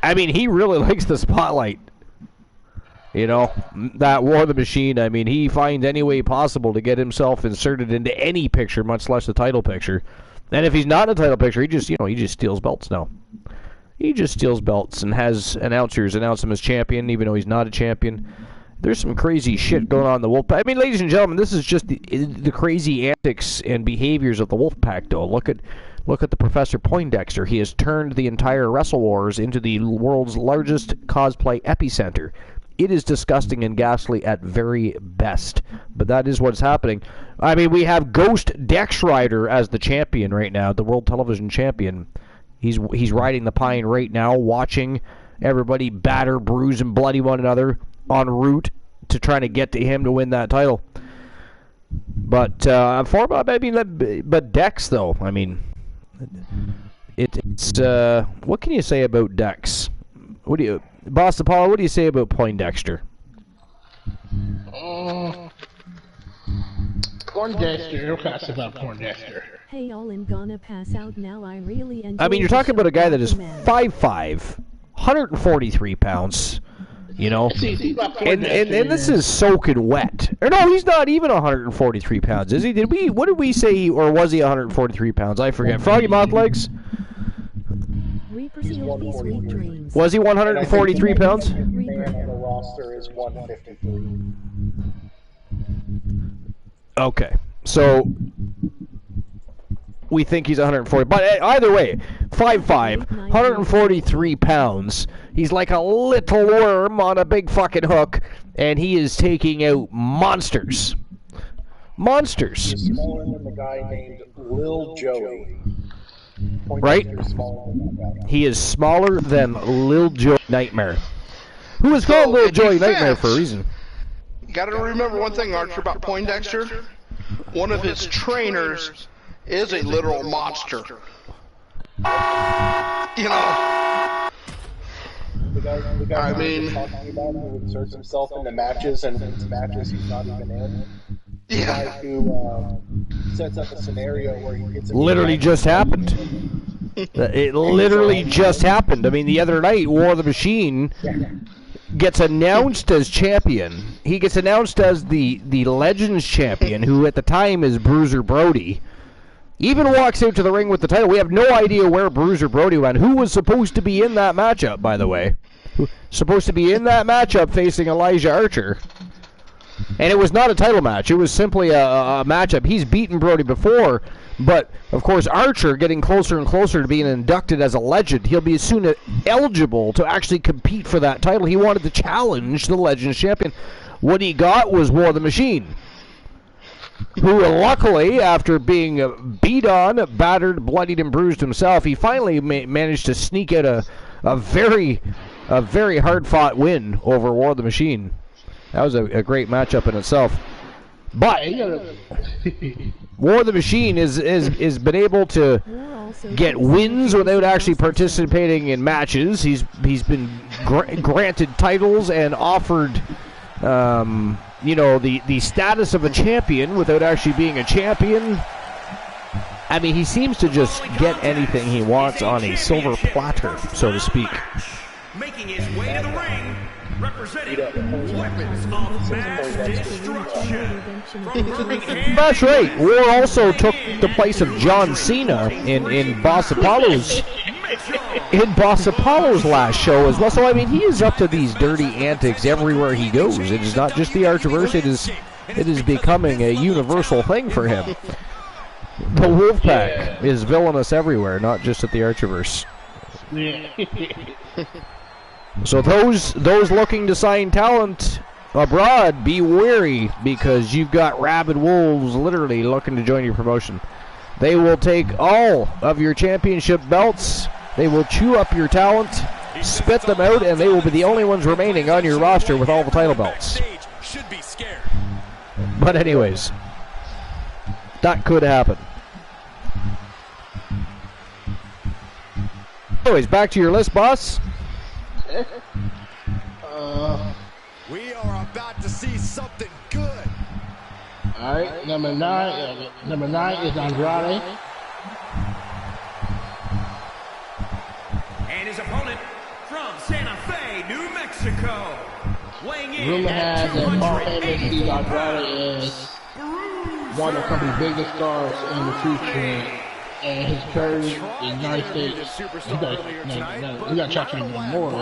I mean, he really likes the spotlight. You know, that War of the Machine, I mean, he finds any way possible to get himself inserted into any picture, much less the title picture. And if he's not in a title picture, he just steals belts now. He just steals belts and has announcers announce him as champion, even though he's not a champion. There's some crazy shit going on in the Wolfpack. I mean, ladies and gentlemen, this is just the crazy antics and behaviors of the Wolfpack, though. Look at the Professor Poindexter. He has turned the entire Wrestle Wars into the world's largest cosplay epicenter. It is disgusting and ghastly at very best, but that is what's happening. I mean, we have Ghost Dex Rider as the champion right now, the World Television Champion. He's riding the pine right now, watching everybody batter, bruise, and bloody one another en route to trying to get to him to win that title. But but Dex though, I mean, it's what can you say about Dex? Boss Apollo, what do you say about Poindexter? Poindexter, what can I say about Poindexter? Hey, all in gonna pass out now. I really enjoy. I mean, you're talking about a guy that is 5'5", 143 pounds. You know, and this is soaking wet. Or no, he's not even 143 pounds, is he? What did we say, or was he 143 pounds? I forget. Froggy Mouth Legs? Was he 143 pounds? The man on the roster is 153. Okay, so we think he's 140. But either way, 5'5", 143 pounds. He's like a little worm on a big fucking hook, and he is taking out monsters. Monsters. He's smaller than the guy named Lil Joey. Right? He is smaller than Lil Joey Nightmare. Who is called Lil Joey Nightmare for a reason. You gotta remember one thing, Archer, about Poindexter. One of his trainers is a literal monster. You know. The guy talking about who inserts himself into matches and wins matches he's not even in. The guy who sets up a scenario where he gets literally just happened. It literally just happened. I mean, the other night, War of the Machine gets announced as champion. He gets announced as the Legends champion, who at the time is Bruiser Brody. Even walks out to the ring with the title. We have no idea where Bruiser Brody went. Who was supposed to be in that matchup, by the way? Supposed to be in that matchup facing Elijah Archer. And it was not a title match. It was simply a matchup. He's beaten Brody before, but, of course, Archer getting closer and closer to being inducted as a legend. He'll be soon eligible to actually compete for that title. He wanted to challenge the Legends champion. What he got was War of the Machine, who luckily, after being beat on, battered, bloodied, and bruised himself, he finally managed to sneak out a very hard-fought win over War of the Machine. That was a great matchup in itself. But War of the Machine is been able to get wins without actually participating in matches. He's been granted titles and offered the status of a champion without actually being a champion. I mean, he seems to just get anything he wants on a silver platter, so to speak. Making his way to the ring, representing Weapons of Mass Destruction. That's right. War also took the place of John Cena in Boss Apollo's last show as well. So I mean, he is up to these dirty antics everywhere he goes. It is not just the Archerverse. It is becoming a universal thing for him. The Wolfpack is villainous everywhere, not just at the Archiverse. Yeah. So those looking to sign talent abroad, be wary, because you've got rabid wolves literally looking to join your promotion. They will take all of your championship belts. They will chew up your talent, spit them out, and they will be the only ones remaining on your roster with all the title belts. But anyways, that could happen. Anyways, back to your list, boss. We are about to see something good. All right, number nine is Andrade. And his opponent from Santa Fe, New Mexico, weighing in Rumor at has that Paul Heyman 280 sees Andrade as one of the company's biggest stars in the future, and his career in the United States, he got chopped even more. I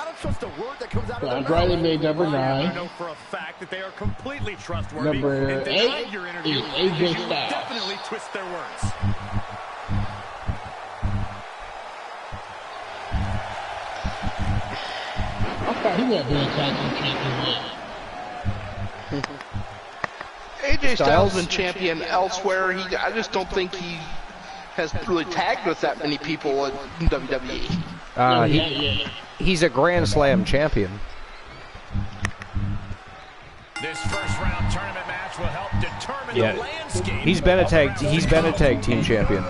don't trust a word that comes out of Andrade made number I 9. know for a fact that they are completely trustworthy. Number and 8 your interview is AJ because you Styles. definitely twist their words. I thought he would have been a tag team champion. AJ Styles been champion elsewhere. I just don't think he has really tagged with that many people in WWE. He's a Grand Slam champion. This first round tournament match will help determine the landscape. He's been a tag team champion.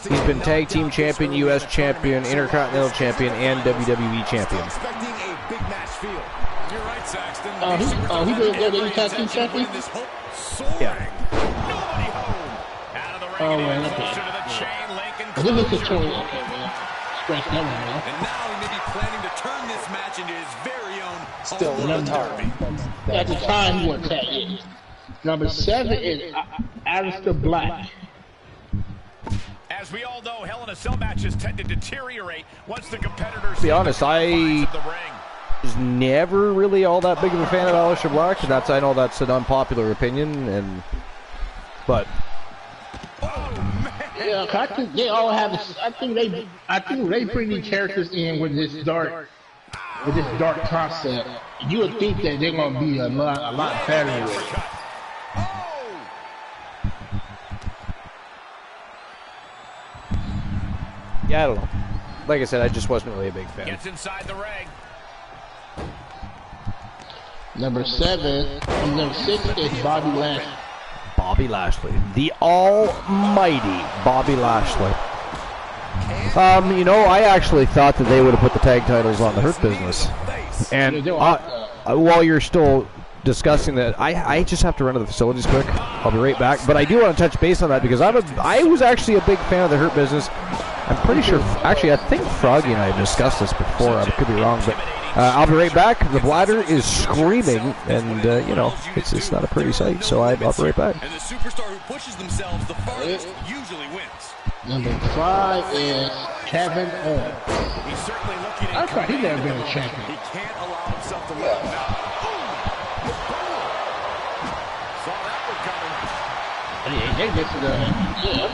He's been tag team champion, US champion, Intercontinental champion, and WWE champion. Expecting a big match feel. You're right, Saxton. He didn't go to tag team champion? Yeah. Nobody home. Out of the ring, Oh, man, closer okay. to the chain link and This is the 20. Okay, man. Scratch that one, man. And now he may be planning to turn this match into his very own Still, home number derby. At the time, he wasn't tagged in. Number 7 is Aleister Black. as we all know, Hell in a Cell matches tend to deteriorate once the competitors. To be honest, I was never really all that big of a fan of Aleister Black. I know that's an unpopular opinion, but Yeah, I think they all have. I think they bring these characters in with this dark concept. You would think that they're gonna be a lot better with it. yeah, I don't know. Like I said, I just wasn't really a big fan. Gets inside the ring. Number 6 is Bobby Lashley. Bobby Lashley, the almighty Bobby Lashley. I actually thought that they would have put the tag titles on the Hurt Business. And while you're still discussing that, I just have to run to the facilities quick. I'll be right back. But I do want to touch base on that because I was actually a big fan of the Hurt Business. I'm pretty sure, actually, I think Froggy and I have discussed this before. I could be wrong, but I'll be right back. The bladder is screaming, and, it's not a pretty sight, so I'll be right back. And the superstar who pushes themselves the farthest usually wins. Number 5 is Kevin Owens. He's certainly looking I thought he'd never been a champion. He can't allow himself to let him out. Saw that one coming. They I'm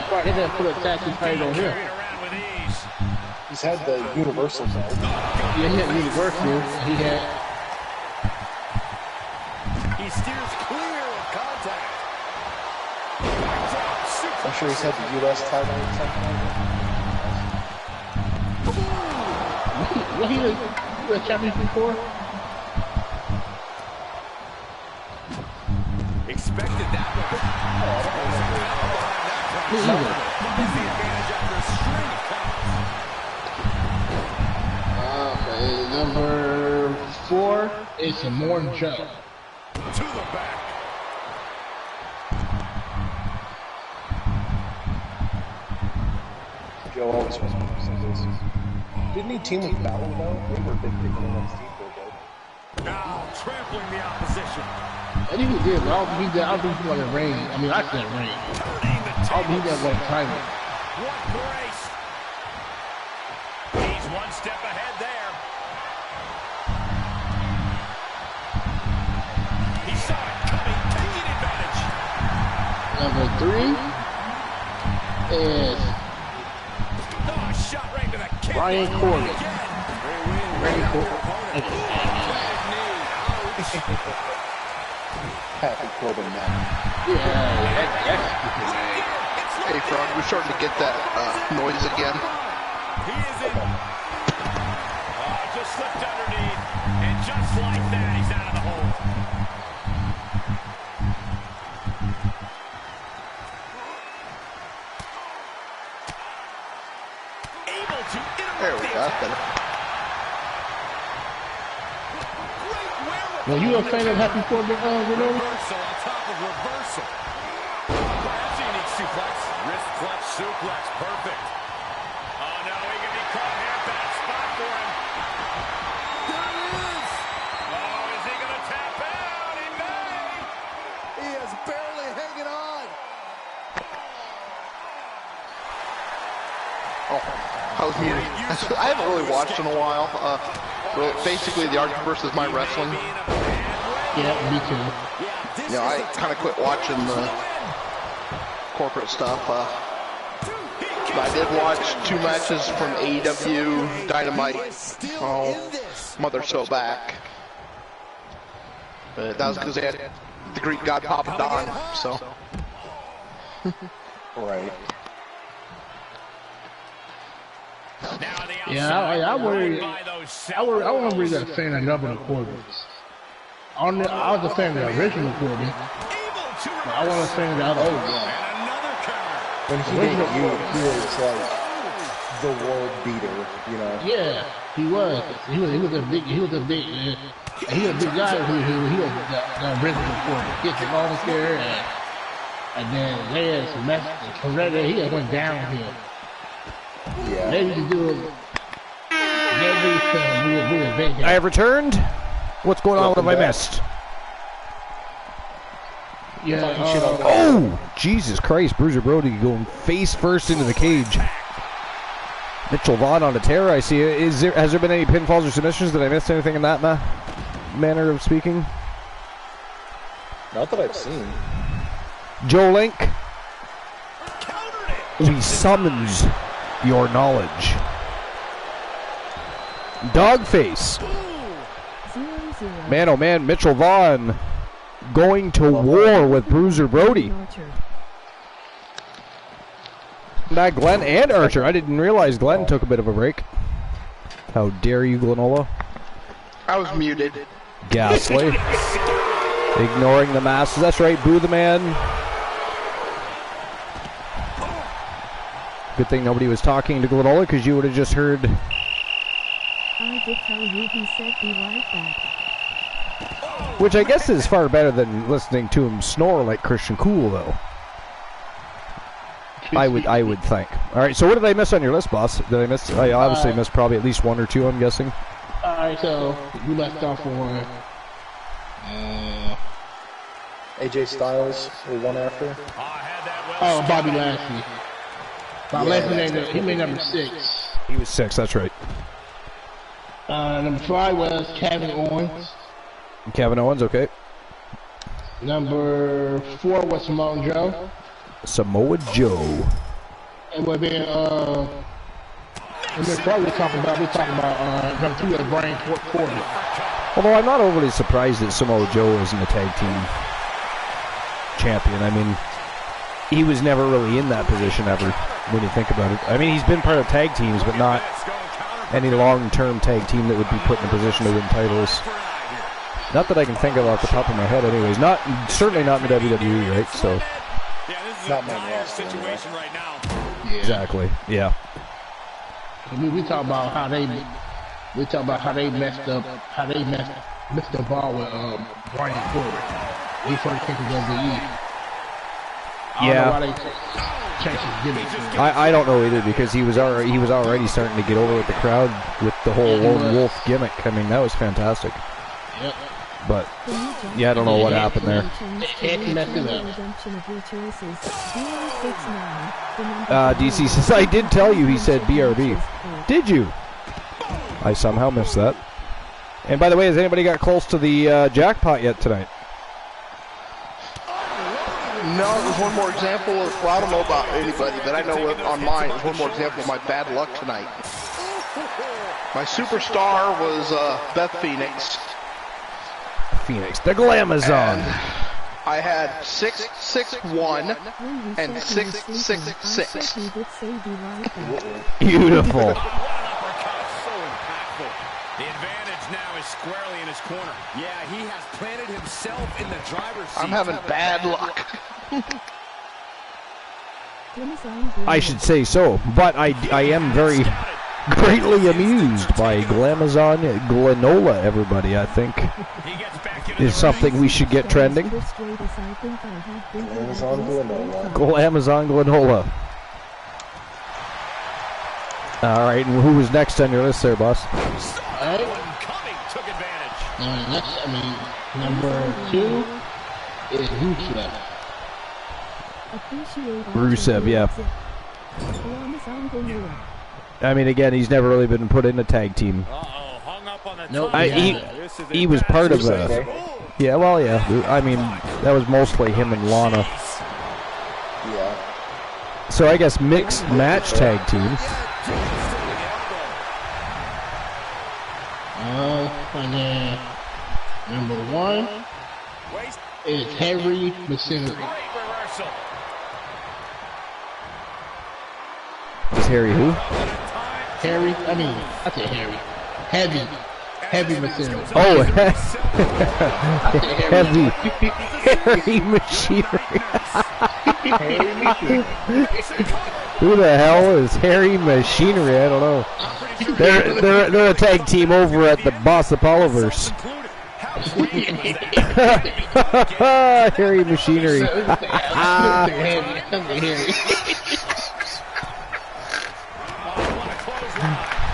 surprised they didn't put a tag team title on him. Carried around with ease. He's had the Universal belt. Yeah, he had Universal. He had. He steers clear of contact. I'm sure he's had the US title or something. What he was a champion before? Expected that Okay, number 4 is Samoa Joe. To the back. Joe always was Didn't he team with Balor though? They were a big thing in NXT for a bit. Now trampling the opposition. I think he did, but I don't think he won the ring. I mean, I said ring. Turning the I don't think he tables. won the title. What grace. He's one step ahead there. He saw it coming, taking advantage. Number 3 is Brian Corbin. Happy Corbin now. Yeah, Hey, Frog, we're starting to get that noise again. He is in. Just slipped underneath, and just like that, he's out of the hole. Able to interrupt. There we go. That's better. Well, you a fan of Happy Corbin, Renee? Reversal on top of reversal. That's a unique suplex. Wrist clutch suplex. Perfect. Oh, no, he can be caught here. Bad spot for him. There it is. Oh, is he going to tap out? He may. He is barely hanging on. Oh, I was muted. I haven't really watched in a while. Basically, the Archverse is my wrestling. Yeah, me too. You know, I kind of quit watching the corporate stuff. I did watch 2 matches from AEW Dynamite. Oh, mother so back. But that was because they had the Greek god Papa Don, so. Right. Yeah, I wasn't really a fan of none of the Corbins. I was a fan of the original Corbin, but I wasn't a fan of the other ones. When he was like the world beater, you know. Yeah, he was. He was a big guy who was the original Corbin. He had long hair and then they just messed from right there. He just went downhill. Yeah. Maybe to do it. I have returned. What's going on? What have I missed? Yeah. Oh, Jesus Christ. Bruiser Brody going face first into the cage. Mitchell Vaughn on a tear, I see. Has there been any pinfalls or submissions? Did I miss anything in that manner of speaking? Not that I've seen. Joe Link. We summons your knowledge. Dogface. 0-0. Man, oh man, Mitchell Vaughn going to war with Bruiser Brody. Back Glenn and Archer. I didn't realize Glenn took a bit of a break. How dare you, Glenola? I was muted. Ghastly. Ignoring the masses. That's right, boo the man. Good thing nobody was talking to Glenola, because you would have just heard. I did tell you he said be right back. Which I guess is far better than listening to him snore like Christian Cool, though. I would think. All right, so what did I miss on your list, boss? Did I miss? I obviously missed probably at least 1 or 2, I'm guessing. All right, so you left off on AJ Styles or one after. oh, Bobby Lashley. Bobby Lashley, he made number 6. He was 6, that's right. Number 5 was Kevin Owens. Kevin Owens, okay. Number 4 was Samoa Joe. Samoa Joe. And we've been probably talking about number 2 was Brian Corbin. Although I'm not overly surprised that Samoa Joe isn't a tag team champion. I mean, he was never really in that position ever, when you think about it. I mean, he's been part of tag teams, but not any long-term tag team that would be put in a position to win titles. Not that I can think of off the top of my head anyways. Certainly not in the WWE, right? So. Yeah, this is Not a my dire loss, situation right now. Yeah. Exactly. Yeah. We talk about how they messed the ball with Brian Corbin. He first came to WWE. I don't know why they changed his gimmick. I don't know either, because he was already starting to get over with the crowd with the whole lone wolf gimmick. I mean, that was fantastic. Yep. But yeah, I don't know what happened there. DC says, I did tell you, he said BRB. Did you? I somehow missed that. And by the way, has anybody got close to the jackpot yet tonight? No, it was one more example of, well, I don't know about anybody, but I know it on mine, it was one more example of my bad luck tonight. My superstar was Beth Phoenix. Phoenix, the Glamazon. And I had 661 and 666. Beautiful. The advantage now is squarely in his corner. Yeah, he has planted himself in the driver's seat. I'm having bad luck. I should say so, but I am very greatly amused by Glamazon Glanola, everybody, I think, is something we should get trending. Glamazon Glanola. All right, and who was next on your list there, boss? Took advantage. Next, number 2 is Rusev. Rusev, yeah. I mean, again, he's never really been put in a tag team. Hung up on the Nope. He was part of a... Yeah, well, yeah. I mean, that was mostly him and Lana. Yeah. So I guess mixed match tag team. And then number 1 is Harry Machinery. Is Harry who? Heavy Machinery. Oh, Heavy. Harry Machinery. Who the hell is Harry Machinery? I don't know. They're a tag team over at the Boss Apolloverse. Harry Machinery.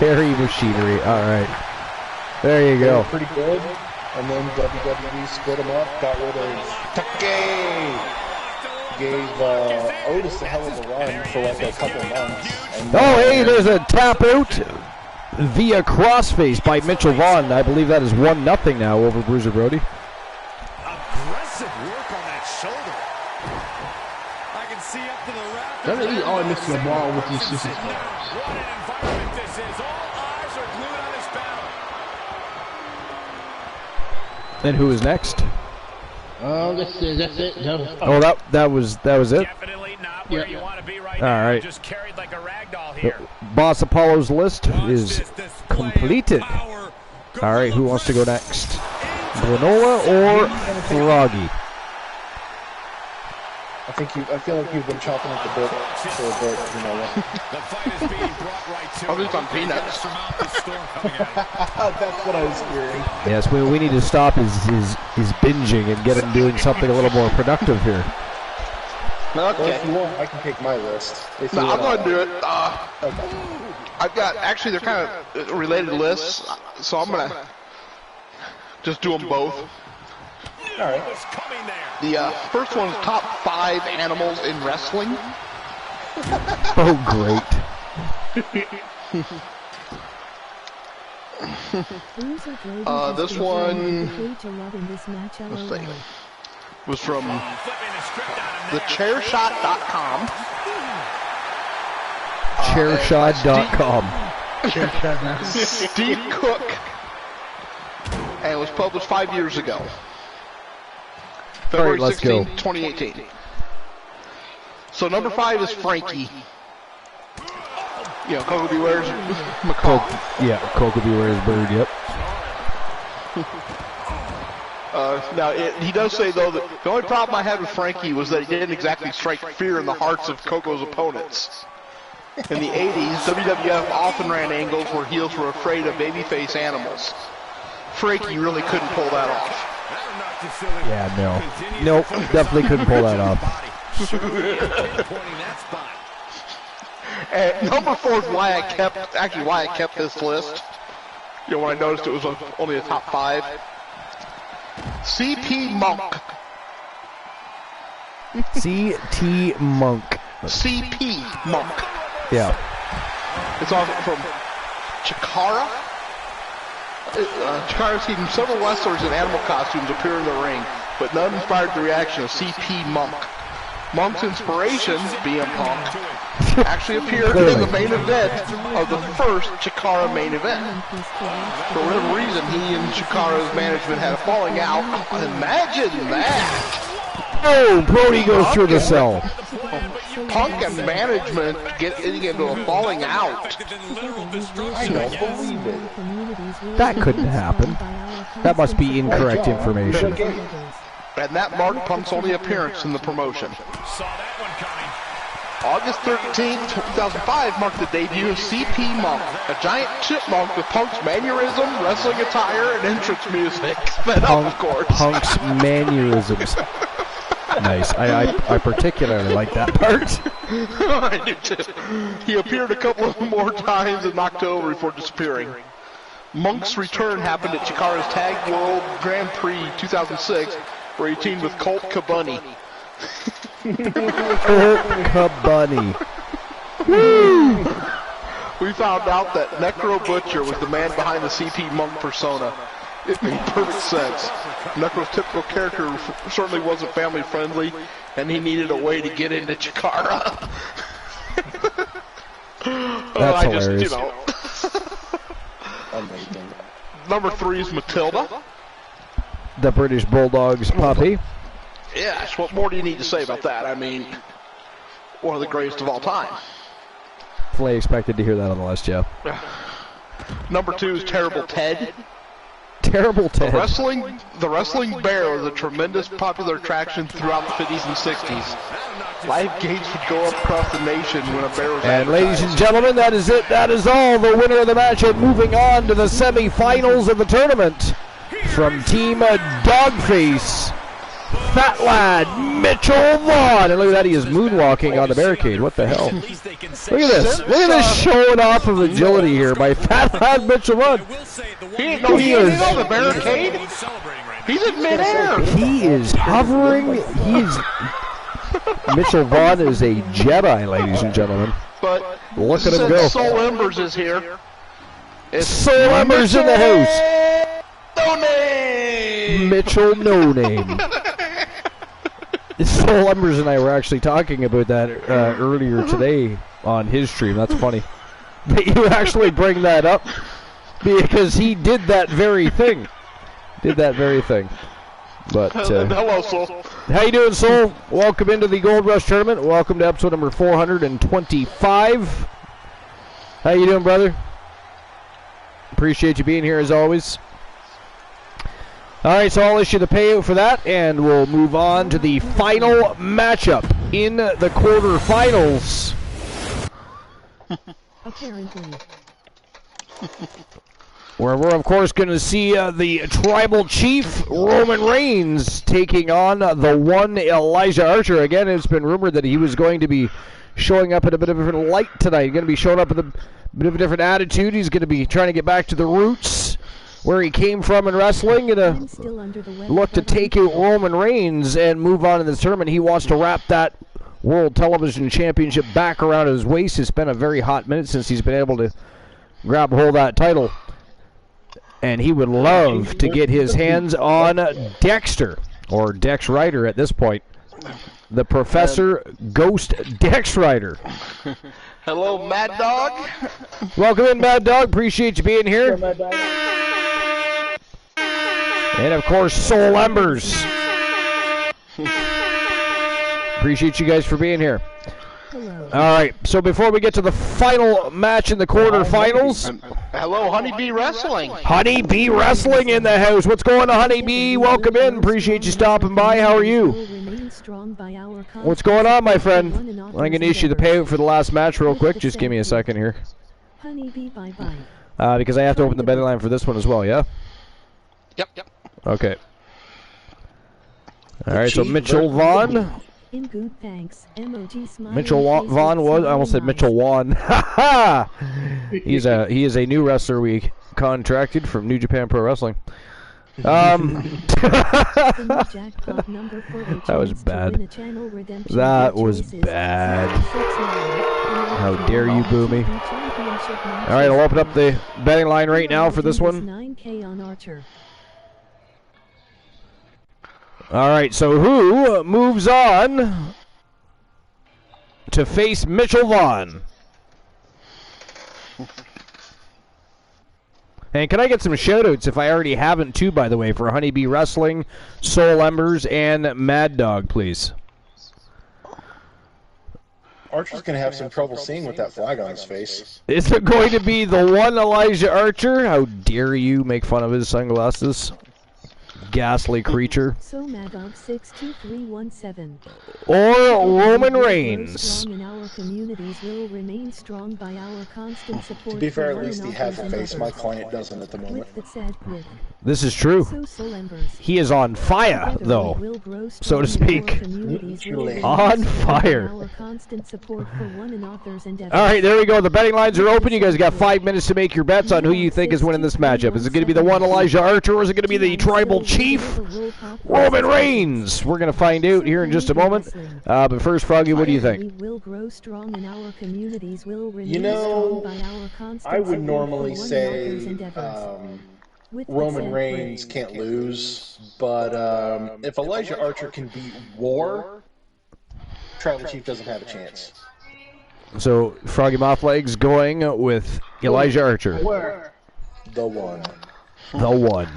Harry Machinery. All right. There you go. Pretty good. And then WWE split them up, got rid of Take. Gave Otis a hell of a run for like a couple months. And hey, there's a tap out via crossface by Mitchell Vaughn. I believe that is 1-0 now over Bruiser Brody. Aggressive work on that shoulder. I can see up to the rafters. WWE always missing the ball with these superstars. What an environment this is. All eyes are glued on this battle. And who is next? That's it. No. Oh, that was it. Definitely not where you want to be right now. All right. Just carried like a ragdoll here. Boss Apollo's list is completed. All right, who wants to go next? Granola or Froggy? I feel like you've been chopping at the bit for a bit, you know. The fight is being brought right to At least on peanuts. That's what I was hearing. Yes, we need to stop his binging and get him doing something a little more productive here. Well, Okay. if you want, I can take my list. If No, you I'm want. going to do it. Okay. I've got, actually, they're kind of related lists, so I'm going to just do them both. All right. coming there. The first one is top 5 animals in wrestling. Oh, great. This one, let's see, was from thechairshot.com. Chairshot.com. Steve Cook. And it was published 5 years ago. February let's 16, go. 2018. So number 5 is Frankie. You know, Coco Beware's macaw. Coco Beware's bird, yep. Now, he does say, though, that the only problem I had with Frankie was that he didn't exactly strike fear in the hearts of Coco's opponents. In the 80s, WWF often ran angles where heels were afraid of babyface animals. Frankie really couldn't pull that off. Yeah, no. Nope, definitely couldn't pull that off. And number 4 is why I kept this list. You know, when I noticed it was only a top 5. CP Monk. C.T. Monk. CP Monk. Yeah. It's also from Chikara. Chikara's seen several wrestlers in animal costumes appear in the ring, but none inspired the reaction of CP Monk. Monk's inspiration, BM Punk, actually appeared in the main event of the first Chikara main event. For whatever reason, he and Chikara's management had a falling out. Imagine that! Oh, Brody goes through the cell. Punk and management getting into a falling out. I don't believe it. That couldn't happen. That must be incorrect information. And that marked Punk's only appearance in the promotion. August 13th, 2005 marked the debut of CP Monk, a giant chipmunk with Punk's mannerism, wrestling attire, and entrance music. Sped up, of course. Punk's mannerisms. Nice. I particularly like that part. I do too. He appeared a couple of more times in October before disappearing. Monk's return happened at Chikara's Tag World Grand Prix 2006, where he teamed with Colt Cabunny. Colt Cabunny. We found out that Necro Butcher was the man behind the CP Monk persona. It made perfect sense. Necro's typical character certainly wasn't family friendly, and he needed a way to get into Chikara. That's hilarious. Number 3 is Matilda. The British Bulldog's puppy. Yes, what more do you need to say about that? I mean, one of the greatest of all time. Fully expected to hear that on the list, yeah. Number 2 is Terrible Ted. Terrible Ted. The wrestling bear was a tremendous popular attraction throughout the 50s and 60s. Live gates would go up across the nation when a bear was And ladies and gentlemen, that is it. That is all. The winner of the match, and moving on to the semi-finals of the tournament. From Team Dogface, Fat Lad Mitchell Vaughn. And look at that, he is moonwalking on the barricade. What the hell? Look at this. Look at this showing off of agility here by Fat Lad Mitchell Vaughn. He is on the barricade. He's in midair. He is hovering. Mitchell Vaughn is a Jedi, ladies and gentlemen. But look at him go. Soul Embers is here. It's Soul Embers in the house. No name. Mitchell No Name. Soul Embers and I were actually talking about that earlier today on his stream. That's funny. But you actually bring that up because he did that very thing. But hello, Soul. How you doing, Soul? Welcome into the Gold Rush Tournament. Welcome to episode number 425. How you doing, brother? Appreciate you being here as always. All right, so I'll issue the payout for that, and we'll move on to the final matchup in the quarterfinals. Apparently. Where we're, of course, going to see the Tribal Chief, Roman Reigns, taking on the one Elijah Archer. Again, it's been rumored that he was going to be showing up in a bit of a different light tonight. He's going to be showing up with a bit of a different attitude. He's going to be trying to get back to the roots, where he came from in wrestling, and look to take out Roman Reigns and move on in the tournament. He wants to wrap that World Television Championship back around his waist. It's been a very hot minute since he's been able to grab hold of that title. And he would love to get his hands on Dexter, or Dex Ryder at this point. The Professor Ghost Dex Ryder. Hello, Mad Dog. Welcome in, Mad Dog. Appreciate you being here. And, of course, Soul Embers. Appreciate you guys for being here. Hello. All right, so before we get to the final match in the quarterfinals. Hello, Honeybee Wrestling. Honeybee Wrestling in the house. What's going on, Honeybee? Welcome in. Appreciate you stopping by. How are you? What's going on, my friend? I'm going to issue the payout for the last match real quick. Just give me a second here. Honeybee, bye-bye. Because I have to open the betting line for this one as well, yeah? Yep. Okay. All right, so Mitchell Vaughn. In good thanks. Mitchell Vaughn was. I almost said Mitchell Vaughn. Ha ha! He is a new wrestler we contracted from New Japan Pro Wrestling. That was bad. That was bad. How dare you boo me? All right, I'll open up the betting line right now for this one. 9K on Archer. All right, so who moves on to face Mitchell Vaughn. And can I get some shoutouts, if I already haven't too, by the way, for Honeybee Wrestling, Soul Embers, and Mad Dog, please? Archer's going to have some trouble seeing with that flag on his face. Is it going to be the one Elijah Archer? How dare you make fun of his sunglasses? Ghastly creature. So Mad Dog 62317. Or Roman Reigns. Strong in our communities will remain strong by our constant support. To be fair, for at least he has a one face. another. My client doesn't at the moment. With that said, with This is true. so Soul Embers. He is on fire, Together we though, will grow so to strong in our speak. communities will Literally. remain On strong by fire. our constant support for one another's endeavors. All right, there we go. The betting lines are open. You guys got 5 minutes to make your bets on who you think is winning this matchup. Is it going to be the one Elijah Archer, or is it going to be the Tribal Chief, Roman Reigns? We're going to find out here in just a moment. But first, Froggy, what do you think? We will grow strong in our communities will remain You know, strong by our constant I would support normally for one say another's endeavors. With that Roman said, Reigns can't lose, but if Elijah Archer can beat War, Tribal Chief doesn't have a chance. So, Froggy Mothlegs going with Elijah Archer. The one. The one.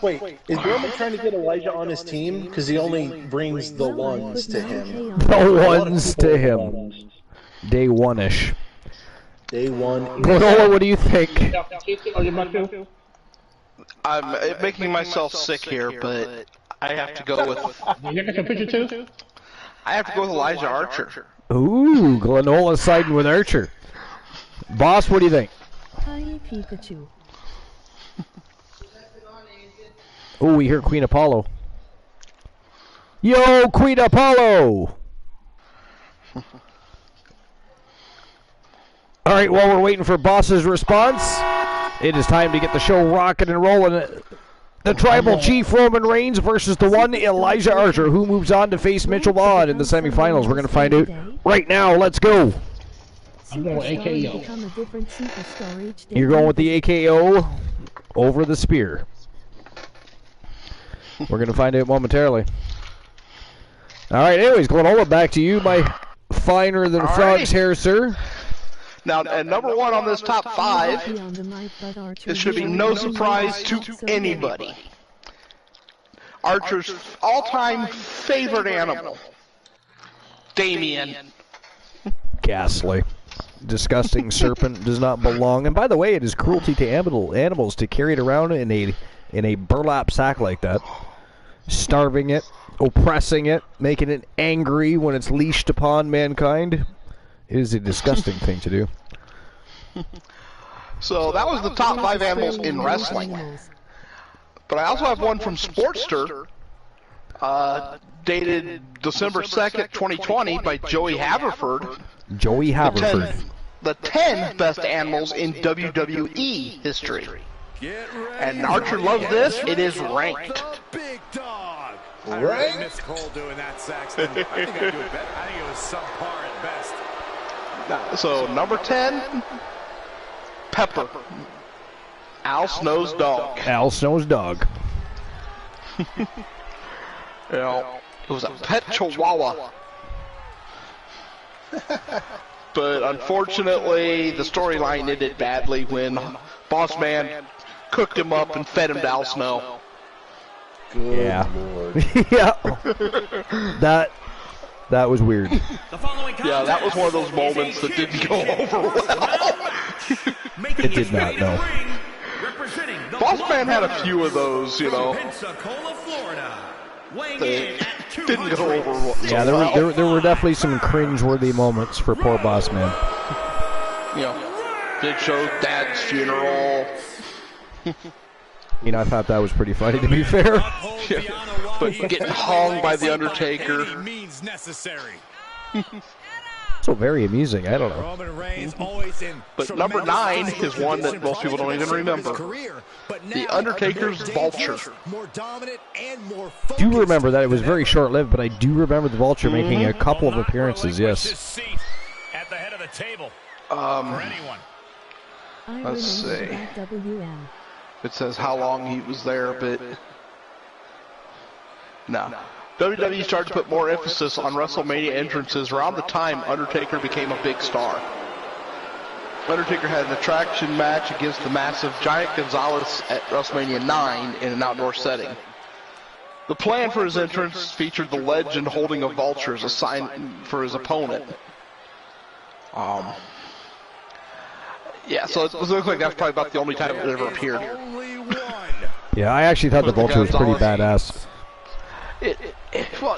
Wait, is Roman trying to get Elijah on his team? Because he only brings the ones to him. The ones to him. Day one-ish. Day one. Granola, what do you think? I'm making myself sick here, but I have to go with. You got a picture too? I have to go with Elijah Archer. Ooh, Granola siding with Archer. Boss, what do you think? Hi, Pikachu. Oh, we hear Queen Apollo. Yo, Queen Apollo! All right, while we're waiting for Boss's response, it is time to get the show rocking and rolling. The Tribal Chief Roman Reigns versus the one Elijah Archer, who moves on to face Mitchell Vaughn in the semifinals. We're going to find out right now. Let's go. I'm going with AKO. Become a different superstar each day. You're going with the AKO over the spear. We're going to find out momentarily. All right, anyways, Granola, back to you, my finer than frog's hair, sir. Now, and number one on this top 5, it should be no surprise to anybody. Archer's all-time favorite animal, Damien. Ghastly. Disgusting serpent does not belong. And by the way, it is cruelty to animals to carry it around in a burlap sack like that. Starving it, oppressing it, making it angry when it's leashed upon mankind. It is a disgusting thing to do. So that was the top 5 animals in wrestling. But I also have one from Sportster, dated December 2nd, 2020 by Joey Haverford. Joey Haverford. The 10 best animals in WWE history. And Archer loves this. It is ranked. Big dog. Right? Miss Cole doing that, Saxton. I think I do it better. I think it was subpar at best. So number 10, Pepper. Al Snow's dog. Al Snow's dog. You know, it was a pet chihuahua. But unfortunately, the storyline ended badly when Boss Man cooked him up and fed him to Al Snow. Good Yeah. Lord. Yeah. That was weird. Yeah, that was one of those moments that didn't go over well. It did not, no. Boss Man had a few of those, you know. They didn't go over well. Yeah, there were definitely some cringe-worthy moments for poor Boss Man. You know, Big Show's dad's funeral. You know, I thought that was pretty funny, to be fair. Yeah, but getting hung by The Undertaker. So very amusing, I don't know. Roman Reigns always in. But number 9 is one that most people don't even remember. The Undertaker's Vulture. More dominant and more I do remember that. It was very short-lived, but I do remember the Vulture making a couple of appearances, yes. At the head of the table. Let's see. It says how long he was there, but no. WWE started to put more emphasis on WrestleMania entrances around the time Undertaker became a big star. Undertaker had an attraction match against the massive Giant Gonzalez at WrestleMania 9 in an outdoor setting. The plan for his entrance featured the legend holding a vulture as a sign for his opponent. Yeah, so it looks like that's probably about the only time it ever appeared. Yeah, I actually thought the vulture was pretty badass. It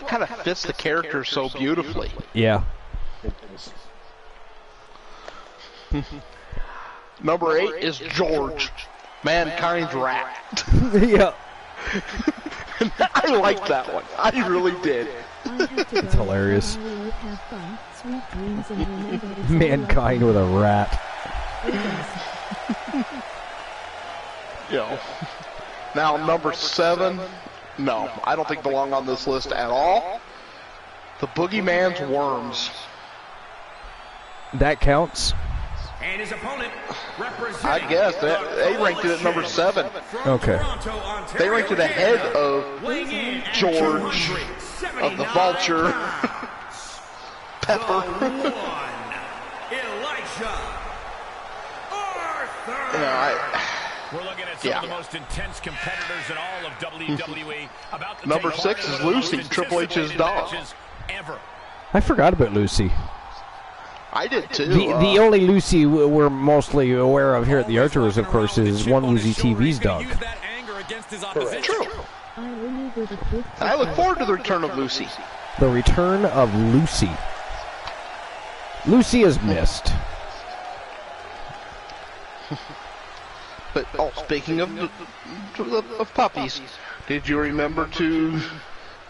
kind of fits the character so beautifully. Yeah. Number 8 is George, Mankind's rat. Yeah. I like that one. I really did. It's hilarious. Mankind with a rat. Now, number 7, no, I don't think belong on this list at all. The Boogeyman's Worms. That counts? And his opponent, I guess they ranked it at number 7. Okay. They ranked it ahead of George, of the Vulture, Pepper. We're looking at some of the most intense competitors in all of WWE. Number 6 is Lucy, Triple H's dog. I forgot about Lucy. I did too. The only Lucy we're mostly aware of here at the Archers, of course, is One Woozy TV's dog. True. I look forward to the return of Lucy. The return of Lucy. Lucy is missed. But speaking of puppies, did you remember to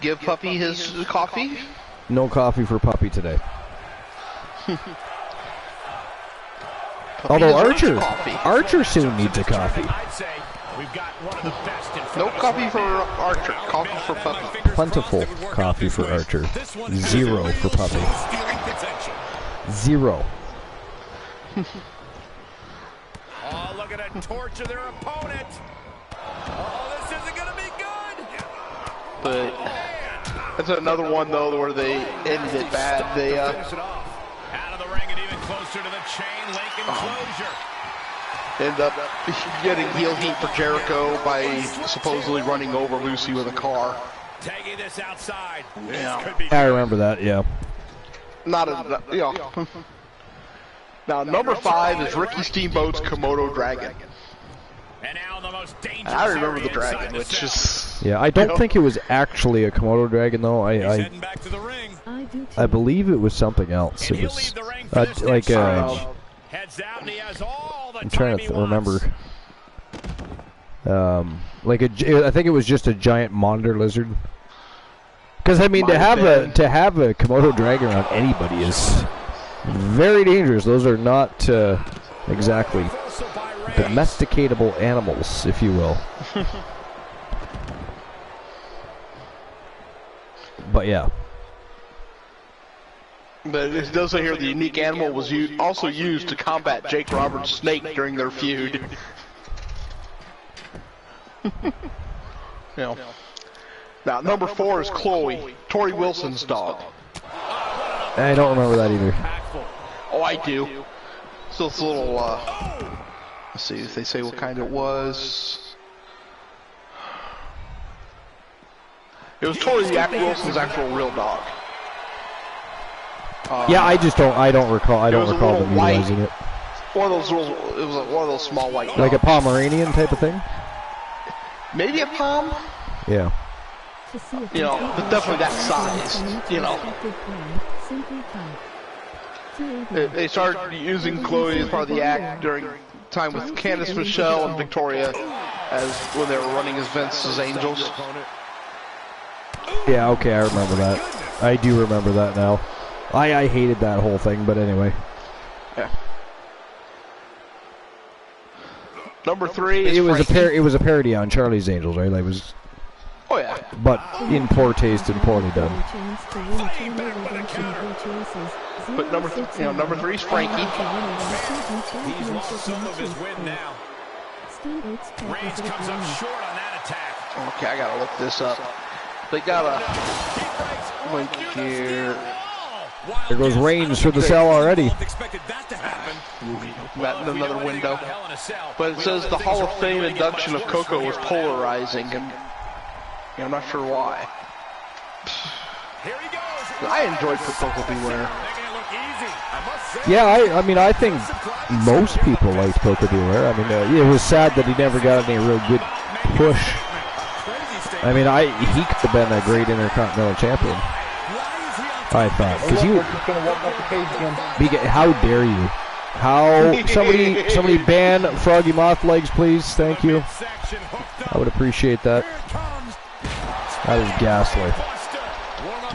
give Puppy his coffee? No coffee for Puppy today. Although Archer soon needs a coffee. No coffee for Archer, coffee for Puppy. Plentiful coffee for Archer. 0 for Puppy. 0. Oh, look at a torture their opponent. Oh, this isn't going to be good. But that's another one, though, where they ended it bad. They, out of the ring and even closer to the chain link enclosure. End up getting heel heat for Jericho by supposedly running over Lucy with a car. Taking this outside. I remember that, yeah. Now, number 5 is Ricky Steamboat's Komodo Dragon. And now the most dangerous. I remember the dragon, which is... Yeah, I don't think it was actually a Komodo dragon, though. I believe it was something else. It was like I'm trying to remember. I think it was just a giant monitor lizard. Because I mean, to have a Komodo dragon on anybody is very dangerous. Those are not exactly domesticatable animals, if you will. But yeah. But it does say here the unique animal was also used to combat Jake Roberts' snake during their feud. Now, number 4 is Chloe, Tori Wilson's dog. I don't remember that either. Oh, I do. So it's a little, let's see if they say what kind it was. It was Tori Wilson's actual real dog. Yeah, I don't recall them utilizing it. One of those it was one of those small white dogs. Like a Pomeranian type of thing? Maybe a Pom? Yeah. But definitely that size, They started using Chloe as part of the act during time with Candice Michelle and Victoria as when they were running as Vince's Angels. Yeah, okay, I remember that. I do remember that now. I hated that whole thing, but anyway. Yeah. Number 3 is it was a parody on Charlie's Angels, right? Like was. Oh yeah. But in poor taste and poorly done. But number 3 is Frankie. He's lost some of his win now. Reigns comes up short on that attack. Okay, I gotta look this up. They got a link here. There goes Reigns for the cell already. Met in another window. But it says the Hall of Fame induction of Coco was polarizing, and I'm not sure why. I enjoyed Coco Beware. Yeah, I mean, I think most people liked Coco Beware. I mean, it was sad that he never got any real good push. I mean, he could have been a great Intercontinental Champion, I thought. Because how dare you? How somebody ban Froggy Moth Legs, please? Thank you. I would appreciate that. That is ghastly.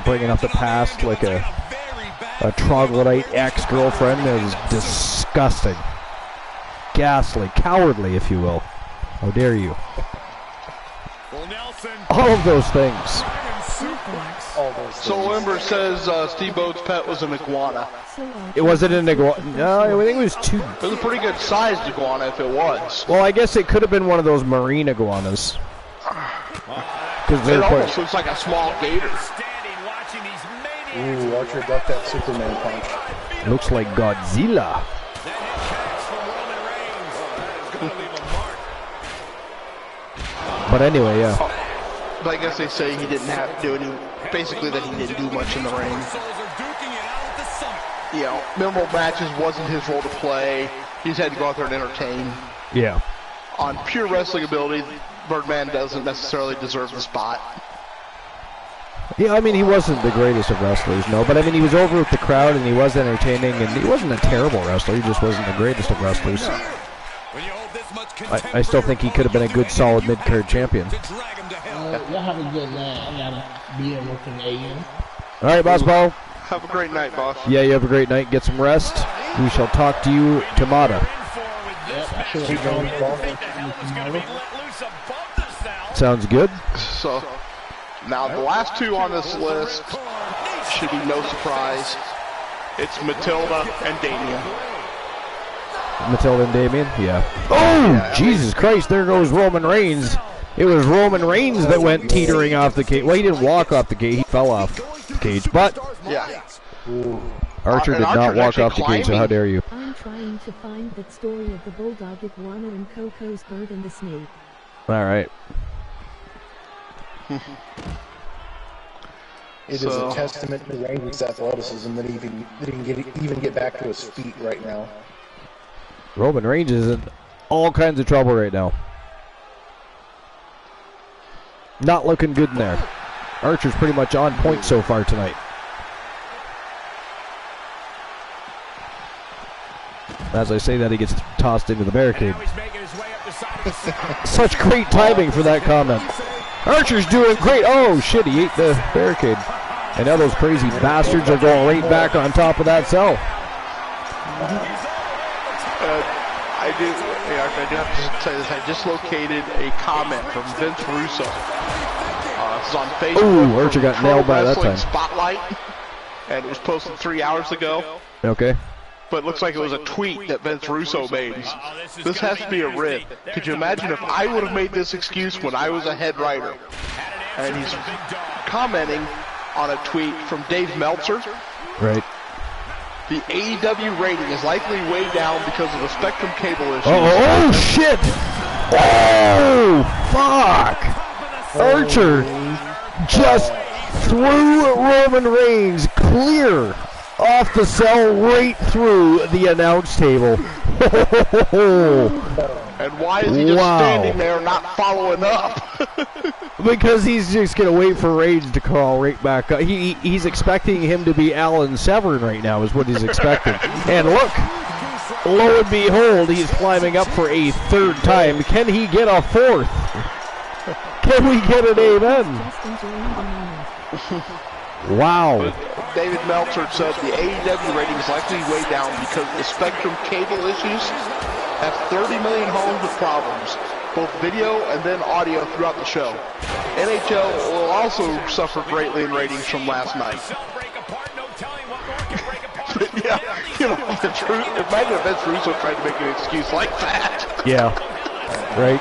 Bringing up the past like a troglodyte ex-girlfriend is disgusting. Ghastly, cowardly, if you will. How dare you? All of those things. So Ember says Steve Boat's pet was an iguana. It wasn't an iguana. No, I think it was two. It was a pretty good sized iguana if it was. Well, I guess it could have been one of those marine iguanas. It almost looks like a small gator. Ooh, Archer ducked that Superman punch. Looks like Godzilla. But anyway, yeah. But I guess they say he didn't have to do any. Basically, that he didn't do much in the ring. You know, memorable matches wasn't his role to play. He just had to go out there and entertain. Yeah. On pure wrestling ability, Birdman doesn't necessarily deserve the spot. Yeah, I mean, he wasn't the greatest of wrestlers, no. But I mean, he was over with the crowd and he was entertaining, and he wasn't a terrible wrestler. He just wasn't the greatest of wrestlers. I still think he could have been a good, solid mid-card champion. Y'all have a good night. I gotta be at work in AM. All right, Boss Paul. Have a great night, boss. Yeah, you have a great night. Get some rest. We shall talk to you tomorrow. Sounds good. So, now the last two on this list should be no surprise. It's Matilda and Damien. Matilda and Damien? Yeah. Oh, yeah, Jesus Christ, there goes Roman Reigns. It was Roman Reigns that went teetering off the cage. Well, he didn't walk off the cage. He fell off the cage. But yeah. Archer did not walk off the cage, so how dare you? I'm trying to find that story of the bulldog iguana and Coco's bird and the snake. All right. It is a testament to Reigns' athleticism that he can even get back to his feet right now. Roman Reigns is in all kinds of trouble right now. Not looking good in there. Archer's pretty much on point so far tonight. As I say that, he gets tossed into the barricade. Such great timing for that comment. Archer's doing great. Oh, shit, he ate the barricade. And now those crazy bastards are going right back on top of that cell. I do have to say this. I just located a comment from Vince Russo. This is on Facebook. Ooh, Archer got nailed by that time. Spotlight, and it was posted 3 hours ago. Okay. But it looks like it was a tweet that Vince Russo made. This has to be a rib. Could you imagine if I would have made this excuse when I was a head writer? And he's commenting on a tweet from Dave Meltzer. Right. The AEW rating is likely way down because of the Spectrum cable issue. Oh, shit! Oh, fuck! Archer just threw Roman Reigns clear off the cell right through the announce table. And why is he just standing there not following up? Because he's just going to wait for Reigns to crawl right back up. He's expecting him to be Alan Severn right now is what he's expecting. And look, lo and behold, he's climbing up for a third time. Can he get a fourth? Can we get an amen? Wow. David Meltzer said the AEW rating is likely way down because the Spectrum cable issues have 30 million homes with problems, both video and then audio throughout the show. NHL will also suffer greatly in ratings from last night. Yeah, you know, imagine if Vince Russo tried to make an excuse like that. Yeah, right.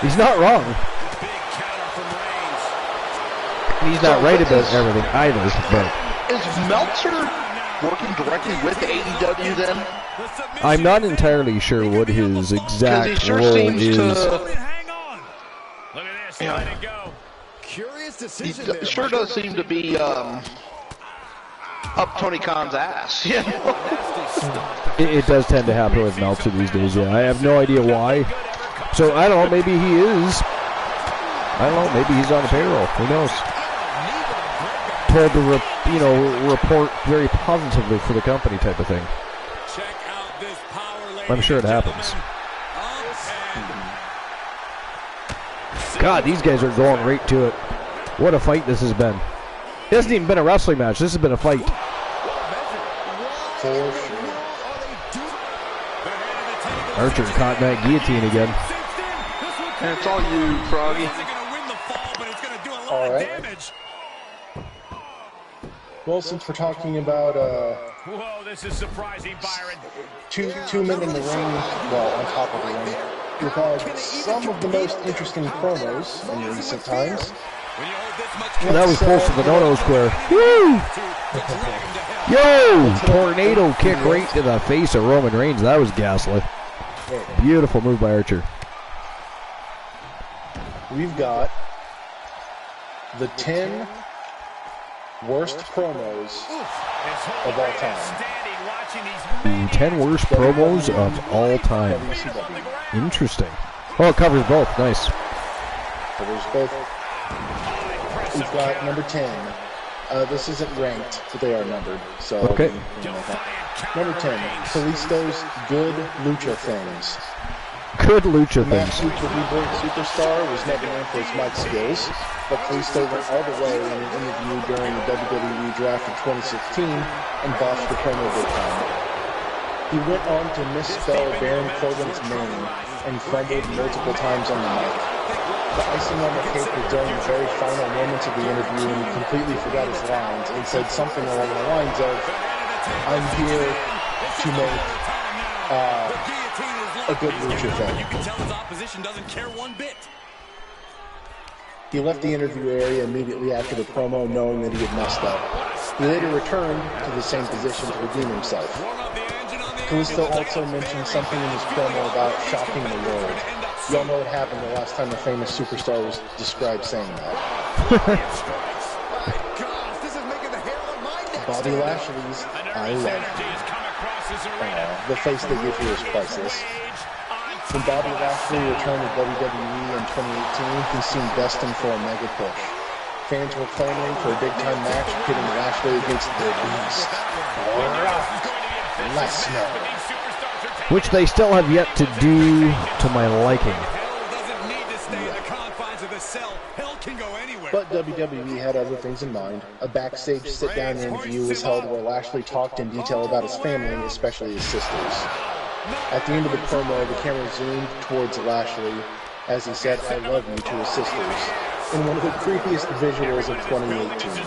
He's not wrong. He's not right about everything either, but... Is Meltzer working directly with AEW then? I'm not entirely sure what his exact role is. Curious He decision there. sure does seem to be up Tony Khan's ass. Yeah. It does tend to happen with Meltzer these days, yeah. I have no idea why. So, I don't know, maybe he is. I don't know, maybe he's on the payroll. Who knows? Told to, report very positively for the company type of thing. I'm sure it happens. God, these guys are going right to it. What a fight this has been. It hasn't even been a wrestling match. This has been a fight. Archer caught that guillotine again. And it's all you, Froggy. All right. Well, since we're talking about Whoa, this is surprising, Byron. two men in the ring, well, on top of the ring, we've had some of the most interesting promos in recent times. That was close to the no-no square. Woo! Yo! Tornado kick right to the face of Roman Reigns. That was ghastly. Beautiful move by Archer. We've got the 10 worst promos of all time. 10 worst promos of all time. Interesting. Oh, it covers both. Nice. Covers both. We've got number 10. This isn't ranked, but they are numbered. So okay. Number 10, Kalisto's Good Lucha Things. Good lucha Max things. Lucha Reborn Superstar was never known for his mic skills, but Kalisto went all the way in an interview during the WWE Draft of 2016 and botched the promo big time. He went on to misspell Baron Corbin's name and fumbled multiple times on the mic. The icing on the cake was during the very final moments of the interview when he completely forgot his lines and said something along the lines of, "I'm here to make a good lucha thing." You can tell his opposition doesn't care one bit. He left the interview area immediately after the promo, knowing that he had messed up. He later returned to the same position to redeem himself. Kalisto also mentioned something in his promo about shocking the world. Y'all know what happened the last time a famous superstar was described saying that. Bobby Lashley's I Love You. The face they give here is priceless. When Bobby Lashley returned to WWE in 2018, he seemed destined for a mega push. Fans were clamoring for a big-time match pitting Lashley against the Beast, Brock Lesnar. Which they still have yet to do to my liking. But WWE had other things in mind. A backstage sit-down interview was held where Lashley talked in detail about his family, especially his sisters. At the end of the promo, the camera zoomed towards Lashley as he said, "I love you" to his sisters, in one of the creepiest visuals of 2018.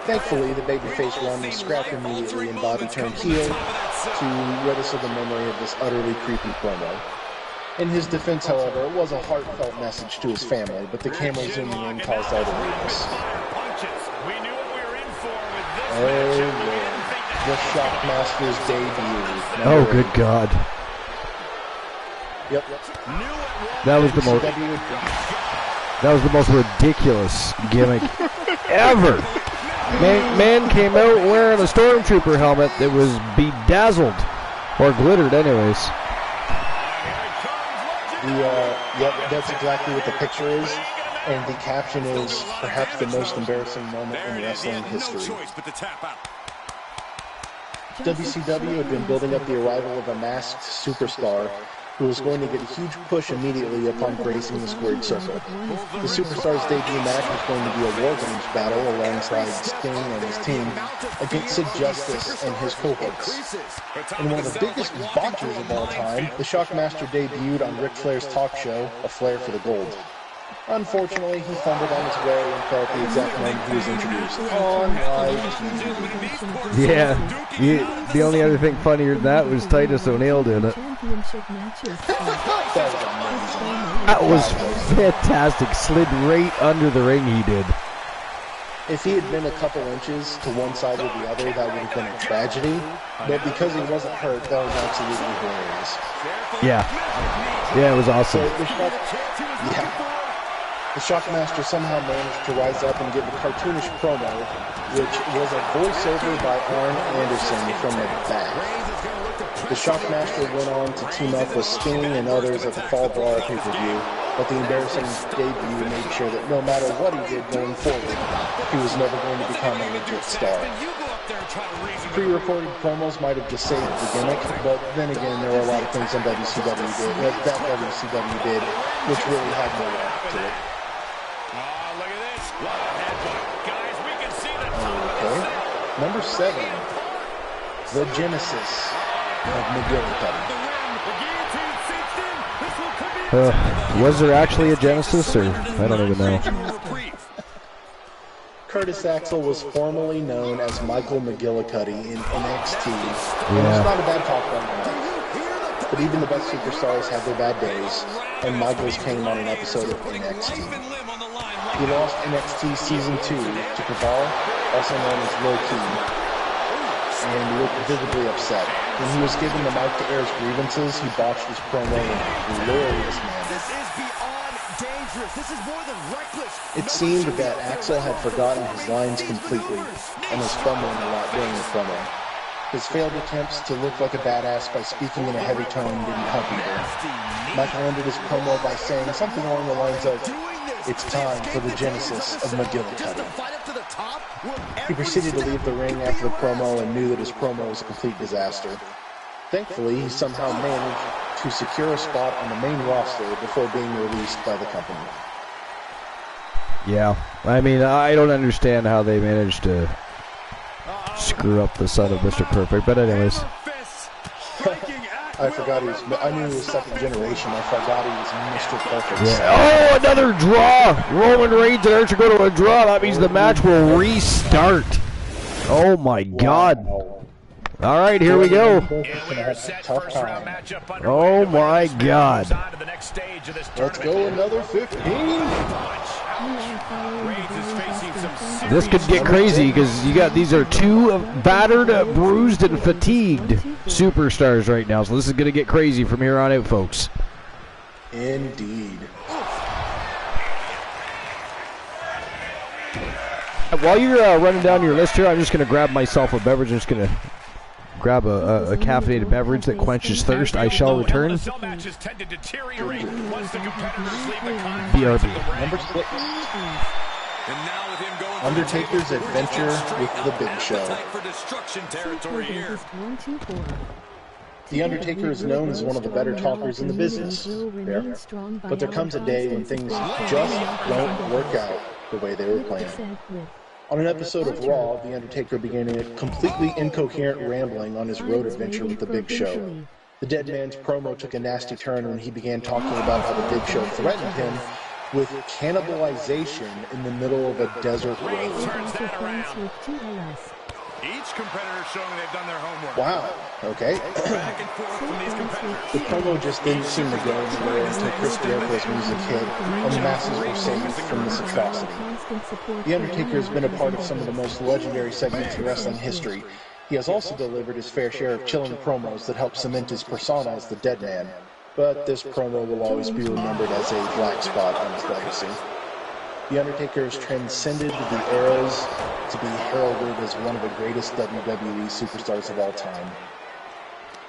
Thankfully, the babyface run was scrapped immediately and Bobby turned heel to rid us of the memory of this utterly creepy promo. In his defense, however, it was a heartfelt message to his family, but the camera zooming in caused all the weirdness. Oh, Lord. The Shockmaster's debut. Oh, good God. Yep. That was the most ridiculous gimmick ever. Man came out wearing a Stormtrooper helmet that was bedazzled, or glittered anyways. Yep, that's exactly what the picture is, and the caption is perhaps the most embarrassing moment in wrestling history. WCW had been building up the arrival of a masked superstar who was going to get a huge push immediately upon gracing the squared circle. The superstar's debut match was going to be a War Games battle alongside Sting and his team against Sid Justice and his cohorts. In one of the biggest botches of all time, the Shockmaster debuted on Ric Flair's talk show, A Flair for the Gold. Unfortunately, he fumbled on his way and fell at the exact moment he was introduced on live TV. Yeah, the only other thing funnier than that was Titus O'Neil doing it. That was fantastic. Slid right under the ring, he did. If he had been a couple inches to one side or the other, that would have been a tragedy. But because he wasn't hurt, that was absolutely hilarious. Yeah. Yeah, it was awesome. So the Shockmaster somehow managed to rise up and give a cartoonish promo, which was a voiceover by Arn Anderson from the back. The Shockmaster went on to team up with Sting and others at the Fall Brawl pay-per-view, but the embarrassing debut made sure that no matter what he did going forward, he was never going to become a legit star. Pre-recorded promos might have just saved the gimmick, but then again, there were a lot of things that WCW did, which really had no warmth to it. Look at this. What a headbutt. Guys, we can see the top. Okay. Number 7, the Genesis of McGillicuddy. Was there actually a Genesis, or I don't even know. Curtis Axel was formerly known as Michael McGillicuddy in NXT. And it's not a bad talk on the but even the best superstars have their bad days, and Michaels came on an episode of NXT. He lost NXT Season 2 to Cabal, also known as Low Key, and he looked visibly upset. When he was given the mic to air his grievances, he botched his promo in a glorious manner. This is beyond dangerous. This is more than reckless. It seemed that Axel had forgotten his lines completely and was fumbling a lot during the promo. His failed attempts to look like a badass by speaking in a heavy tone didn't help either. Michael ended his promo by saying something along the lines of, "It's time for the Genesis of McGillicuddy." He proceeded to leave the ring after the promo and knew that his promo was a complete disaster. Thankfully, he somehow managed to secure a spot on the main roster before being released by the company. Yeah, I mean, I don't understand how they managed to screw up the son of Mr. Perfect, but anyways. I forgot I knew he was second generation. I forgot he was Mr. Perfect. Yeah. Oh, another draw! Roman Reigns and Archer go to a draw. That means the match will restart. Oh my God. All right, here we go. Oh my God. Let's go another 15. This could get crazy because these are two battered, bruised, and fatigued superstars right now. So this is going to get crazy from here on out, folks. Indeed. While you're running down your list here, I'm just going to grab myself a beverage. I'm just going to grab a caffeinated beverage that quenches thirst. I shall return. BRB. Number 6. Undertaker's adventure with the Big Show. The Undertaker is known as one of the better talkers in the business. But there comes a day when things just don't work out the way they were planned. On an episode of Raw, The Undertaker began a completely incoherent rambling on his road adventure with the Big Show. The Dead Man's promo took a nasty turn when he began talking about how the Big Show threatened him with cannibalization in the middle of a desert road. Each competitor showing they've done their homework. Wow, okay. Back and forth from these competitors. The promo just didn't seem to go anywhere until Chris Jericho's music hit and the masses were saved from this atrocity. The Undertaker has been a part of some of the most legendary segments in wrestling history. He has also delivered his fair share of chilling promos that help cement his persona as the Dead Man. But this promo will always be remembered as a black spot on his legacy. The Undertaker has transcended the eras to be heralded as one of the greatest WWE superstars of all time.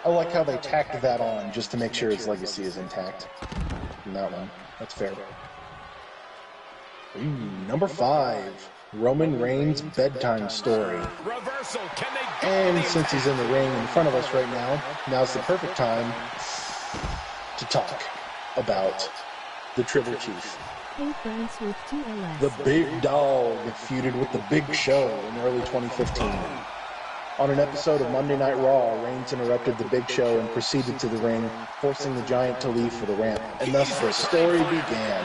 I like how they tacked that on just to make sure his legacy is intact. And that one, that's fair. Number 5, Roman Reigns' bedtime story. And since he's in the ring in front of us right now, now's the perfect time to talk about the Tribal Chief. The Big Dog feuded with the Big Show in early 2015. On an episode of Monday Night Raw, Reigns interrupted the Big Show and proceeded to the ring, forcing the Giant to leave for the ramp, and thus the story began.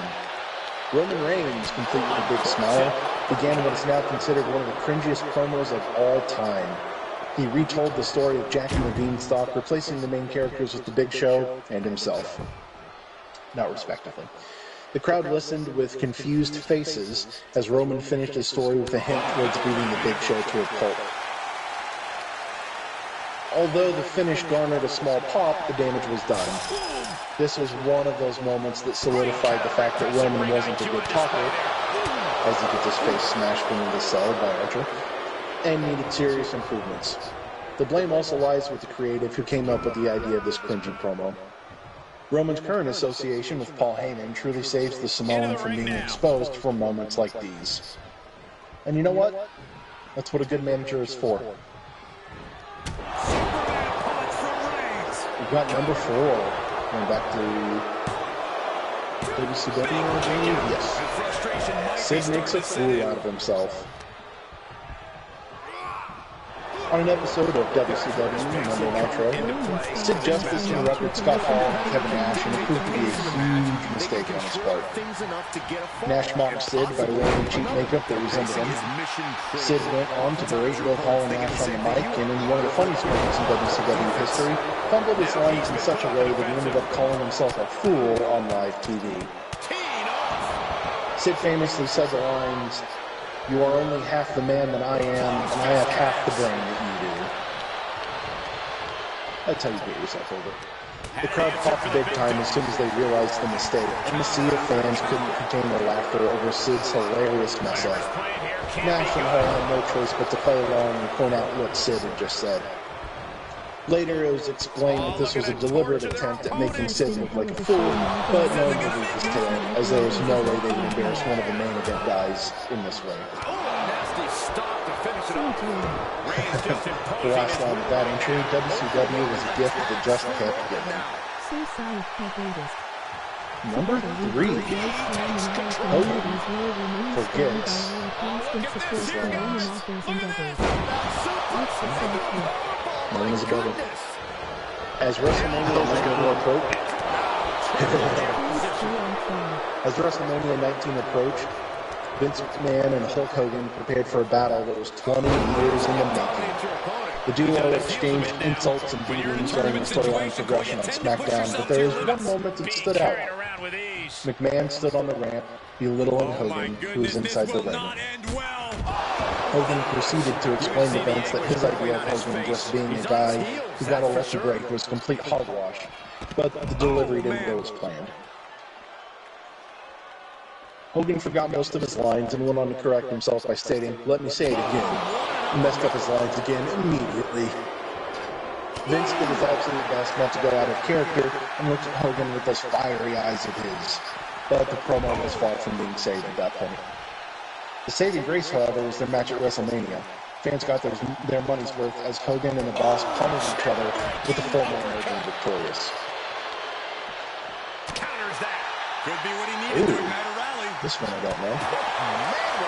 Roman Reigns, complete with a big smile, began what is now considered one of the cringiest promos of all time. He retold the story of Jack and the Beanstalk, replacing the main characters with the Big Show and himself. Not respectively. The crowd listened with confused faces as Roman finished his story with a hint towards beating the Big Show to a pulp. Although the finish garnered a small pop, the damage was done. This was one of those moments that solidified the fact that Roman wasn't a good talker, as he gets his face smashed into the cell by Archer, and needed serious improvements. The blame also lies with the creative who came up with the idea of this cringy promo. Roman's current association with Paul Heyman truly saves the Samoan from being exposed for moments like these. And you know what? That's what a good manager is for. We've got number 4. Going back to WCW, I believe? Yes. Sid makes a fool out of himself. On an episode of WCW Monday Nitro, Sid Justice interrupted Scott Hall and Kevin Nash, and it proved to be a huge mistake on his part. Nash mocked Sid by wearing cheap makeup that resembled him. Sid went on to berate both Hall and Nash on the mic, and in one of the funniest moments in WCW history, fumbled his lines in such a way that he ended up calling himself a fool on live TV. Sid famously said the lines, "You are only half the man that I am, and I have half the brain that you do." That's how you get yourself over. The crowd popped big time as soon as they realized the mistake, and the sea of fans couldn't contain their laughter over Sid's hilarious mess-up. Nash and Hall had no choice but to play along and point out what Sid had just said. Later, it was explained that this was a deliberate attempt at making Sid look like a fool, but no one believed his tale, as there was no way they would embarrass one of the main event guys in this way. The last line of that entry, WCW was a gift that just kept giving. Number 3. Hogan forgets his lines. No one is above it. As WrestleMania 19 approached, Vince McMahon and Hulk Hogan prepared for a battle that was 20 years in the making. The duo exchanged insults and beatings during the storyline progression on SmackDown, but there was one moment that stood out. McMahon stood on the ramp, belittling Hogan, who was inside the ring. Hogan proceeded to explain to Vince that his idea of Hogan just being a guy who got a lucky break was complete hogwash, but the delivery didn't go as planned. Hogan forgot most of his lines and went on to correct himself by stating, "Let me say it again." He messed up his lines again immediately. Vince did his absolute best not to go out of character and looked at Hogan with those fiery eyes of his, but the promo was far from being saved at that point. The saving grace, however, was their match at WrestleMania. Fans got their money's worth as Hogan and the Boss pummeled each other with the former emerging victorious. Counters that. Could be what he needed to at a rally. This one I don't know.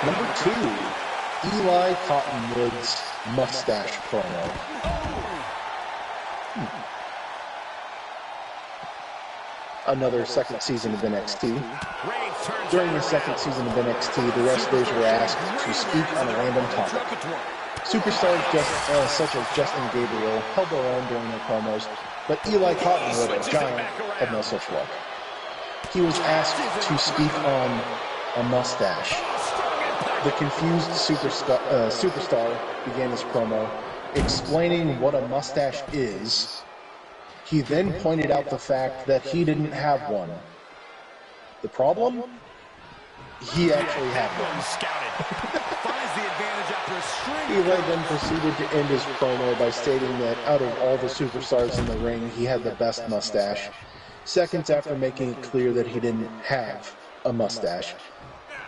Number 2, Eli Cottonwood's mustache promo. Another second season of NXT. During the second season of NXT, the wrestlers were asked to speak on a random topic. Superstars such as Justin Gabriel held their own during their promos, but Eli Cottonwood, a giant, had no such luck. He was asked to speak on a mustache. The confused superstar began his promo, explaining what a mustache is. He then pointed out the fact that he didn't have one. The problem? He actually had one. Eli then proceeded to end his promo by stating that out of all the superstars in the ring, he had the best mustache. Seconds after making it clear that he didn't have a mustache.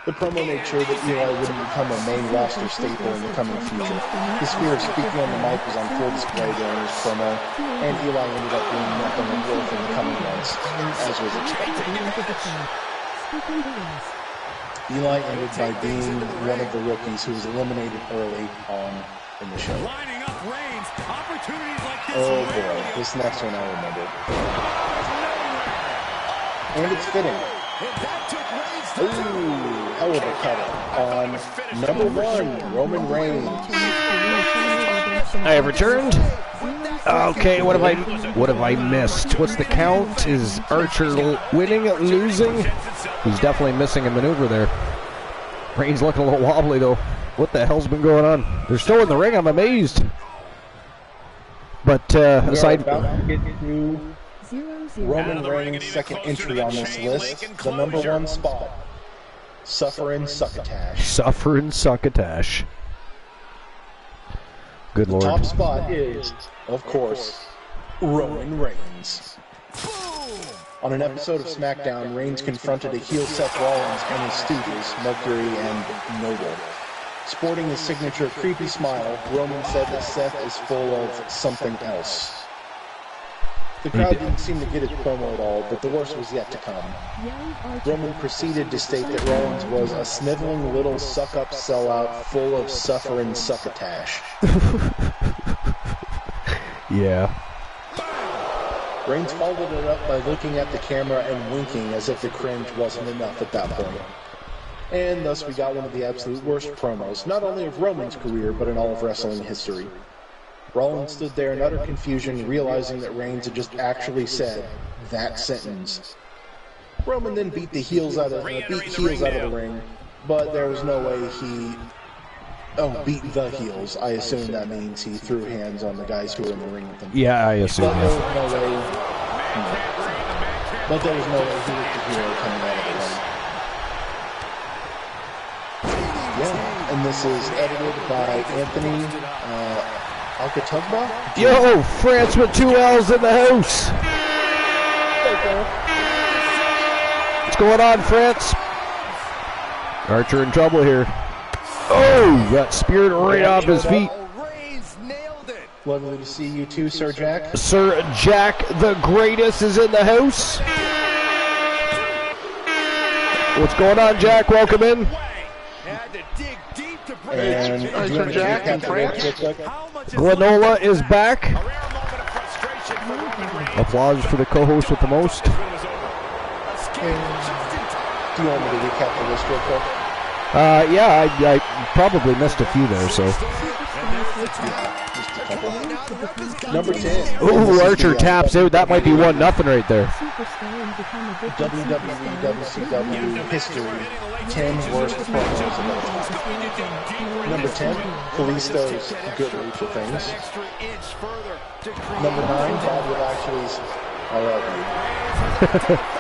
The promo made sure that Eli wouldn't become a main roster staple in the coming future. His fear of speaking on the mic was on full display during his promo, and Eli ended up being nothing but worth in the coming months, as was expected. Eli ended by being one of the rookies who was eliminated early on in the show. Oh boy, this next one I remember. And it's fitting. Ooh, hell of a cutter on number 1, Roman Reigns. I have returned. Okay, what have I missed? What's the count? Is Archer winning, losing? He's definitely missing a maneuver there. Reigns looking a little wobbly though. What the hell's been going on? They're still in the ring. I'm amazed. But aside from Roman Reigns' second entry on this list, the #1 spot, Sufferin' Succotash. Sufferin' Succotash. Good lord. The top spot is, of course, Roman Reigns. On an episode of SmackDown, Reigns confronted a heel Seth Rollins and his stooges, Mercury and Noble. Sporting his signature creepy smile, Roman said that Seth is full of something else. The crowd didn't seem to get his promo at all, but the worst was yet to come. Roman proceeded to state that Rollins was a sniveling little suck-up sellout full of suffering succotash. Yeah. Reigns followed it up by looking at the camera and winking as if the cringe wasn't enough at that point. And thus we got one of the absolute worst promos, not only of Roman's career, but in all of wrestling history. Rollins stood there in utter confusion, realizing that Reigns had just actually said that sentence. Roman then beat the heels out of the ring, but there was no way he... Oh, beat the heels. I assume that means he threw hands on the guys who were in the ring with him. Yeah, I assume. But there was no way... But there was no way he was the hero coming out of the ring. Yeah, and this is edited by Anthony Alcatugba. Yo, France with 2 L's in the house. What's going on, France? Archer in trouble here. Oh, got speared right off his feet. Lovely to see you too, Sir Jack. Sir Jack the Greatest is in the house. What's going on, Jack? Welcome in. And Sir Jack and France. Glenola is back. Applause for the co-host with the most. Do you want me to recap the list real quick? Yeah, I probably missed a few there, so. Number 10. Ooh, Archer taps out. That might be 1-0 right there. WWE WCW history. 10 worst promos of all time. Number 10, Kalisto's Good Lucha Things. Number 9, Bobby Lashley's I Love You.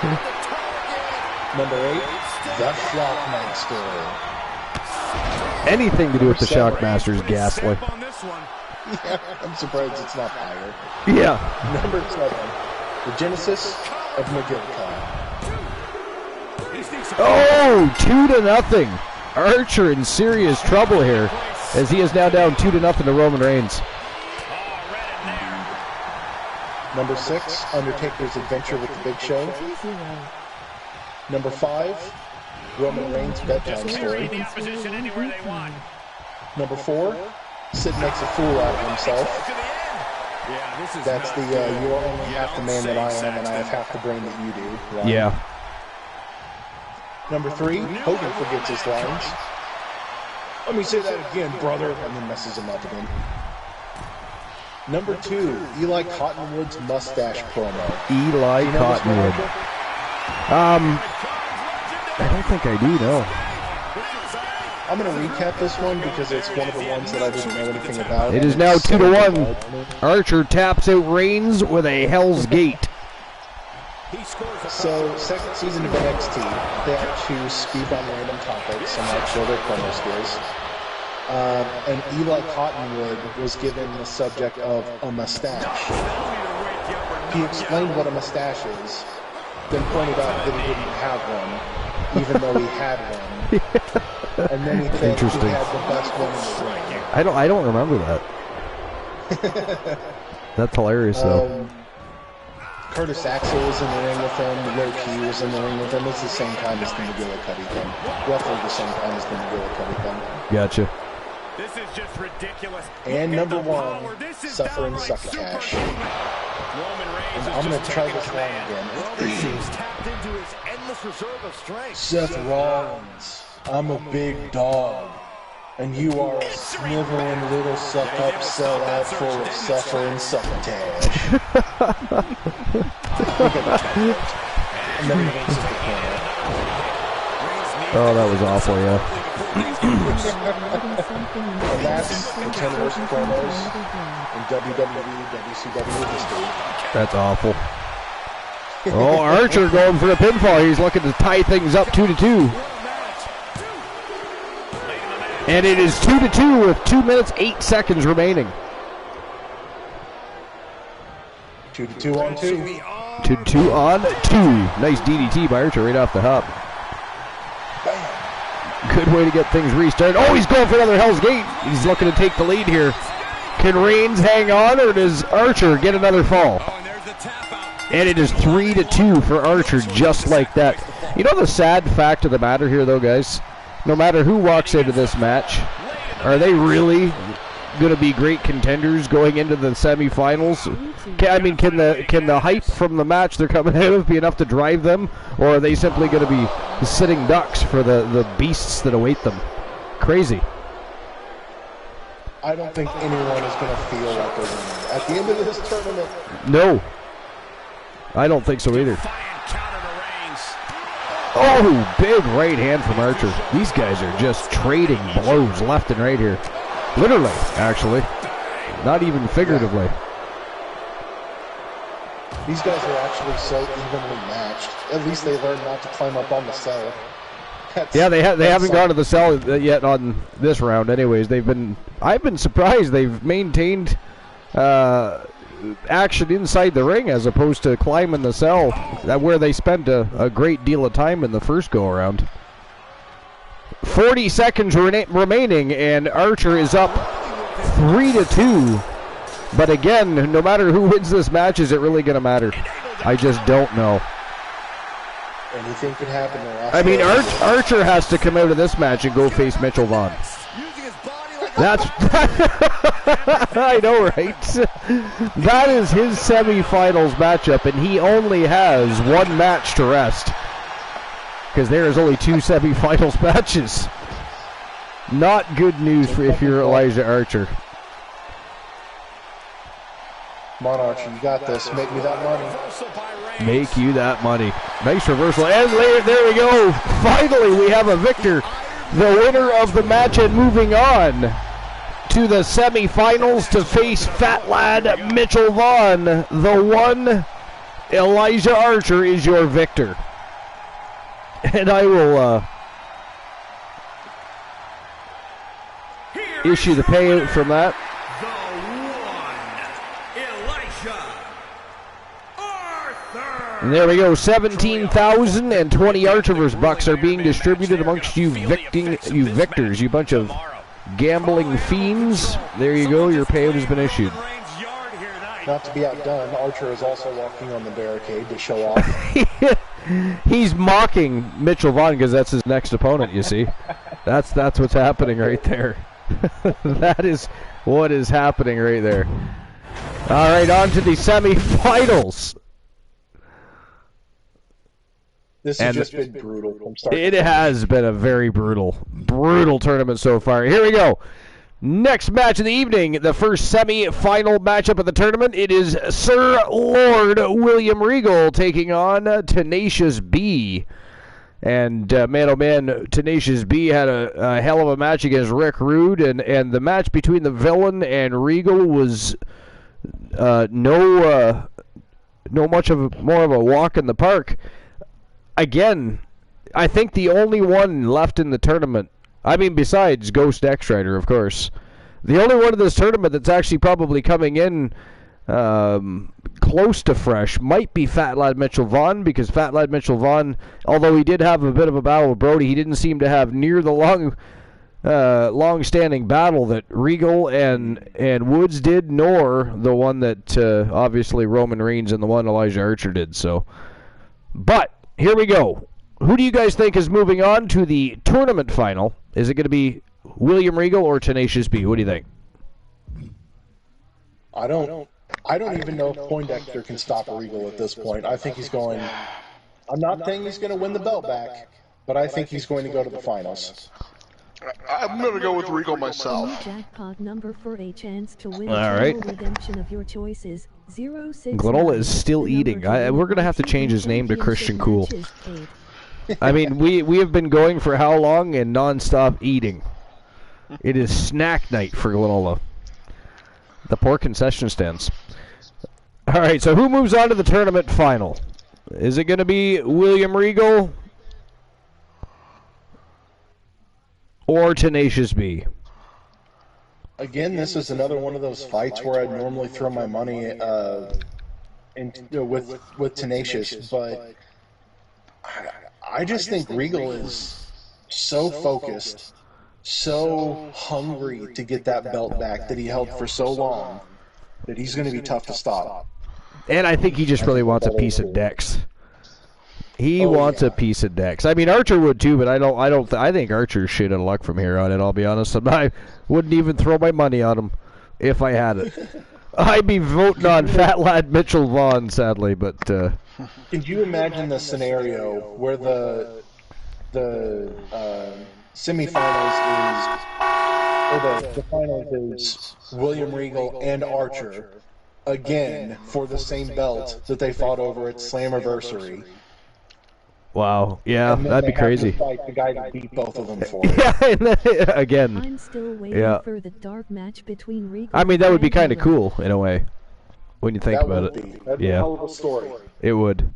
Number 8, The Shockmaster. Anything to do with the Shockmaster is ghastly. Yeah, I'm surprised it's not higher. Yeah. Number 7, The Genesis of McGillicuddy. Oh, 2-0. Archer in serious trouble here, as he is now down 2-0 to Roman Reigns. Number 6, Undertaker's Adventure with the Big Show. Number 5, Roman Reigns' bedtime story. Number 4, Sid makes a fool out of himself. That's the you are only half the man that I am, and I have half the brain that you do. Line. Yeah. Number 3, Hogan forgets his lines. Let me say that again, brother, and then messes him up again. Number 2, Eli Cottonwood's mustache promo. Eli Cottonwood. I don't think I do, no. I'm going to recap this one because it's one of the ones that I didn't know anything about. It is now 2-1. Archer taps out Reigns with a Hell's Gate. So, second season of NXT, they had to speak on random topics and like show their promo skills. And Eli Cottonwood was given the subject of a mustache. He explained what a mustache is, then pointed out that he didn't have one, even though he had one. And then he said he had the best one in the ring. I don't remember that. That's hilarious, though. Curtis Axel was in the ring with him. Low Key was in the ring with him. It's the same time as the McGillicuddy thing. Roughly the same time as the McGillicuddy thing. Gotcha. This is just ridiculous. And number 1, Suffering Succotash. And I'm going to try this line again. Seth Rollins, I'm a big dog. And you are a sniveling little suck-up sellout full of suffering succotash. And then he makes it the corner. Oh, that was awful, yeah. And that's the 10 worst promos in WWE, WCW history. That's awful. Oh, Archer going for a pinfall. He's looking to tie things up 2-2. And it is 2-2 with 2 minutes, 8 seconds remaining. 2-2 on 2. 2-2 on 2. Nice DDT by Archer right off the hop. Good way to get things restarted. Oh, he's going for another Hell's Gate. He's looking to take the lead here. Can Reigns hang on, or does Archer get another fall? And it is 3-2 for Archer, just like that. You know the sad fact of the matter here, though, guys? No matter who walks into this match, are they really going to be great contenders going into the semifinals? I mean, can the hype from the match they're coming out of be enough to drive them, or are they simply going to be sitting ducks for the beasts that await them? Crazy. I don't think anyone is going to feel like they're winning. At the end of this tournament... No. I don't think so either. Oh, big right hand from Archer. These guys are just trading blows left and right here. Literally, actually. Not even figuratively. These guys are actually so evenly matched. At least they learned not to climb up on the cell. Yeah, they haven't gone to the cell yet on this round anyways. I've been surprised they've maintained action inside the ring as opposed to climbing the cell, where they spent a great deal of time in the first go-around. 40 seconds remaining, and Archer is up 3-2. But again, no matter who wins this match, is it really going to matter? I just don't know. Anything could happen there. I mean, Archer has to come out of this match and go face Mitchell Vaughn. That's I know, right? That is his semifinals matchup, and he only has one match to rest because there is only 2 semifinals matches. Not good news if you're Elijah Archer. Come on, Archer, you got this. Make me that money. Make you that money. Nice reversal, and there we go. Finally, we have a victor. The winner of the match and moving on to the semifinals to face Fat Lad Mitchell Vaughn. The one, Elijah Archer, is your victor. And I will issue the payout from that. And there we go, 17,020 Archerverse bucks are being distributed amongst you victors, you bunch of gambling fiends. There you go, your payout has been issued. Not to be outdone, Archer is also walking on the barricade to show off. He's mocking Mitchell Vaughn because that's his next opponent, you see. That's what's happening right there. That is what is happening right there. All right, on to the semifinals. This has just been brutal from start to finish. It has been a very brutal tournament so far. Here we go. Next match of the evening, the first semi-final matchup of the tournament. It is Sir Lord William Regal taking on Tenacious B. And man, oh man, Tenacious B had a hell of a match against Rick Rude, and the match between the villain and Regal was no much of more of a walk in the park. Again, I think the only one left in the tournament, I mean besides Ghost X-Rider, of course, the only one in this tournament that's actually probably coming in close to fresh might be Fat Lad Mitchell Vaughn, because Fat Lad Mitchell Vaughn, although he did have a bit of a battle with Brody, he didn't seem to have near the long-standing battle that Regal and Woods did, nor the one that obviously Roman Reigns and the one Elijah Archer did. So, but here we go. Who do you guys think is moving on to the tournament final? Is it going to be William Regal or Tenacious B? What do you think? I don't even know if Poindexter can stop Regal at this point. I think he's going... I'm not saying he's going to win the belt back, but I think he's going to go to the finals. I'm going to go with Regal myself. Jackpot number for a chance to win All right. redemption of your choices. 069. Glenola is still eating. We're going to have to change his name to Christian Cool. I mean, we have been going for how long and non-stop eating. It is snack night for Glenola. The poor concession stands. All right, so who moves on to the tournament final? Is it going to be William Regal or Tenacious B? Again, this is another one of those fights where I'd normally throw my money with Tenacious, but I just think Regal is so focused, so hungry to get that belt back that he held for so long that he's going to be tough to stop. And I think he just really wants a piece of Dex. He wants a piece of Dex. I mean, Archer would too, but I think Archer's shit out of luck from here on in, I'll be honest. I wouldn't even throw my money on him if I had it. I'd be voting on Fat Lad Mitchell Vaughn, sadly, but... Could you imagine the scenario where the semifinals is, or the finals is William Regal and Archer again for the same belt that they fought over at Slammiversary? Wow, yeah, that'd be crazy. Fight the guy that beat both of them for yeah, again. I'm still waiting for the dark match between Regal. I mean, that would be kind of cool in a way when you think about it. That'd be a hell of a story. It would.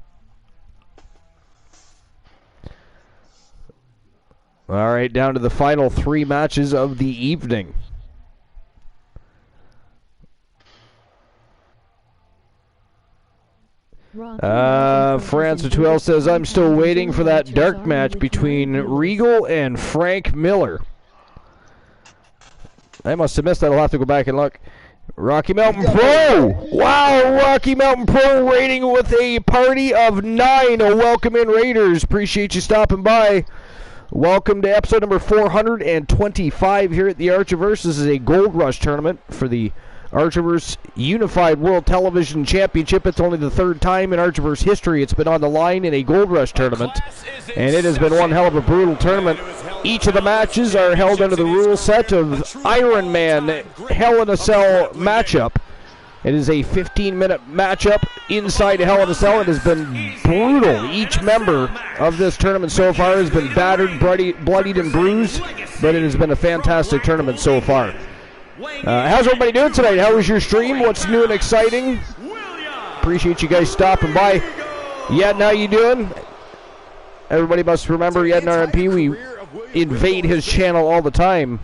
All right, down to the final 3 matches of the evening. France Atuel says, I'm still waiting for that dark match between Regal and Frank Miller. I must have missed that. I'll have to go back and look. Rocky Mountain Pro! Wow, Rocky Mountain Pro rating with a party of 9. Welcome in, Raiders. Appreciate you stopping by. Welcome to episode number 425 here at the Archiverse. This is a Gold Rush tournament for the Archiverse Unified World Television Championship. It's only the 3rd time in Archiverse history it's been on the line in a Gold Rush tournament, and it has been one hell of a brutal tournament. Each of the matches are held under the rule set of Iron Man Hell in a Cell matchup. It is a 15-minute matchup inside a Hell in a Cell. It has been brutal. Each member of this tournament so far has been battered, bloodied, and bruised, but it has been a fantastic tournament so far. How's everybody doing tonight? How was your stream? What's new and exciting? Appreciate you guys stopping by. Yadin, how you doing? Everybody must remember Yadin RMP. We invade his channel all the time.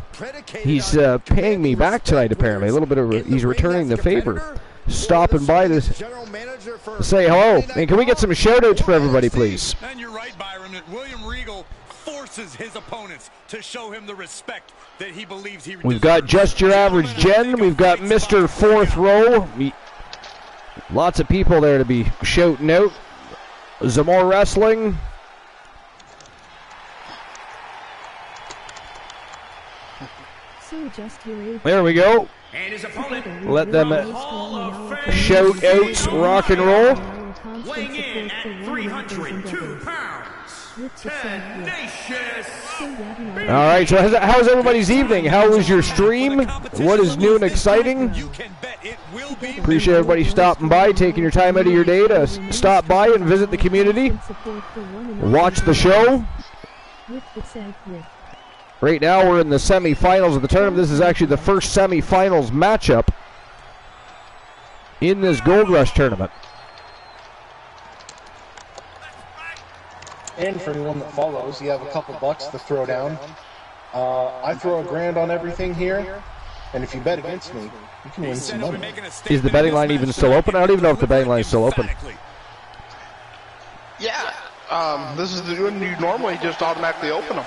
He's paying me back tonight, apparently. A little bit of he's returning the favor. Stopping by to say hello. And can we get some shout-outs for everybody, please? And you're right, Byron, that William Regal forces his opponents to show him the respect that he believes he deserves. We've got Just Your Average Jen. We've got Mr. Fourth Row. Lots of people there to be shouting out. Zamor Wrestling. There we go. Let them shout outs rock and roll. Weighing in at 302 pounds, Tenacious. All right, so how's everybody's evening? How was your stream? What is new and exciting? Appreciate everybody stopping by, taking your time out of your day to stop by and visit the community. Watch the show. Right now we're in the semifinals of the tournament. This is actually the first semifinals matchup in this Gold Rush tournament. And for anyone that follows, you have a couple bucks to throw down. I throw $1,000 on everything here, and if you bet against me, you can win some money. Is the betting line even still open? I don't even know if the betting line is still open. Yeah, this is when you normally just automatically open them.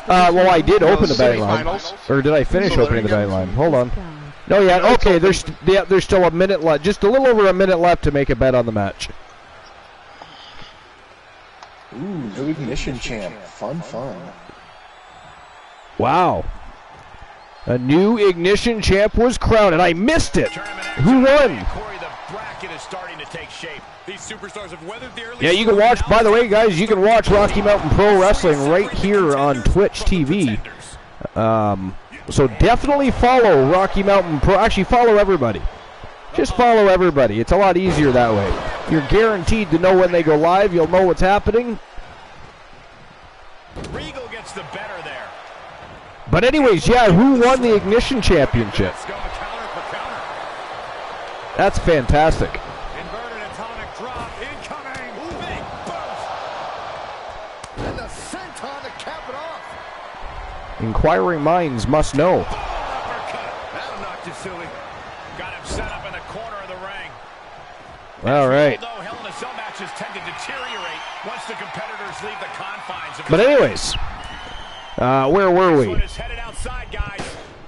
Well, I did open the betting line. Or did I finish opening the betting line? Hold on. No, yeah, okay, there's still a minute left. Just a little over a minute left to make a bet on the match. Ooh, new Ignition champ. Fun. Wow. A new Ignition champ was crowned, and I missed it. Who won? bracket is starting to take shape. These superstars have weathered the early. Yeah, you can watch, by the way, guys, you can watch Rocky Mountain Pro Wrestling right here on Twitch TV. So definitely follow Rocky Mountain Pro. Actually, follow everybody. Just follow everybody. It's a lot easier that way. You're guaranteed to know when they go live. You'll know what's happening. Regal gets the better there. But anyways, yeah, who won the Ignition Championship? Let's go counter for counter. That's fantastic. Inverted atomic drop incoming. Big boost. And the senton to cap it off. Inquiring minds must know. Uppercut. That'll knock you silly. Got him set up in the corner of the ring. All right. Although Hell in a Cell matches tend to deteriorate once the competitors leave the confines of. But anyways, where were This we? one is headed outside, guys.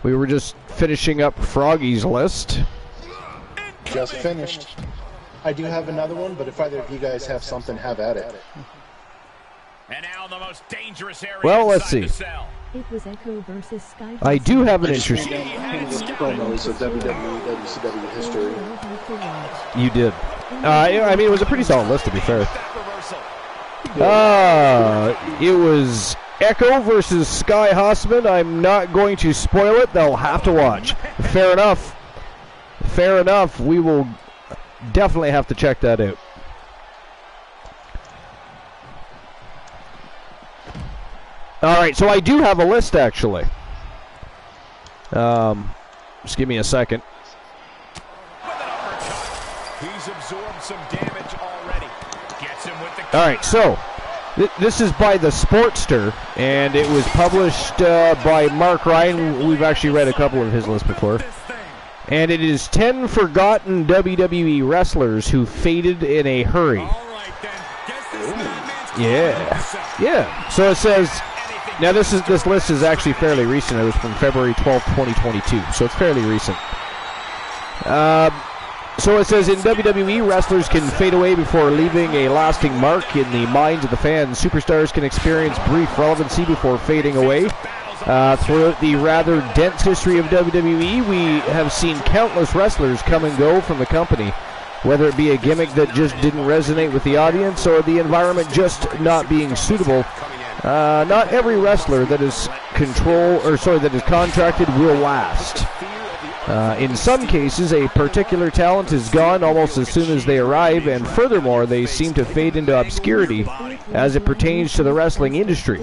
We were just finishing up Froggy's list. Just finished. I do have another one, but if either of you guys have something, have at it. And now the most dangerous area. Well, let's inside the see. cell. It was Echo versus Sky. I do have an I just ran interesting. down Canada's promos of WWE, WCW history. You did. I mean, it was a pretty solid list, to be fair. That reversal. It was Echo versus Sky Hossman. I'm not going to spoil it. They'll have to watch. Fair enough. Fair enough. We will definitely have to check that out. All right, so I do have a list, actually. Just give me a second. With an uppercut. He's absorbed some damage already. Gets him with the. All right, so this is by the Sportster, and it was published by Mark Ryan. We've actually read a couple of his lists before. And it is 10 forgotten WWE wrestlers who faded in a hurry. All right, then. Guess this madman's Yeah. Yeah. So it says, now this list is actually fairly recent. It was from February 12th, 2022. So it's fairly recent. So it says, in WWE, wrestlers can fade away before leaving a lasting mark in the minds of the fans. Superstars can experience brief relevancy before fading away. Throughout the rather dense history of WWE, we have seen countless wrestlers come and go from the company, whether it be a gimmick that just didn't resonate with the audience or the environment just not being suitable. Not every wrestler that is contracted will last. In some cases, a particular talent is gone almost as soon as they arrive, and furthermore, they seem to fade into obscurity as it pertains to the wrestling industry.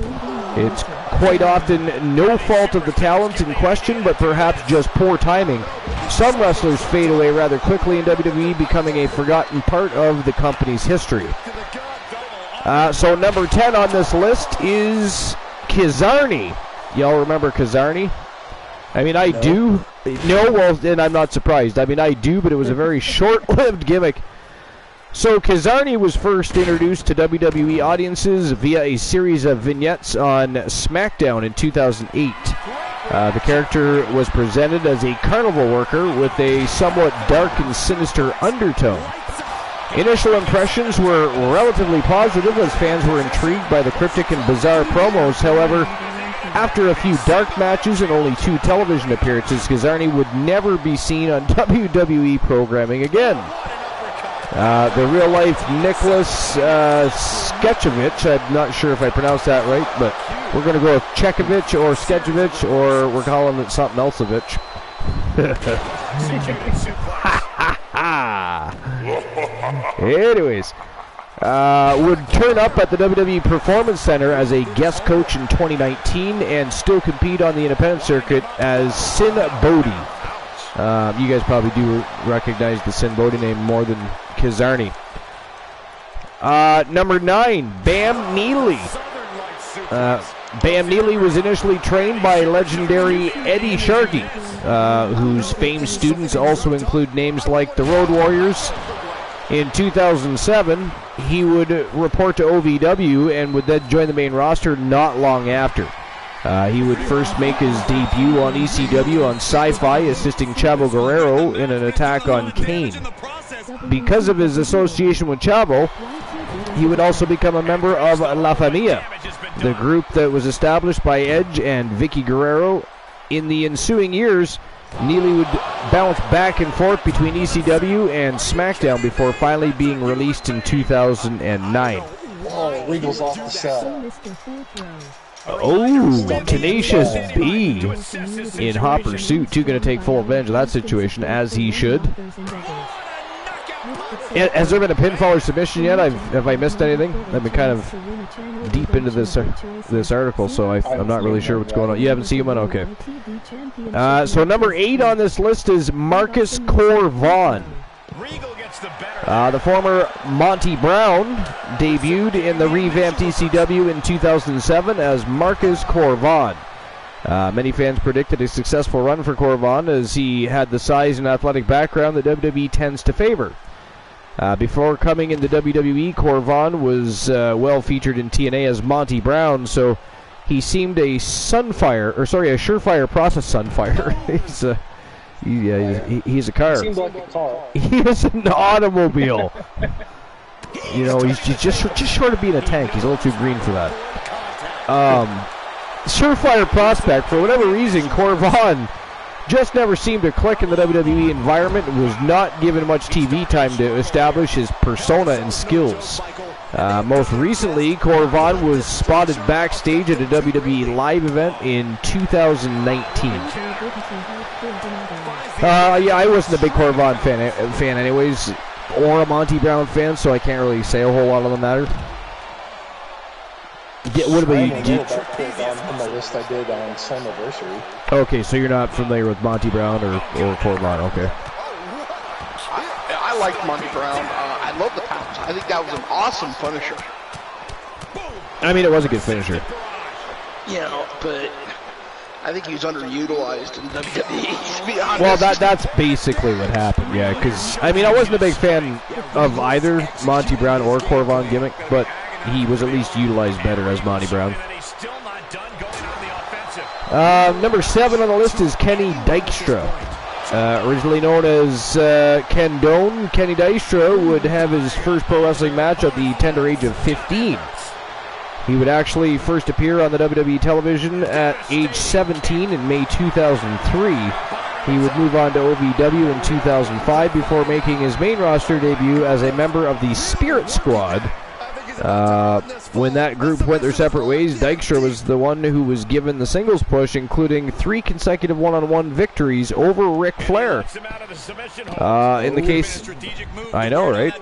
It's quite often no fault of the talent in question, but perhaps just poor timing. Some wrestlers fade away rather quickly in WWE, becoming a forgotten part of the company's history. So number 10 on this list is Kizarny. Y'all remember Kizarny? I mean, I do. No, well, and I'm not surprised. I mean, I do, but it was a very short-lived gimmick. So Kizarny was first introduced to WWE audiences via a series of vignettes on SmackDown in 2008. The character was presented as a carnival worker with a somewhat dark and sinister undertone. Initial impressions were relatively positive as fans were intrigued by the cryptic and bizarre promos. However, after a few dark matches and only 2 television appearances, Kizarny would never be seen on WWE programming again. The real-life Nicholas Sketchovich, I'm not sure if I pronounced that right, but we're going to go with Chekovich or Sketchovich, or we're calling it something else-ovich. Anyways, would turn up at the WWE Performance Center as a guest coach in 2019 and still compete on the independent circuit as Sin Bodhi. You guys probably do recognize the Sin Bodhi name more than Kizarny. Number 9, Bam Neely. Bam Neely was initially trained by legendary Eddie Sharkey, whose famed students also include names like the Road Warriors. In 2007, he would report to OVW and would then join the main roster not long after. He would first make his debut on ECW on Sci-Fi, assisting Chavo Guerrero in an attack on Kane. Because of his association with Chavo, he would also become a member of La Familia, the group that was established by Edge and Vicky Guerrero. In the ensuing years, Neely would bounce back and forth between ECW and SmackDown before finally being released in 2009. Oh, Regal's off the cell. Oh, Tenacious B in hot pursuit. Too going to take full advantage of that situation, as he should. Has there been a pinfall or submission yet? Have I missed anything? I've been kind of deep into this article, so I'm not really sure what's going on. You haven't seen one? Okay. So number 8 on this list is Marcus Corvon. The former Monty Brown debuted in the revamped ECW in 2007 as Marcus Corvon. Many fans predicted a successful run for Corvon as he had the size and athletic background that WWE tends to favor. Before coming into WWE, Corvon was well featured in TNA as Monty Brown, so he seemed a surefire process sunfire. He's a car. Seemed like a car. He is an automobile. You know, he's just short of being a tank. He's a little too green for that. Surefire prospect. For whatever reason, Corvon just never seemed to click in the WWE environment and was not given much TV time to establish his persona and skills. Most recently, Corvon was spotted backstage at a WWE live event in 2019. Yeah, I wasn't a big Corvon fan anyways, or a Monty Brown fan, so I can't really say a whole lot on the matter. What about you? On the list I did on Slammiversary. Okay, so you're not familiar with Monty Brown or Corvon, okay. I liked Monty Brown. I love the pounce. I think that was an awesome finisher. I mean, it was a good finisher. You know, but I think he was underutilized in WWE, to be honest. Well, that's basically what happened, yeah, because, I mean, I wasn't a big fan of either Monty Brown or Corvon gimmick, but he was at least utilized better as Monty Brown. Number 7 on the list is Kenny Dykstra. Originally known as Ken Doane, Kenny Dykstra would have his first pro wrestling match at the tender age of 15. He would actually first appear on the WWE television at age 17 in May 2003. He would move on to OVW in 2005 before making his main roster debut as a member of the Spirit Squad. When that group went their separate ways, Dykstra was the one who was given the singles push, including 3 consecutive one-on-one victories over Ric Flair. In the case, I know, right?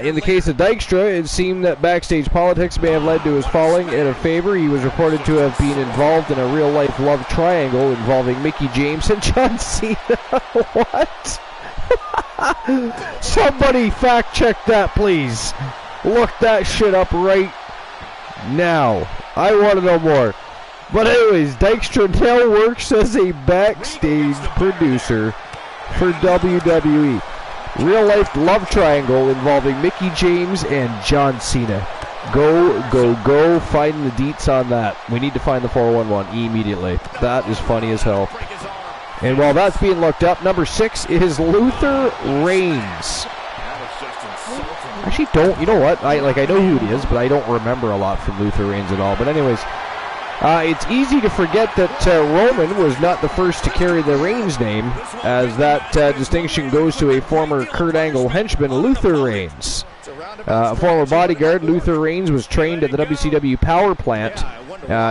In the case of Dykstra, it seemed that backstage politics may have led to his falling out of favor. He was reported to have been involved in a real-life love triangle involving Mickie James and John Cena. What? Somebody fact-check that, please. Look that shit up right now. I want to know more. But anyways, Dykstra now works as a backstage producer for WWE. Real life love triangle involving Mickie James and John Cena. Go. Find the deets on that. We need to find the 411 immediately. That is funny as hell. And while that's being looked up, number 6 is Luther Reigns. Actually, you know what? I know who he is, but I don't remember a lot from Luther Reigns at all. But anyways, it's easy to forget that Roman was not the first to carry the Reigns name, as that distinction goes to a former Kurt Angle henchman, Luther Reigns. A former bodyguard, Luther Reigns was trained at the WCW Power Plant.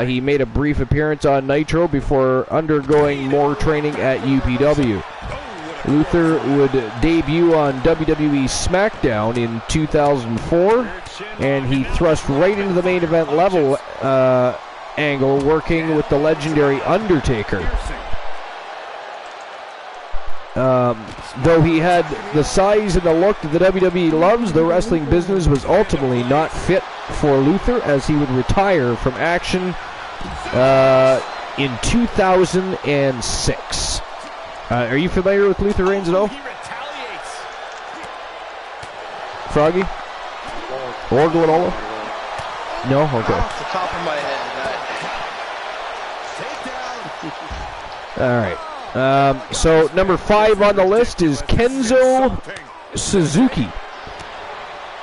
He made a brief appearance on Nitro before undergoing more training at UPW. Luther would debut on WWE SmackDown in 2004, and he thrust right into the main event level angle, working with the legendary Undertaker. Though he had the size and the look that the WWE loves, the wrestling business was ultimately not fit for Luther, as he would retire from action in 2006. Are you familiar with Luther Reigns at all? Froggy? Or Glenola? No? Okay. Off the top of my head. Alright. So, number 5 on the list is Kenzo Suzuki.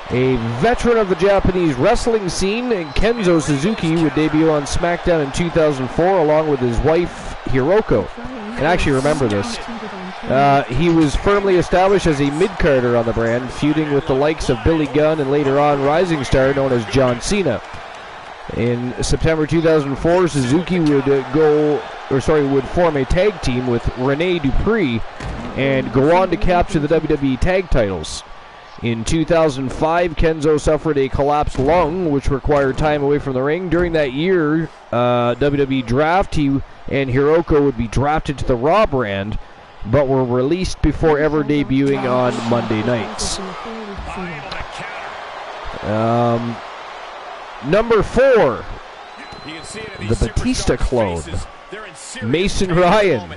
A veteran of the Japanese wrestling scene, Kenzo Suzuki would debut on SmackDown in 2004 along with his wife, Hiroko. and actually remember this. He was firmly established as a mid-carder on the brand, feuding with the likes of Billy Gunn and later on rising star known as John Cena. In September 2004, Suzuki would form a tag team with Rene Dupree and go on to capture the WWE tag titles. In 2005, Kenzo suffered a collapsed lung, which required time away from the ring. During that year, WWE draft, he and Hiroko would be drafted to the Raw brand, but were released before ever debuting on Monday nights. Number 4, the Batista clone, Mason Ryan.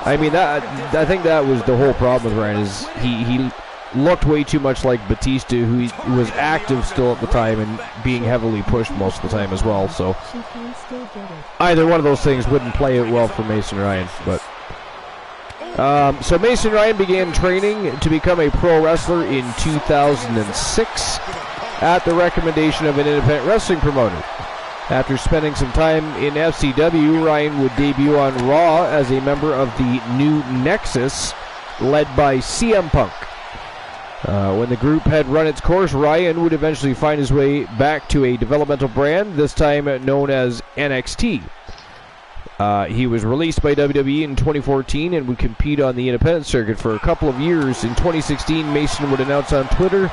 I mean, I think that was the whole problem with Ryan, is he looked way too much like Batista, who was active still at the time and being heavily pushed most of the time as well. So either one of those things wouldn't play it well for Mason Ryan. But so Mason Ryan began training to become a pro wrestler in 2006 at the recommendation of an independent wrestling promoter. After spending some time in FCW, Ryan would debut on Raw as a member of the New Nexus, led by CM Punk. When the group had run its course, Ryan would eventually find his way back to a developmental brand, this time known as NXT. He was released by WWE in 2014 and would compete on the independent circuit for a couple of years. In 2016, Mason would announce on Twitter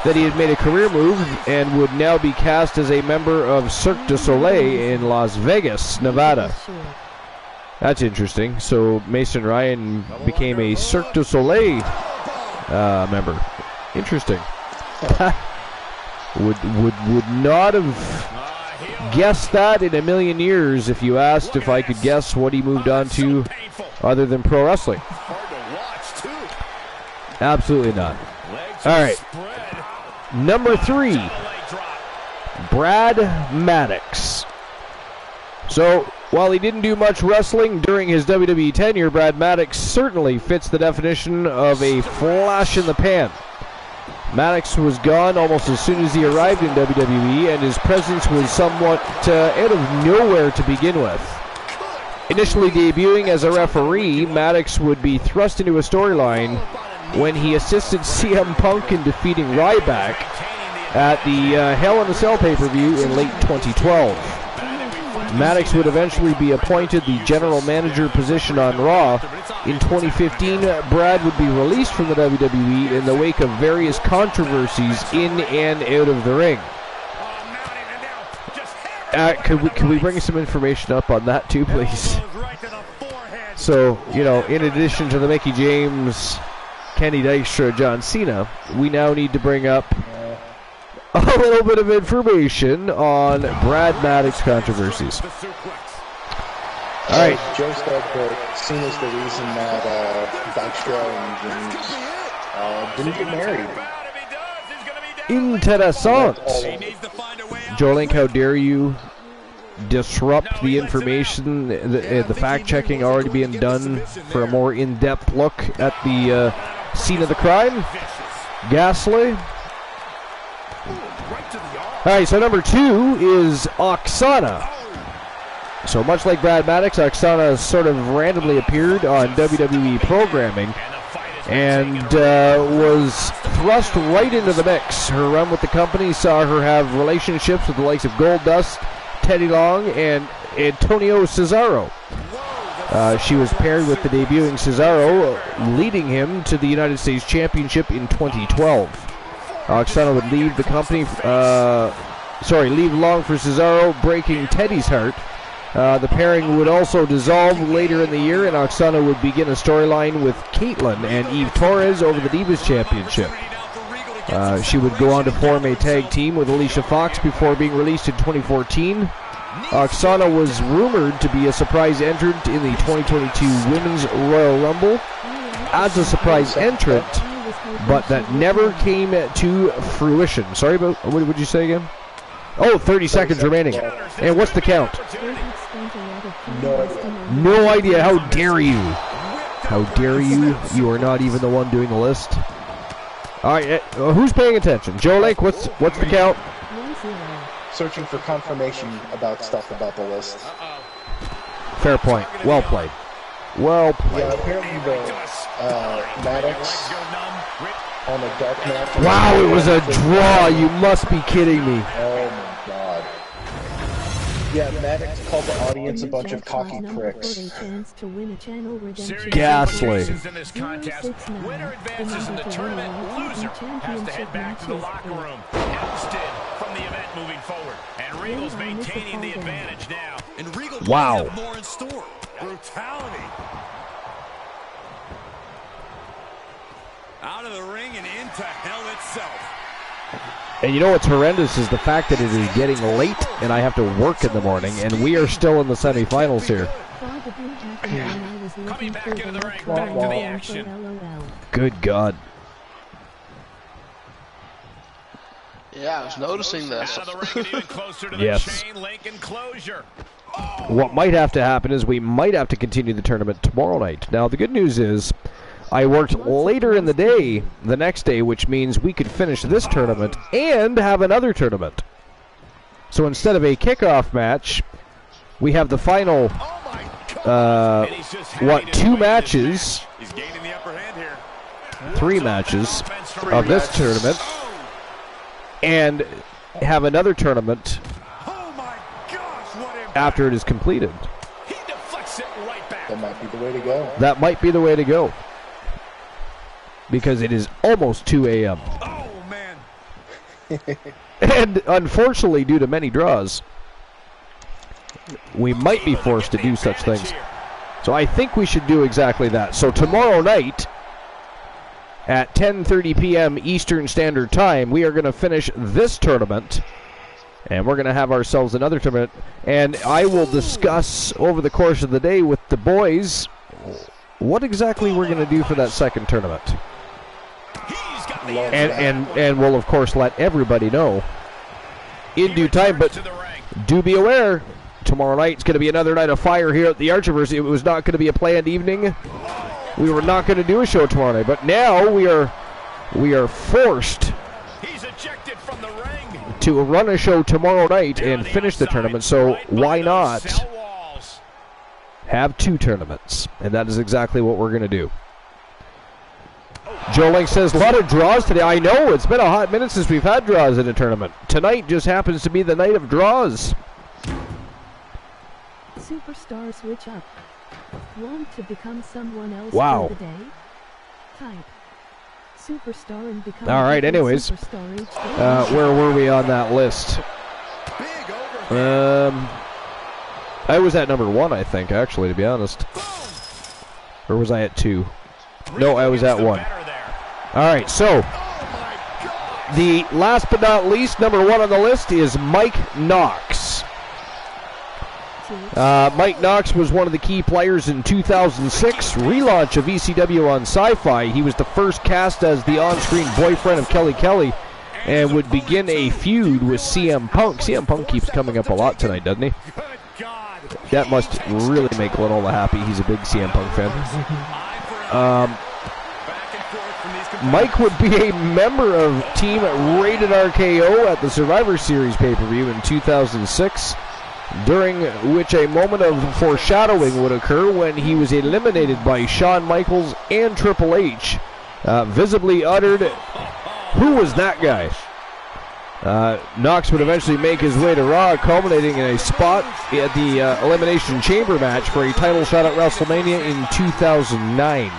that he had made a career move and would now be cast as a member of Cirque du Soleil in Las Vegas, Nevada. That's interesting. So Mason Ryan became a Cirque du Soleil member. Interesting. would not have guessed that in a million years if you asked if I could guess what he moved on to other than pro wrestling. Absolutely not. All right. Number 3, Brad Maddox. So, while he didn't do much wrestling during his WWE tenure, Brad Maddox certainly fits the definition of a flash in the pan. Maddox was gone almost as soon as he arrived in WWE, and his presence was somewhat out of nowhere to begin with. Initially debuting as a referee, Maddox would be thrust into a storyline when he assisted CM Punk in defeating Ryback at the Hell in a Cell pay-per-view in late 2012. Maddox would eventually be appointed the general manager position on Raw. In 2015, Brad would be released from the WWE in the wake of various controversies in and out of the ring. Could we bring some information up on that too, please? So, in addition to the Mickey James, Kenny Dykstra, John Cena, we now need to bring up a little bit of information on Brad Maddox controversies. All right. Joe said that Cena's the reason that Dykstra and didn't get married. Interessant. Joe Link, how dare you disrupt the information, the fact-checking already being done for a more in-depth look at the scene of the crime. Ghastly. Alright, so number 2 is Oksana. So much like Brad Maddox, Oksana sort of randomly appeared on WWE programming and was thrust right into the mix. Her run with the company saw her have relationships with the likes of Goldust, Teddy Long, and Antonio Cesaro. She was paired with the debuting Cesaro, leading him to the United States Championship in 2012. Oksana would leave the company, leave long for Cesaro, breaking Teddy's heart. The pairing would also dissolve later in the year, and Oksana would begin a storyline with Caitlyn and Eve Torres over the Divas Championship. She would go on to form a tag team with Alicia Fox before being released in 2014. Oksana was rumored to be a surprise entrant in the 2022 Women's Royal Rumble as a surprise entrant, but that never came to fruition. Sorry, but what would you say again? Oh, 30 seconds remaining. And what's the count? No idea. How dare you? How dare you? You are not even the one doing the list. All right, who's paying attention? Joe Lake, what's the count? Searching for confirmation about stuff about the list. Fair point. Well played. Well played. Yeah, apparently the Maddox on a dark match. Wow, it was a draw. You must be kidding me. Oh my god. Yeah, Maddox called the audience a bunch of cocky pricks. Ghastly. In this contest, winner advances in the tournament, loser has to head back to the locker room. Ousted from the event moving forward. And Regal's maintaining the advantage now. And Regal wow. might have more in store. Brutality. Out of the ring and into hell itself. And you know what's horrendous is the fact that it is getting late and I have to work in the morning, and we are still in the semifinals here. Coming back into the ring, back to the action. Good God. Yeah, I was noticing this. Out of the ring and even closer to the Yes. chain link enclosure. What might have to happen is we might have to continue the tournament tomorrow night. Now, the good news is I worked later in the day, the next day, which means we could finish this tournament and have another tournament. So instead of a kickoff match, we have the final, two matches, He's gaining the upper hand here. 3 matches of this tournament, and have another tournament Oh my gosh, what impact. after it is completed. He deflects it right back. That might be the way to go. That might be the way to go. Because it is almost 2 a.m. Oh man. And unfortunately, due to many draws, we might be forced to do such things. So I think we should do exactly that. So tomorrow night, at 10:30 p.m. Eastern Standard Time, we are going to finish this tournament, and we're going to have ourselves another tournament. And I will discuss over the course of the day with the boys what exactly we're going to do for that second tournament. And we'll, of course, let everybody know in due time. But do be aware, tomorrow night's going to be another night of fire here at the Archiverse. It was not going to be a planned evening. We were not going to do a show tomorrow night. But now we are forced to run a show tomorrow night and finish the tournament. So why not have 2 tournaments? And that is exactly what we're going to do. Joe Link says, a lot of draws today. I know, it's been a hot minute since we've had draws in a tournament. Tonight just happens to be the night of draws. Superstar switch up. Want to become someone else Wow. for the day? Type superstar and become. All right, anyways. Where were we on that list? I was at number 1, I think, actually, to be honest. Or was I at 2? No, I was at 1. All right, so the last but not least, number 1 on the list is Mike Knox. Mike Knox was one of the key players in 2006 relaunch of ECW on Sci-Fi. He was the first cast as the on-screen boyfriend of Kelly Kelly and would begin a feud with CM Punk. CM Punk keeps coming up a lot tonight, doesn't he? That must really make Linola happy. He's a big CM Punk fan. Mike would be a member of Team Rated RKO at the Survivor Series pay-per-view in 2006, during which a moment of foreshadowing would occur when he was eliminated by Shawn Michaels and Triple H. Visibly uttered, "Who was that guy?" Knox would eventually make his way to Raw, culminating in a spot at the Elimination Chamber match for a title shot at WrestleMania in 2009.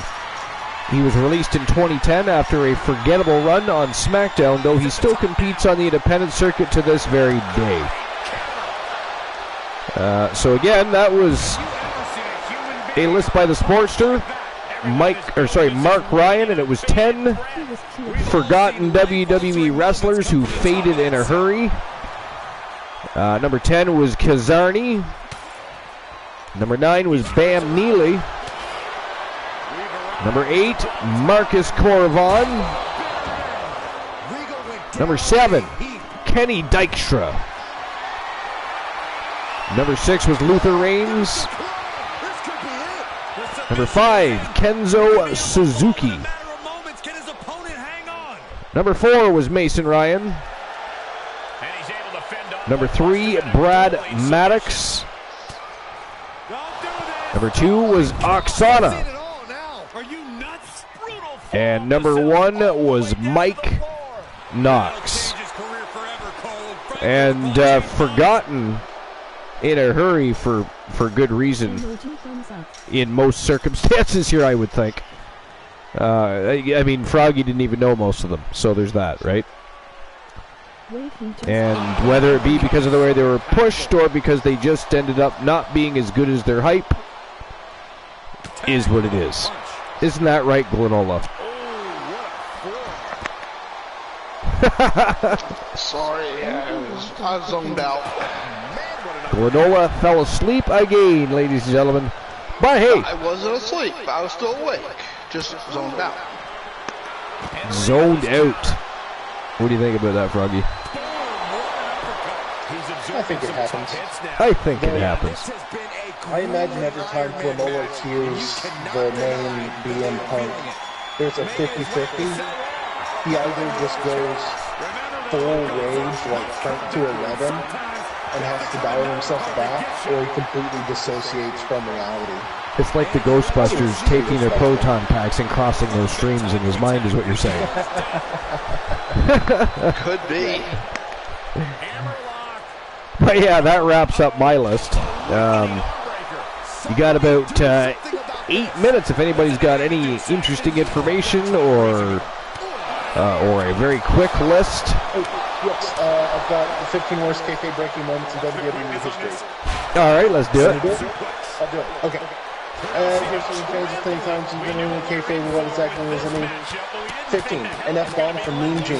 He was released in 2010 after a forgettable run on SmackDown, though he still competes on the independent circuit to this very day. So again, that was a list by the Sportster, Mark Ryan, and it was 10 forgotten WWE wrestlers who faded in a hurry. Number 10 was Kazarni. Number 9 was Bam Neely. Number 8, Marcus Corvon. Number 7, Kenny Dykstra. Number 6 was Luther Reigns. Number 5, Kenzo Suzuki. Number 4 was Mason Ryan. Number 3, Brad Maddox. Number 2 was Oksana. And number 1 was Mike Knox. And forgotten in a hurry for good reason in most circumstances here, I would think. I mean, Froggy didn't even know most of them, so there's that, right? And whether it be because of the way they were pushed or because they just ended up not being as good as their hype is what it is. Isn't that right, Glenola? Sorry, I was zoned out. Glenola fell asleep again, ladies and gentlemen. But hey, I wasn't asleep. I was still awake. Just zoned out. Zoned out. What do you think about that, Froggy? I think it happens. I think it happens. I imagine every time Glenola hears the name BM Punk, there's a 50-50. He either just goes full rage, like crank to 11, and has to dial himself back, or he completely dissociates from reality. It's like the Ghostbusters taking their proton packs and crossing those streams in his mind, is what you're saying. Could be. But yeah, that wraps up my list. You got about 8 minutes if anybody's got any interesting information or a very quick list. Oh, yes, I've got the 15 worst kayfabe breaking moments in WWE history. All right, let's do it. I'll do it. Okay. Here's some fans of plenty times you've been in kayfabe. What exactly does it mean? 15. An F-bomb from Mean Gene.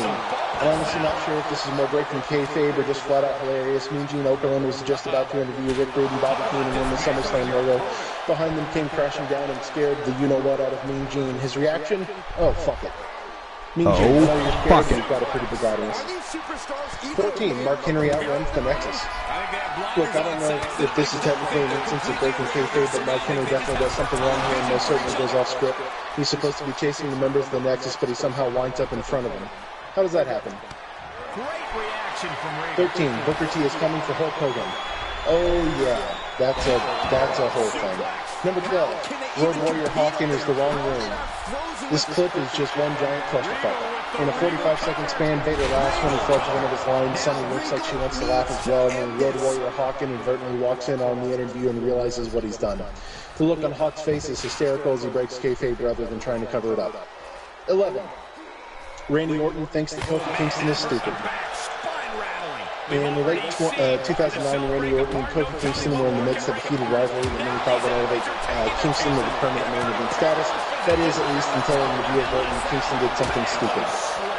I'm honestly not sure if this is more breaking kayfabe or just flat out hilarious. Mean Gene Okerlund was just about to interview Rick Rude and Bobby Heenan and win the SummerSlam logo. Behind them came crashing down and scared the you-know-what out of Mean Gene. His reaction? Oh, fuck it. Mean Gene, I know you're scared, but you've got a pretty big audience. 14. Mark Henry outruns the Nexus. Look, I don't know if this is technically an instance of breaking kayfabe, but Mark Henry definitely does something wrong here and most certainly goes off script. He's supposed to be chasing the members of the Nexus, but he somehow winds up in front of them. How does that happen? 13. Booker T is coming for Hulk Hogan. Oh yeah, that's a whole thing. Number 12. Road Warrior Hawkin is the wrong room. This clip is just one giant clusterfuck. In a 45-second span, Vader laughs when he flubs one of his lines. Sunny looks like she wants to laugh as well, and then Road Warrior Hawkin inadvertently walks in on the interview and realizes what he's done. The look on Hawk's face is hysterical as he breaks kayfabe rather than trying to cover it up. 11. Randy Orton thinks that Kofi Kingston is stupid. In the late 2009, Randy Orton and Kofi Kingston were in the midst of a heated rivalry that many thought would elevate Kingston to the permanent main event status. That is, at least until in the view of Orton, Kingston did something stupid.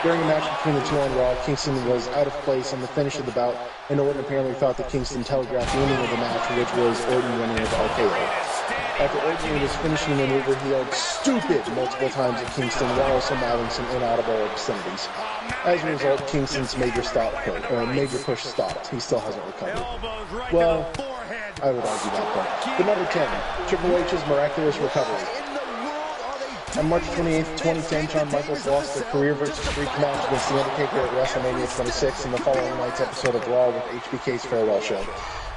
During a match between the two on Raw, Kingston was out of place on the finish of the bout, and Orton apparently thought that Kingston telegraphed the ending of the match, which was Orton winning with RKO. After Orton was finishing the maneuver, he yelled "stupid" multiple times at Kingston while also mouthing some inaudible obscenities. As a result, Kingston's major push stopped. He still hasn't recovered. Well, I would argue that point. But number 10, Triple H's miraculous recovery. On March 28, 2010, Shawn Michaels lost the career versus streak match against The Undertaker at WrestleMania 26 in the following night's episode of Raw with HBK's farewell show.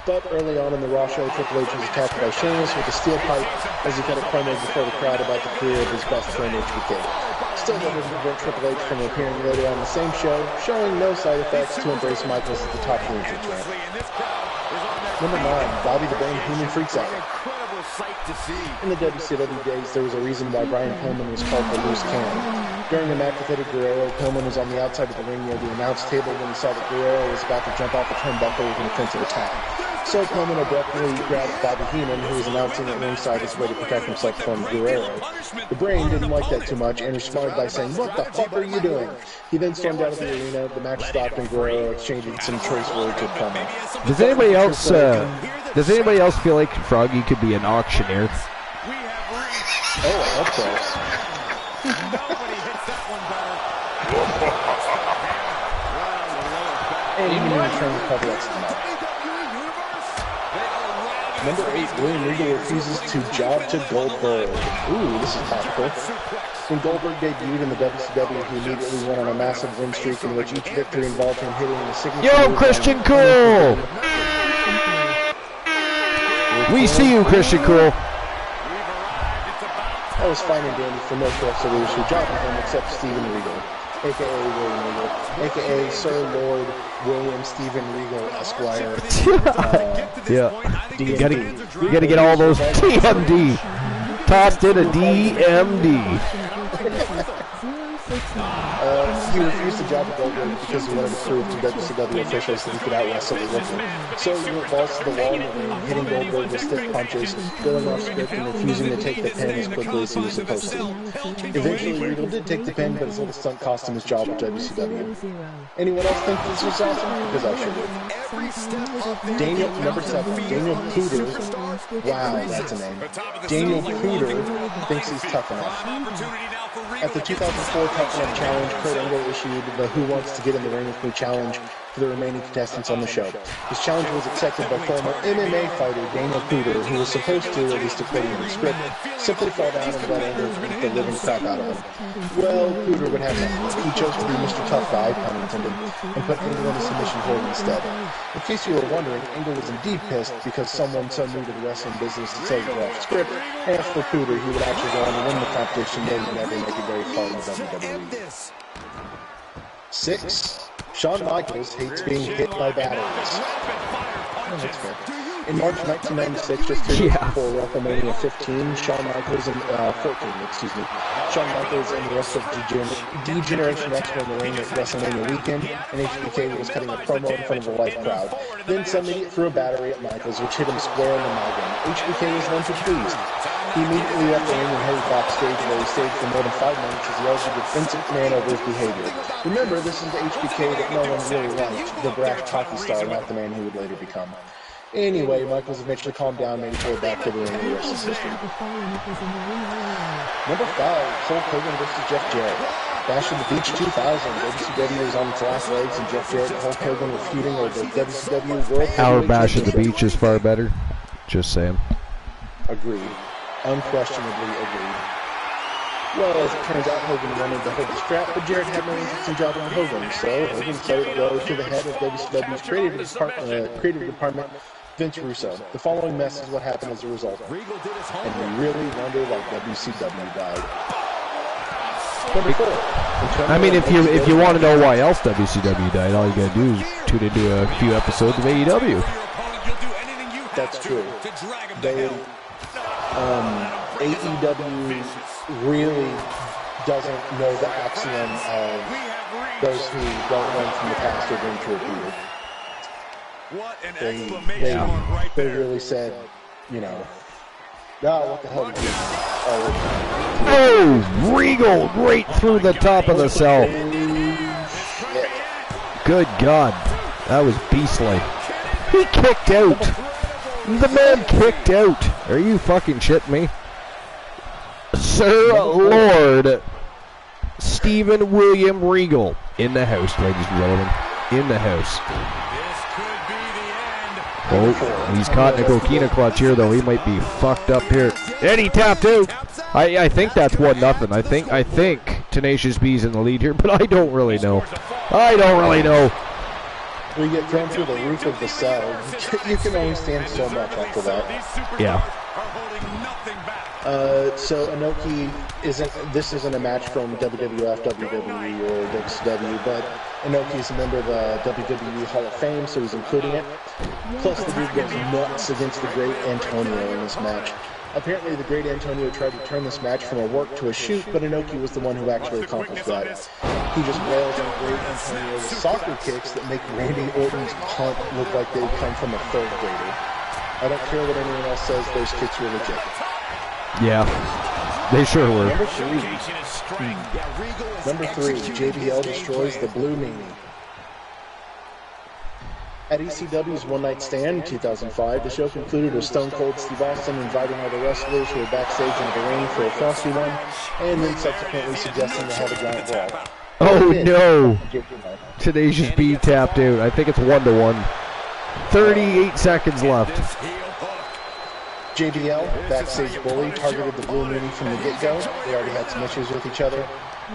But early on in the Raw show, Triple H was attacked by Sheamus with a steel pipe as he cut a promo before the crowd about the career of his best friend HBK. Still, that doesn't prevent Triple H from appearing later on the same show, showing no side effects to embrace Michaels as the top finisher champ. Number 9, Bobby the Brain Human Freaks out. In the WCW days, there was a reason why Brian Pillman was called the loose cannon. During a match with Eddie Guerrero, Pillman was on the outside of the ring near the announce table when he saw that Guerrero was about to jump off the turnbuckle with an offensive attack. So Pillman abruptly grabbed Bobby Heenan, who was announcing at ringside as a way to protect himself from Guerrero. The Brain didn't like that too much and responded by saying, "What the fuck are you doing?" He then stormed out of the arena, the match stopped, and Guerrero exchanged some choice words with Pillman. Does anybody else feel like Froggy could be an auctioneer? Oh, I hope so. And even in return to cover that's the match. Number 8, William Regal refuses to job to Goldberg. Ooh, this is topical. When Goldberg debuted in the WCW, he immediately went on a massive win streak in which each victory involved him hitting a signature. Yo, Christian Cool! We see you, Christian Cool. That was fine and dandy for most wrestlers who jobbed with him except Steven Regal, a.k.a. William Regal, a.k.a. Sir Lord William Stephen Regal, Esquire. Yeah. You gotta get all those DMD. Tossed in a DMD. He refused to job with Goldberg because he wanted to prove to WCW officials that he could out-wrestle the Rooker. So he went balls to the wall in the ring, hitting Goldberg with stiff punches, going off script, and refusing to take the pin as quickly as he was supposed to. Eventually, Regal did take the pin, but his little stunt cost him his job with WCW. Anyone else think this was awesome? Because I sure did. Daniel, number 7, Daniel Pooter. Wow, that's a name. Daniel Pooter thinks he's tough enough. At the 2004 Tough Enough Challenge, Kurt Angle issued the Who Wants to Get in the Ring with Me challenge for the remaining contestants on the show. His challenge was accepted by former MMA fighter Daniel Pooter, who was supposed to, at least according to the script, simply fall down and let Angle beat the living crap out of him. Well, Pooter would have none. He chose to be Mr. Tough Guy, pun intended, and put Angle in a submission hold instead. In case you were wondering, Angle was indeed pissed because someone so new to the wrestling business decided to go off script, and as for Pooter, he would actually go on to win the competition, though he never make it very far in the WWE. 6. Shawn Michaels hates being hit by batteries. Oh, that's fair. In March 1996, just 2 days before WrestleMania 15, Shawn Michaels and 14, excuse me. Shawn Michaels and the rest of D-Generation X were in the ring at WrestleMania weekend, and HBK was cutting a promo in front of a live crowd. Then some idiot threw a battery at Michaels, which hit him square in the migraine. HBK was none too pleased. He immediately left the ring and hurried backstage, where he stayed for more than 5 minutes as he argued with Vince McMahon over his behavior. Remember, this is the HBK that no one really liked, the brash hockey star, not the man he would later become. Anyway, Michaels eventually calmed down and he pulled back to the ring and the rest is history. Number 5, Hulk Hogan versus Jeff Jarrett. Bash of the Beach 2000, WCW is on its last legs and Jeff Jarrett and Hulk Hogan were feuding over the WCW World Heavyweight Our Bash of the Beach is far better. Just saying. Agreed. Unquestionably agreed. Well, as it turns out, Hogan wanted to hold the strap, but Jarrett had no interest in jobbing on Hogan, so Hogan decided to go to the head of WCW's creative department, Vince Russo. The following mess is what happened as a result. And we really wonder why WCW died. Number 4. I mean, if you want to know why else WCW died, all you gotta do is tune into a few episodes of AEW. That's true. AEW really doesn't know the axiom of those who don't learn from the past are going to repeat it. What an exclamation mark right there. They really said, you know, what the hell? Oh, Regal right through the top of the cell. Good God, that was beastly. He kicked out. The man kicked out. Are you fucking shitting me? Sir Lord Stephen William Regal in the house, ladies and gentlemen. In the house. Oh, he's caught in a coquina clutch here, though. He might be fucked up here. And he tapped out. I think that's 1-0. I think Tenacious B's in the lead here, but I don't really know. We get thrown through the roof of the cell. You can only stand so much after that. Yeah. So Inoki isn't a match from WWF, WWE, or WCW, but Inoki is a member of the WWE Hall of Fame, so he's including it. Plus, the dude goes nuts against the Great Antonio in this match. Apparently, the Great Antonio tried to turn this match from a work to a shoot, but Inoki was the one who actually accomplished that. He just wails on Great Antonio with soccer kicks that make Randy Orton's punt look like they come from a 3rd grader. I don't care what anyone else says, those kicks were legit. Yeah, they sure were. Number 3, JBL destroys the Blue Meanie. At ECW's One Night Stand in 2005, the show concluded with Stone Cold Steve Austin inviting all the wrestlers who were backstage into the ring for a frosty one, and then subsequently suggesting they have a giant brawl. Oh no! Tenacious B tapped out. I think it's 1-1. 38 seconds left. JBL, backstage bully, targeted the Blue Meanie from the get-go. They already had some issues with each other.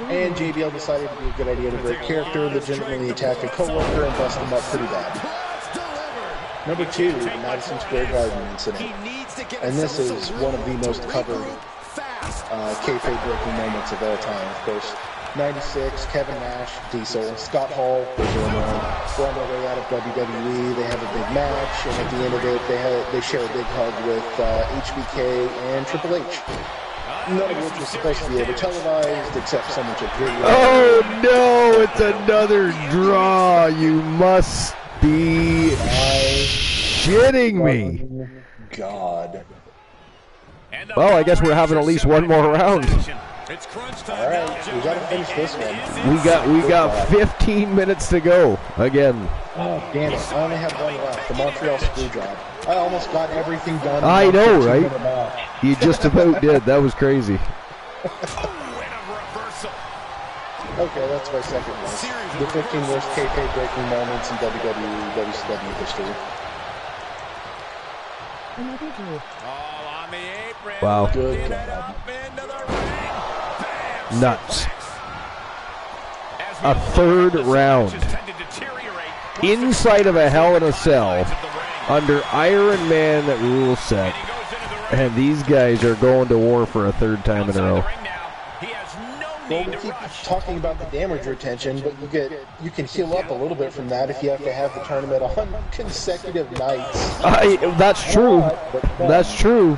And JBL decided it would be a good idea to break character, legitimately attack a co-worker, and bust him up pretty bad. Number 2, the Madison Square Garden incident. And this is one of the most covered kayfabe breaking moments of all time. Of course, 96, Kevin Nash, Diesel, Scott Hall, they're on their way out of WWE. They have a big match, and at the end of it, they share a big hug with HBK and Triple H. None of which was supposed to be ever televised, except so much of video. Oh no, it's another draw. You must be shitting me. God. Well, I guess we're having at least one more round. Alright, we gotta finish this one. We got 15 minutes to go again. Oh, damn it. I only have one left. The Montreal screw job. I almost got everything done. I know, right? You just about did. That was crazy. Okay, that's my second list. The 15 worst kayfabe breaking moments in WWE, WCW history. Another drew. Wow. Good God. Nuts. A third round. Inside of a Hell in a Cell. Under Iron Man rule set. And these guys are going to war for a third time in a row. Well, we keep talking about the damage retention, but you can heal up a little bit from that if you have to have the tournament on consecutive nights. That's true. That's true.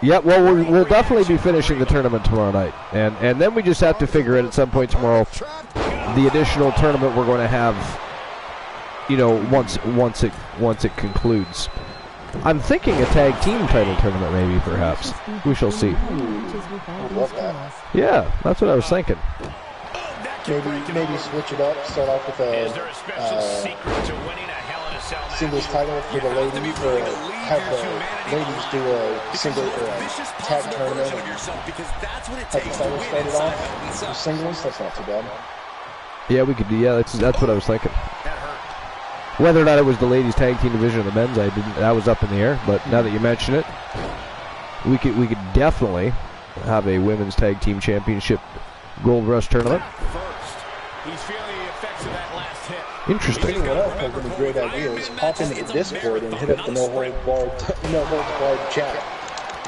Yeah, well, we'll definitely be finishing the tournament tomorrow night, and then we just have to figure out at some point tomorrow the additional tournament we're going to have. You know, once it concludes. I'm thinking a tag team title tournament, maybe, perhaps. We shall see. I love that. Yeah, that's what I was thinking. Maybe switch it up. Start off with a singles title for the ladies, or have the ladies do a single or a tag tournament. Have the title started off with singles. That's not too bad. Yeah, we could do. Yeah, that's what I was thinking. Whether or not it was the ladies' tag team division or the men's, that was up in the air. But now that you mention it, we could definitely have a women's tag team championship Gold Rush tournament. Interesting. What else has been a great idea is pop into the Discord and hit up the no holds barred chat.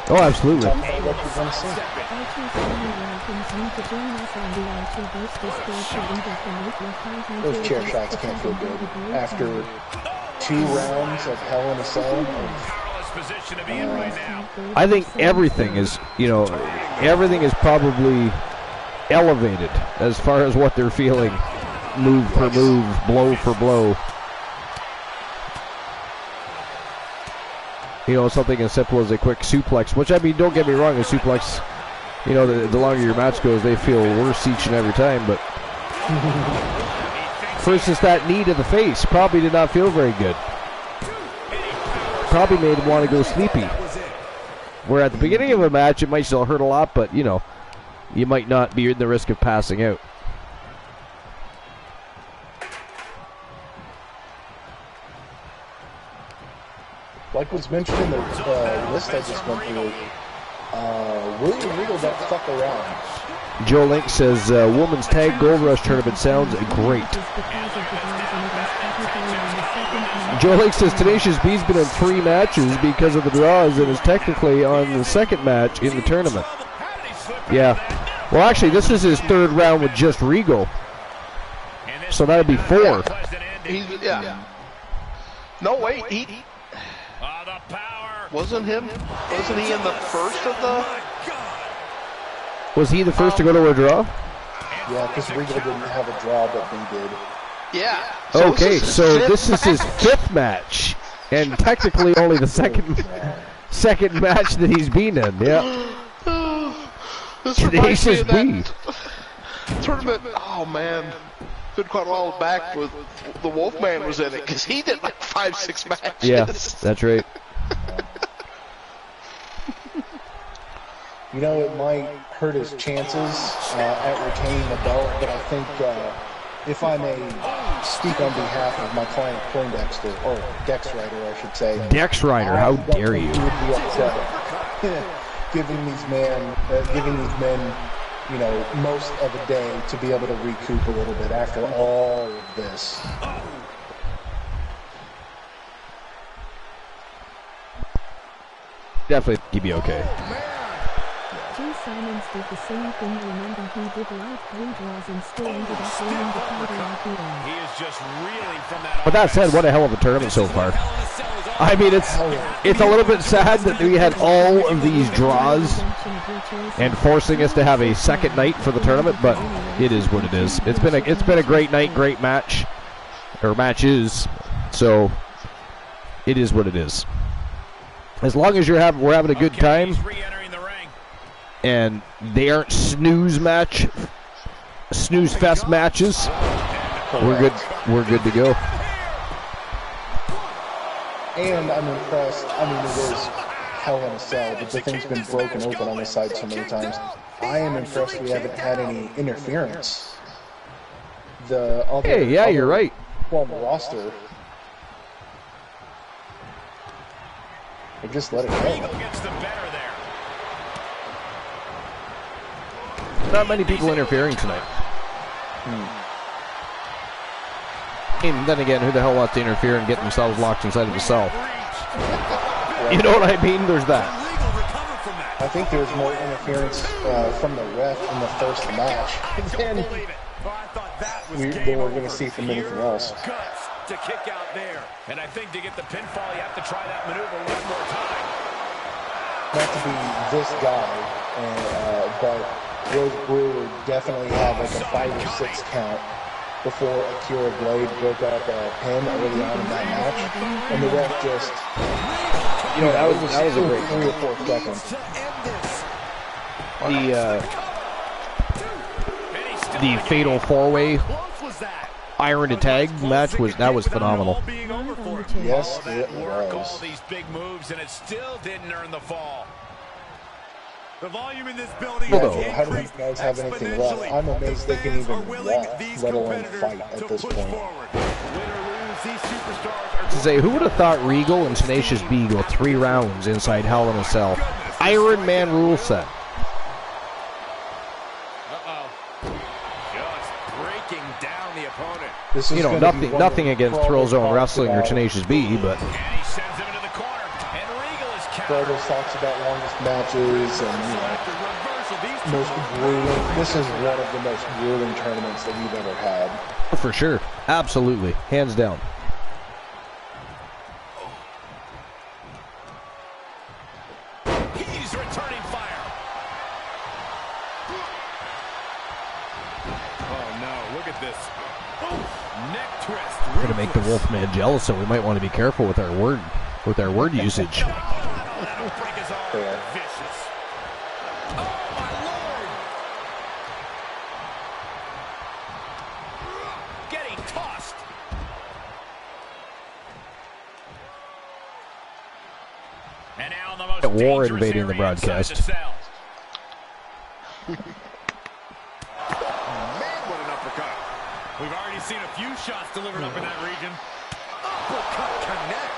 Oh, absolutely. Talk about what you're going to see. Those chair shots can't feel good. After 2 rounds of Hell in a Cell. I think everything is probably elevated as far as what they're feeling, move for move, blow for blow. You know, something as simple as a quick suplex, which, I mean, don't get me wrong, a suplex, you know, the longer your match goes, they feel worse each and every time, but for instance, that knee to the face probably did not feel very good. Probably made him want to go sleepy. Where at the beginning of a match, it might still hurt a lot, but, you know, you might not be in the risk of passing out. Like was mentioned in the list I just went through, William Regal got fucked around. Joe Link says, Women's Tag Gold Rush Tournament sounds great. Joe Link says, Tenacious B's been in 3 matches because of the draws and is technically on the 2nd match in the tournament. Yeah. Well, actually, this is his 3rd round with just Regal. So that would be 4. Yeah. No, wait, Wasn't he in the first of the... Was he the first to go to a draw? Yeah, because Regal didn't have a draw, but they did. Yeah. Okay, so this is his 5th match, and technically only the second match that he's been in. Yeah. This reminds me of B. that tournament. Oh man, been quite a while back with the Wolfman was in it because he did like 5-6 matches. Yeah, that's right. You know, it might hurt his chances at retaining the belt, but I think if I may speak on behalf of my client Poindexter, or Dex Rider, I should say. Dex Rider, how dare you? He would be upset giving these men, you know, most of the day to be able to recoup a little bit after all of this. Definitely think he'd be okay. Jay Simons did the same thing. Remember, he did live 3 draws and still ended up winning the title at the end. He is just reeling from that. But that said, what a hell of a tournament so far. I mean, it's a little bit sad that we had all of these draws and forcing us to have a second night for the tournament, but it is what it is. It's been a great night, great match, or matches. So it is what it is. As long as we're having a good time, and they aren't snooze fest matches, we're good. We're good to go. And I'm impressed. I mean, it is hell in a cell, but the thing's been broken open on the side so many times. I am impressed we haven't had any interference. The other, you're right. Well, the roster, they just let it go. Not many people interfering tonight. And then again, who the hell wants to interfere and get themselves locked inside of a cell? You know what I mean? There's that. I think there was more interference from the ref in the first match than we were going to see from anything else. To kick out there. And I think to get the pinfall, you have to try that maneuver one more time. Not to be this guy, but Rose Brewer definitely had like a 5 or 6 count before Akira Blade broke out a pin early on in that match, and the ref just, that was a great 3 or 4 seconds. The fatal 4-way iron to tag match was phenomenal. Yes, it was. All these big moves, and it still didn't earn the fall. The volume in this building is how do you guys have anything left? I'm amazed they can even walk, let alone fight at this point. To say, who would have thought Regal and Tenacious B go 3 rounds inside Hell in a Cell? Iron Man rule set. Nothing against Thrill Zone Wrestling or Tenacious B, but Brothers talks about longest matches and most grueling. This is one of the most grueling tournaments that we've ever had. For sure, absolutely, hands down. He's returning fire. Oh no! Look at this. Neck twist. We're gonna make the Wolfman jealous, so we might want to be careful with our word usage. Vicious. Oh my lord! Getting tossed. And now the most war invading the broadcast. Man, what an uppercut. We've already seen a few shots delivered up in that region. Uppercut connects.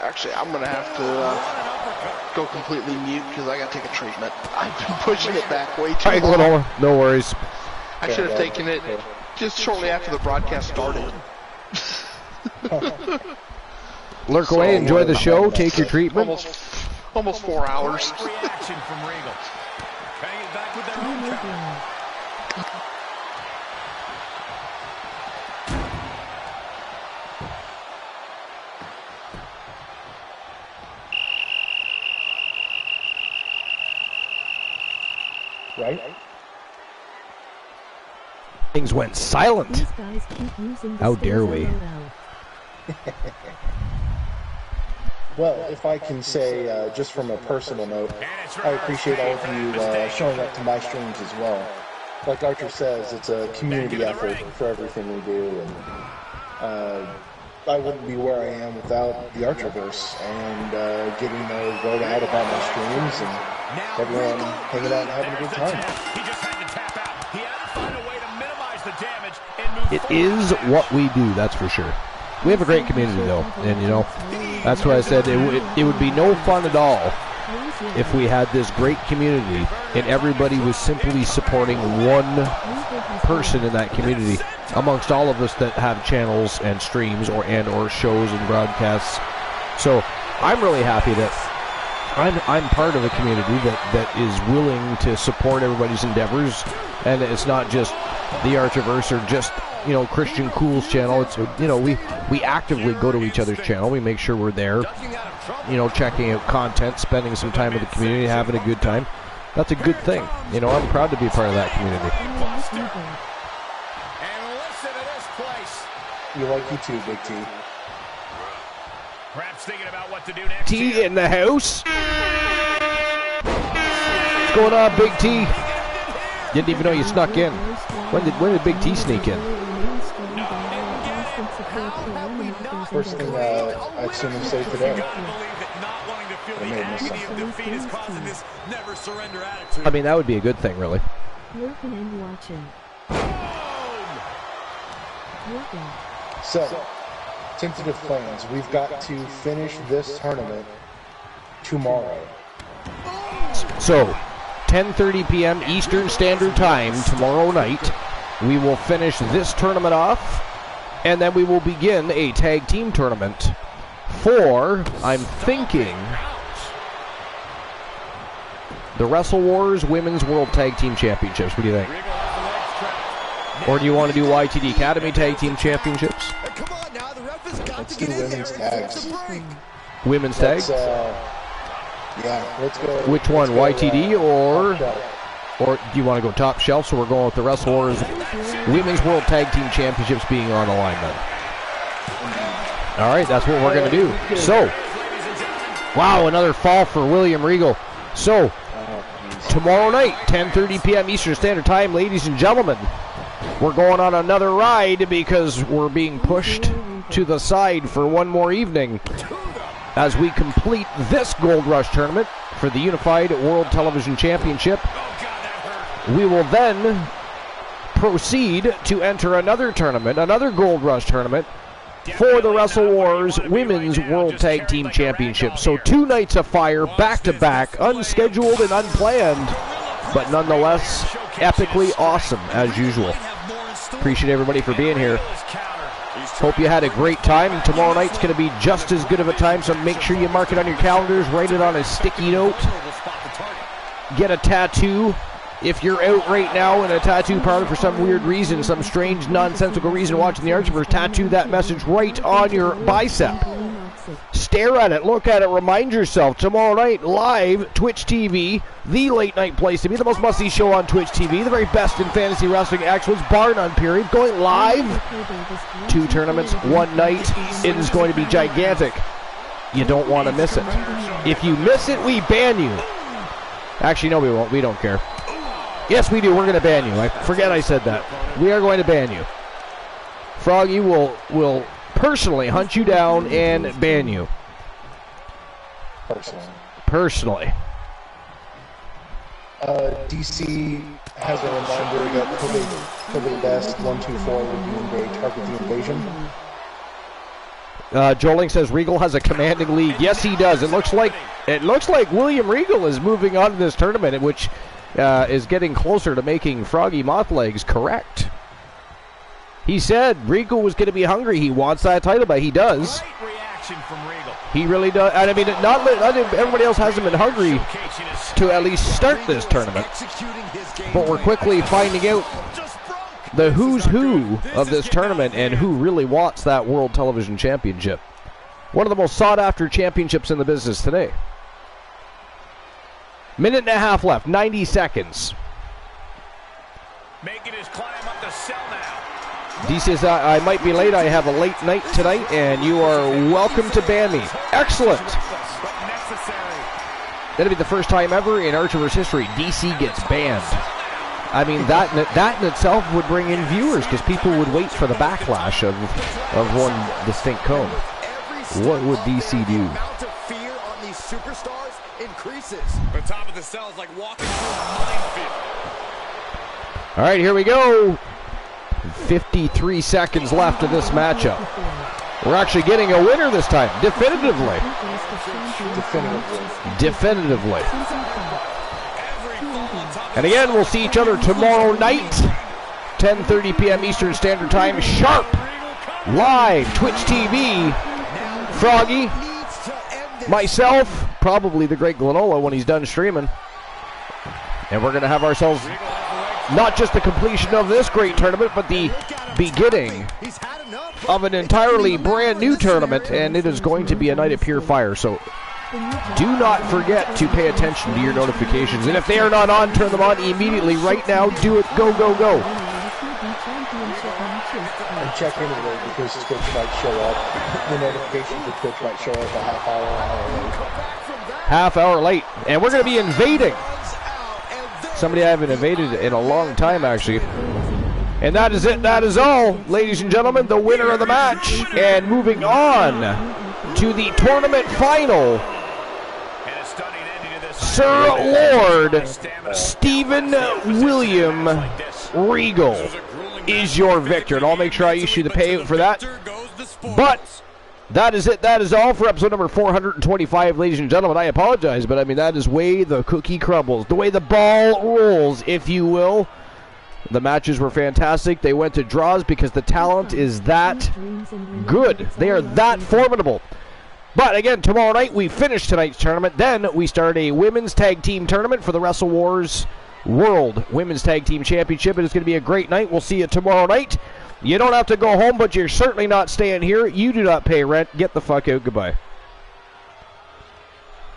Actually, I'm going to have to go completely mute because I got to take a treatment. I've been pushing it back way too long. No worries. I should have taken it just shortly after the broadcast started. Lurk away, enjoy the show, take your treatment. Almost 4 hours. Reaction from Regal. Can I get back with that? Right? Things went silent. How dare we? Well, if I can say, just from a personal note, I appreciate all of you showing up to my streams as well. Like Archer says, it's a community effort for everything we do, and I wouldn't be where I am without the Archerverse and getting the word out about my streams and everyone hanging out and having a good time. He just had to tap out. He had to find a way to minimize the damage and move It is what we do, that's for sure. We have a great community, though, and that's why I said it would be no fun at all if we had this great community and everybody was simply supporting one person in that community amongst all of us that have channels and streams or shows and broadcasts. So I'm really happy that I'm part of a community that is willing to support everybody's endeavors, and it's not just the Archiverse or just, you know, Christian Cool's channel. It's, you know, we actively go to each other's channel. We make sure we're there, you know, checking out content, spending some time with the community, having a good time. That's a good thing. You know, I'm proud to be part of that community. And listen to this place. You like you too, Big T. Perhaps thinking about what to do next. T in the house. What's going on, Big T? Didn't even know you snuck in. When did Big T sneak in? First thing I've seen him say today. I mean, that would be a good thing, really. Working and watching. Working. So, tentative plans. We've got to finish this tournament tomorrow. So, 10:30 p.m. Eastern Standard Time tomorrow night, we will finish this tournament off, and then we will begin a tag team tournament for, I'm thinking, the Wrestle Wars Women's World Tag Team Championships. What do you think? Or do you want to do YTD Academy Tag Team Championships? Let's do women's tags. Women's tags? Yeah, let's go. Which one, YTD or do you want to go top shelf? So we're going with the Wrestle Wars Women's World Tag Team Championships being on the line then. All right, that's what we're going to do. So, wow, another fall for William Regal. So, tomorrow night, 10:30 p.m. Eastern Standard Time, ladies and gentlemen, we're going on another ride because we're being pushed to the side for one more evening as we complete this Gold Rush tournament for the Unified World Television Championship. We will then proceed to enter another tournament, another Gold Rush tournament, for the Wrestle Wars Women's World Tag Team Championship. So 2 nights of fire, back-to-back, unscheduled and unplanned, but nonetheless epically awesome as usual. Appreciate everybody for being here. Hope you had a great time. Tomorrow night's going to be just as good of a time, so make sure you mark it on your calendars, write it on a sticky note, get a tattoo. If you're out right now in a tattoo parlor for some weird reason, some strange, nonsensical reason watching the Archiverse, tattoo that message right on your bicep. Stare at it, look at it, remind yourself. Tomorrow night, live, Twitch TV, the late night place to be, the most must-see show on Twitch TV, the very best in fantasy wrestling excellence, bar none period, going live. 2 tournaments, 1 night. It is going to be gigantic. You don't want to miss it. If you miss it, we ban you. Actually, no, we won't. We don't care. Yes, we do. We're going to ban you. I forget I said that. We are going to ban you. Froggy will personally hunt you down and ban you. Personally. DC has a reminder that Kobe Best 124 will target the invasion. Joling says Regal has a commanding lead. Yes, he does. It looks like William Regal is moving on to this tournament, which is getting closer to making Froggy Mothlegs correct. He said Regal was going to be hungry. He wants that title, but he does. Great reaction from Regal. He really does. And I mean, not everybody else hasn't been hungry to at least start this tournament. But we're quickly finding out the who's who of this tournament and who really wants that World Television Championship. One of the most sought-after championships in the business today. Minute and a half left, 90 seconds. Making his climb up the cell now. D says, I might be late. I have a late night tonight, and you are welcome to ban me. Excellent. That'll be the first time ever in Archiverse history DC gets banned. I mean, that in itself would bring in viewers, because people would wait for the backlash of one distinct cone. What would DC do? The top of the cell is like walking through a minefield. All right, here we go. 53 seconds left of this matchup. We're actually getting a winner this time, definitively. Definitively. And again, we'll see each other tomorrow night, 10:30 p.m. Eastern Standard Time, sharp, live, Twitch TV. Froggy, myself, probably the great Glenola when he's done streaming. And we're going to have ourselves not just the completion of this great tournament, but the beginning of an entirely brand new tournament, and it is going to be a night of pure fire. So do not forget to pay attention to your notifications. And if they are not on, turn them on immediately right now. Do it. Go, go, go. And check anyway because Twitch might show up. The notifications of Twitch might show up a half hour late. Half hour late. And we're going to be invading somebody I haven't invaded in a long time, actually. And that is it. That is all, ladies and gentlemen. The winner of the match. And moving on to the tournament final, Sir Lord Stephen William Regal is your victor. And I'll make sure I issue the payout for that. But that is it. That is all for episode number 425, ladies and gentlemen. I apologize, but I mean, that is way the cookie crumbles, the way the ball rolls, if you will. The matches were fantastic. They went to draws because the talent is that good. They are that formidable. But again, tomorrow night we finish tonight's tournament. Then we start a women's tag team tournament for the Wrestle Wars World Women's Tag Team Championship. It is going to be a great night. We'll see you tomorrow night. You don't have to go home, but you're certainly not staying here. You do not pay rent. Get the fuck out. Goodbye.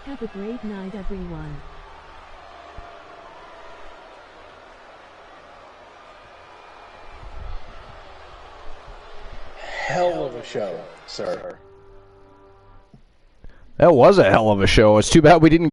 Have a great night, everyone. Hell of a show, sir. That was a hell of a show. It's too bad we didn't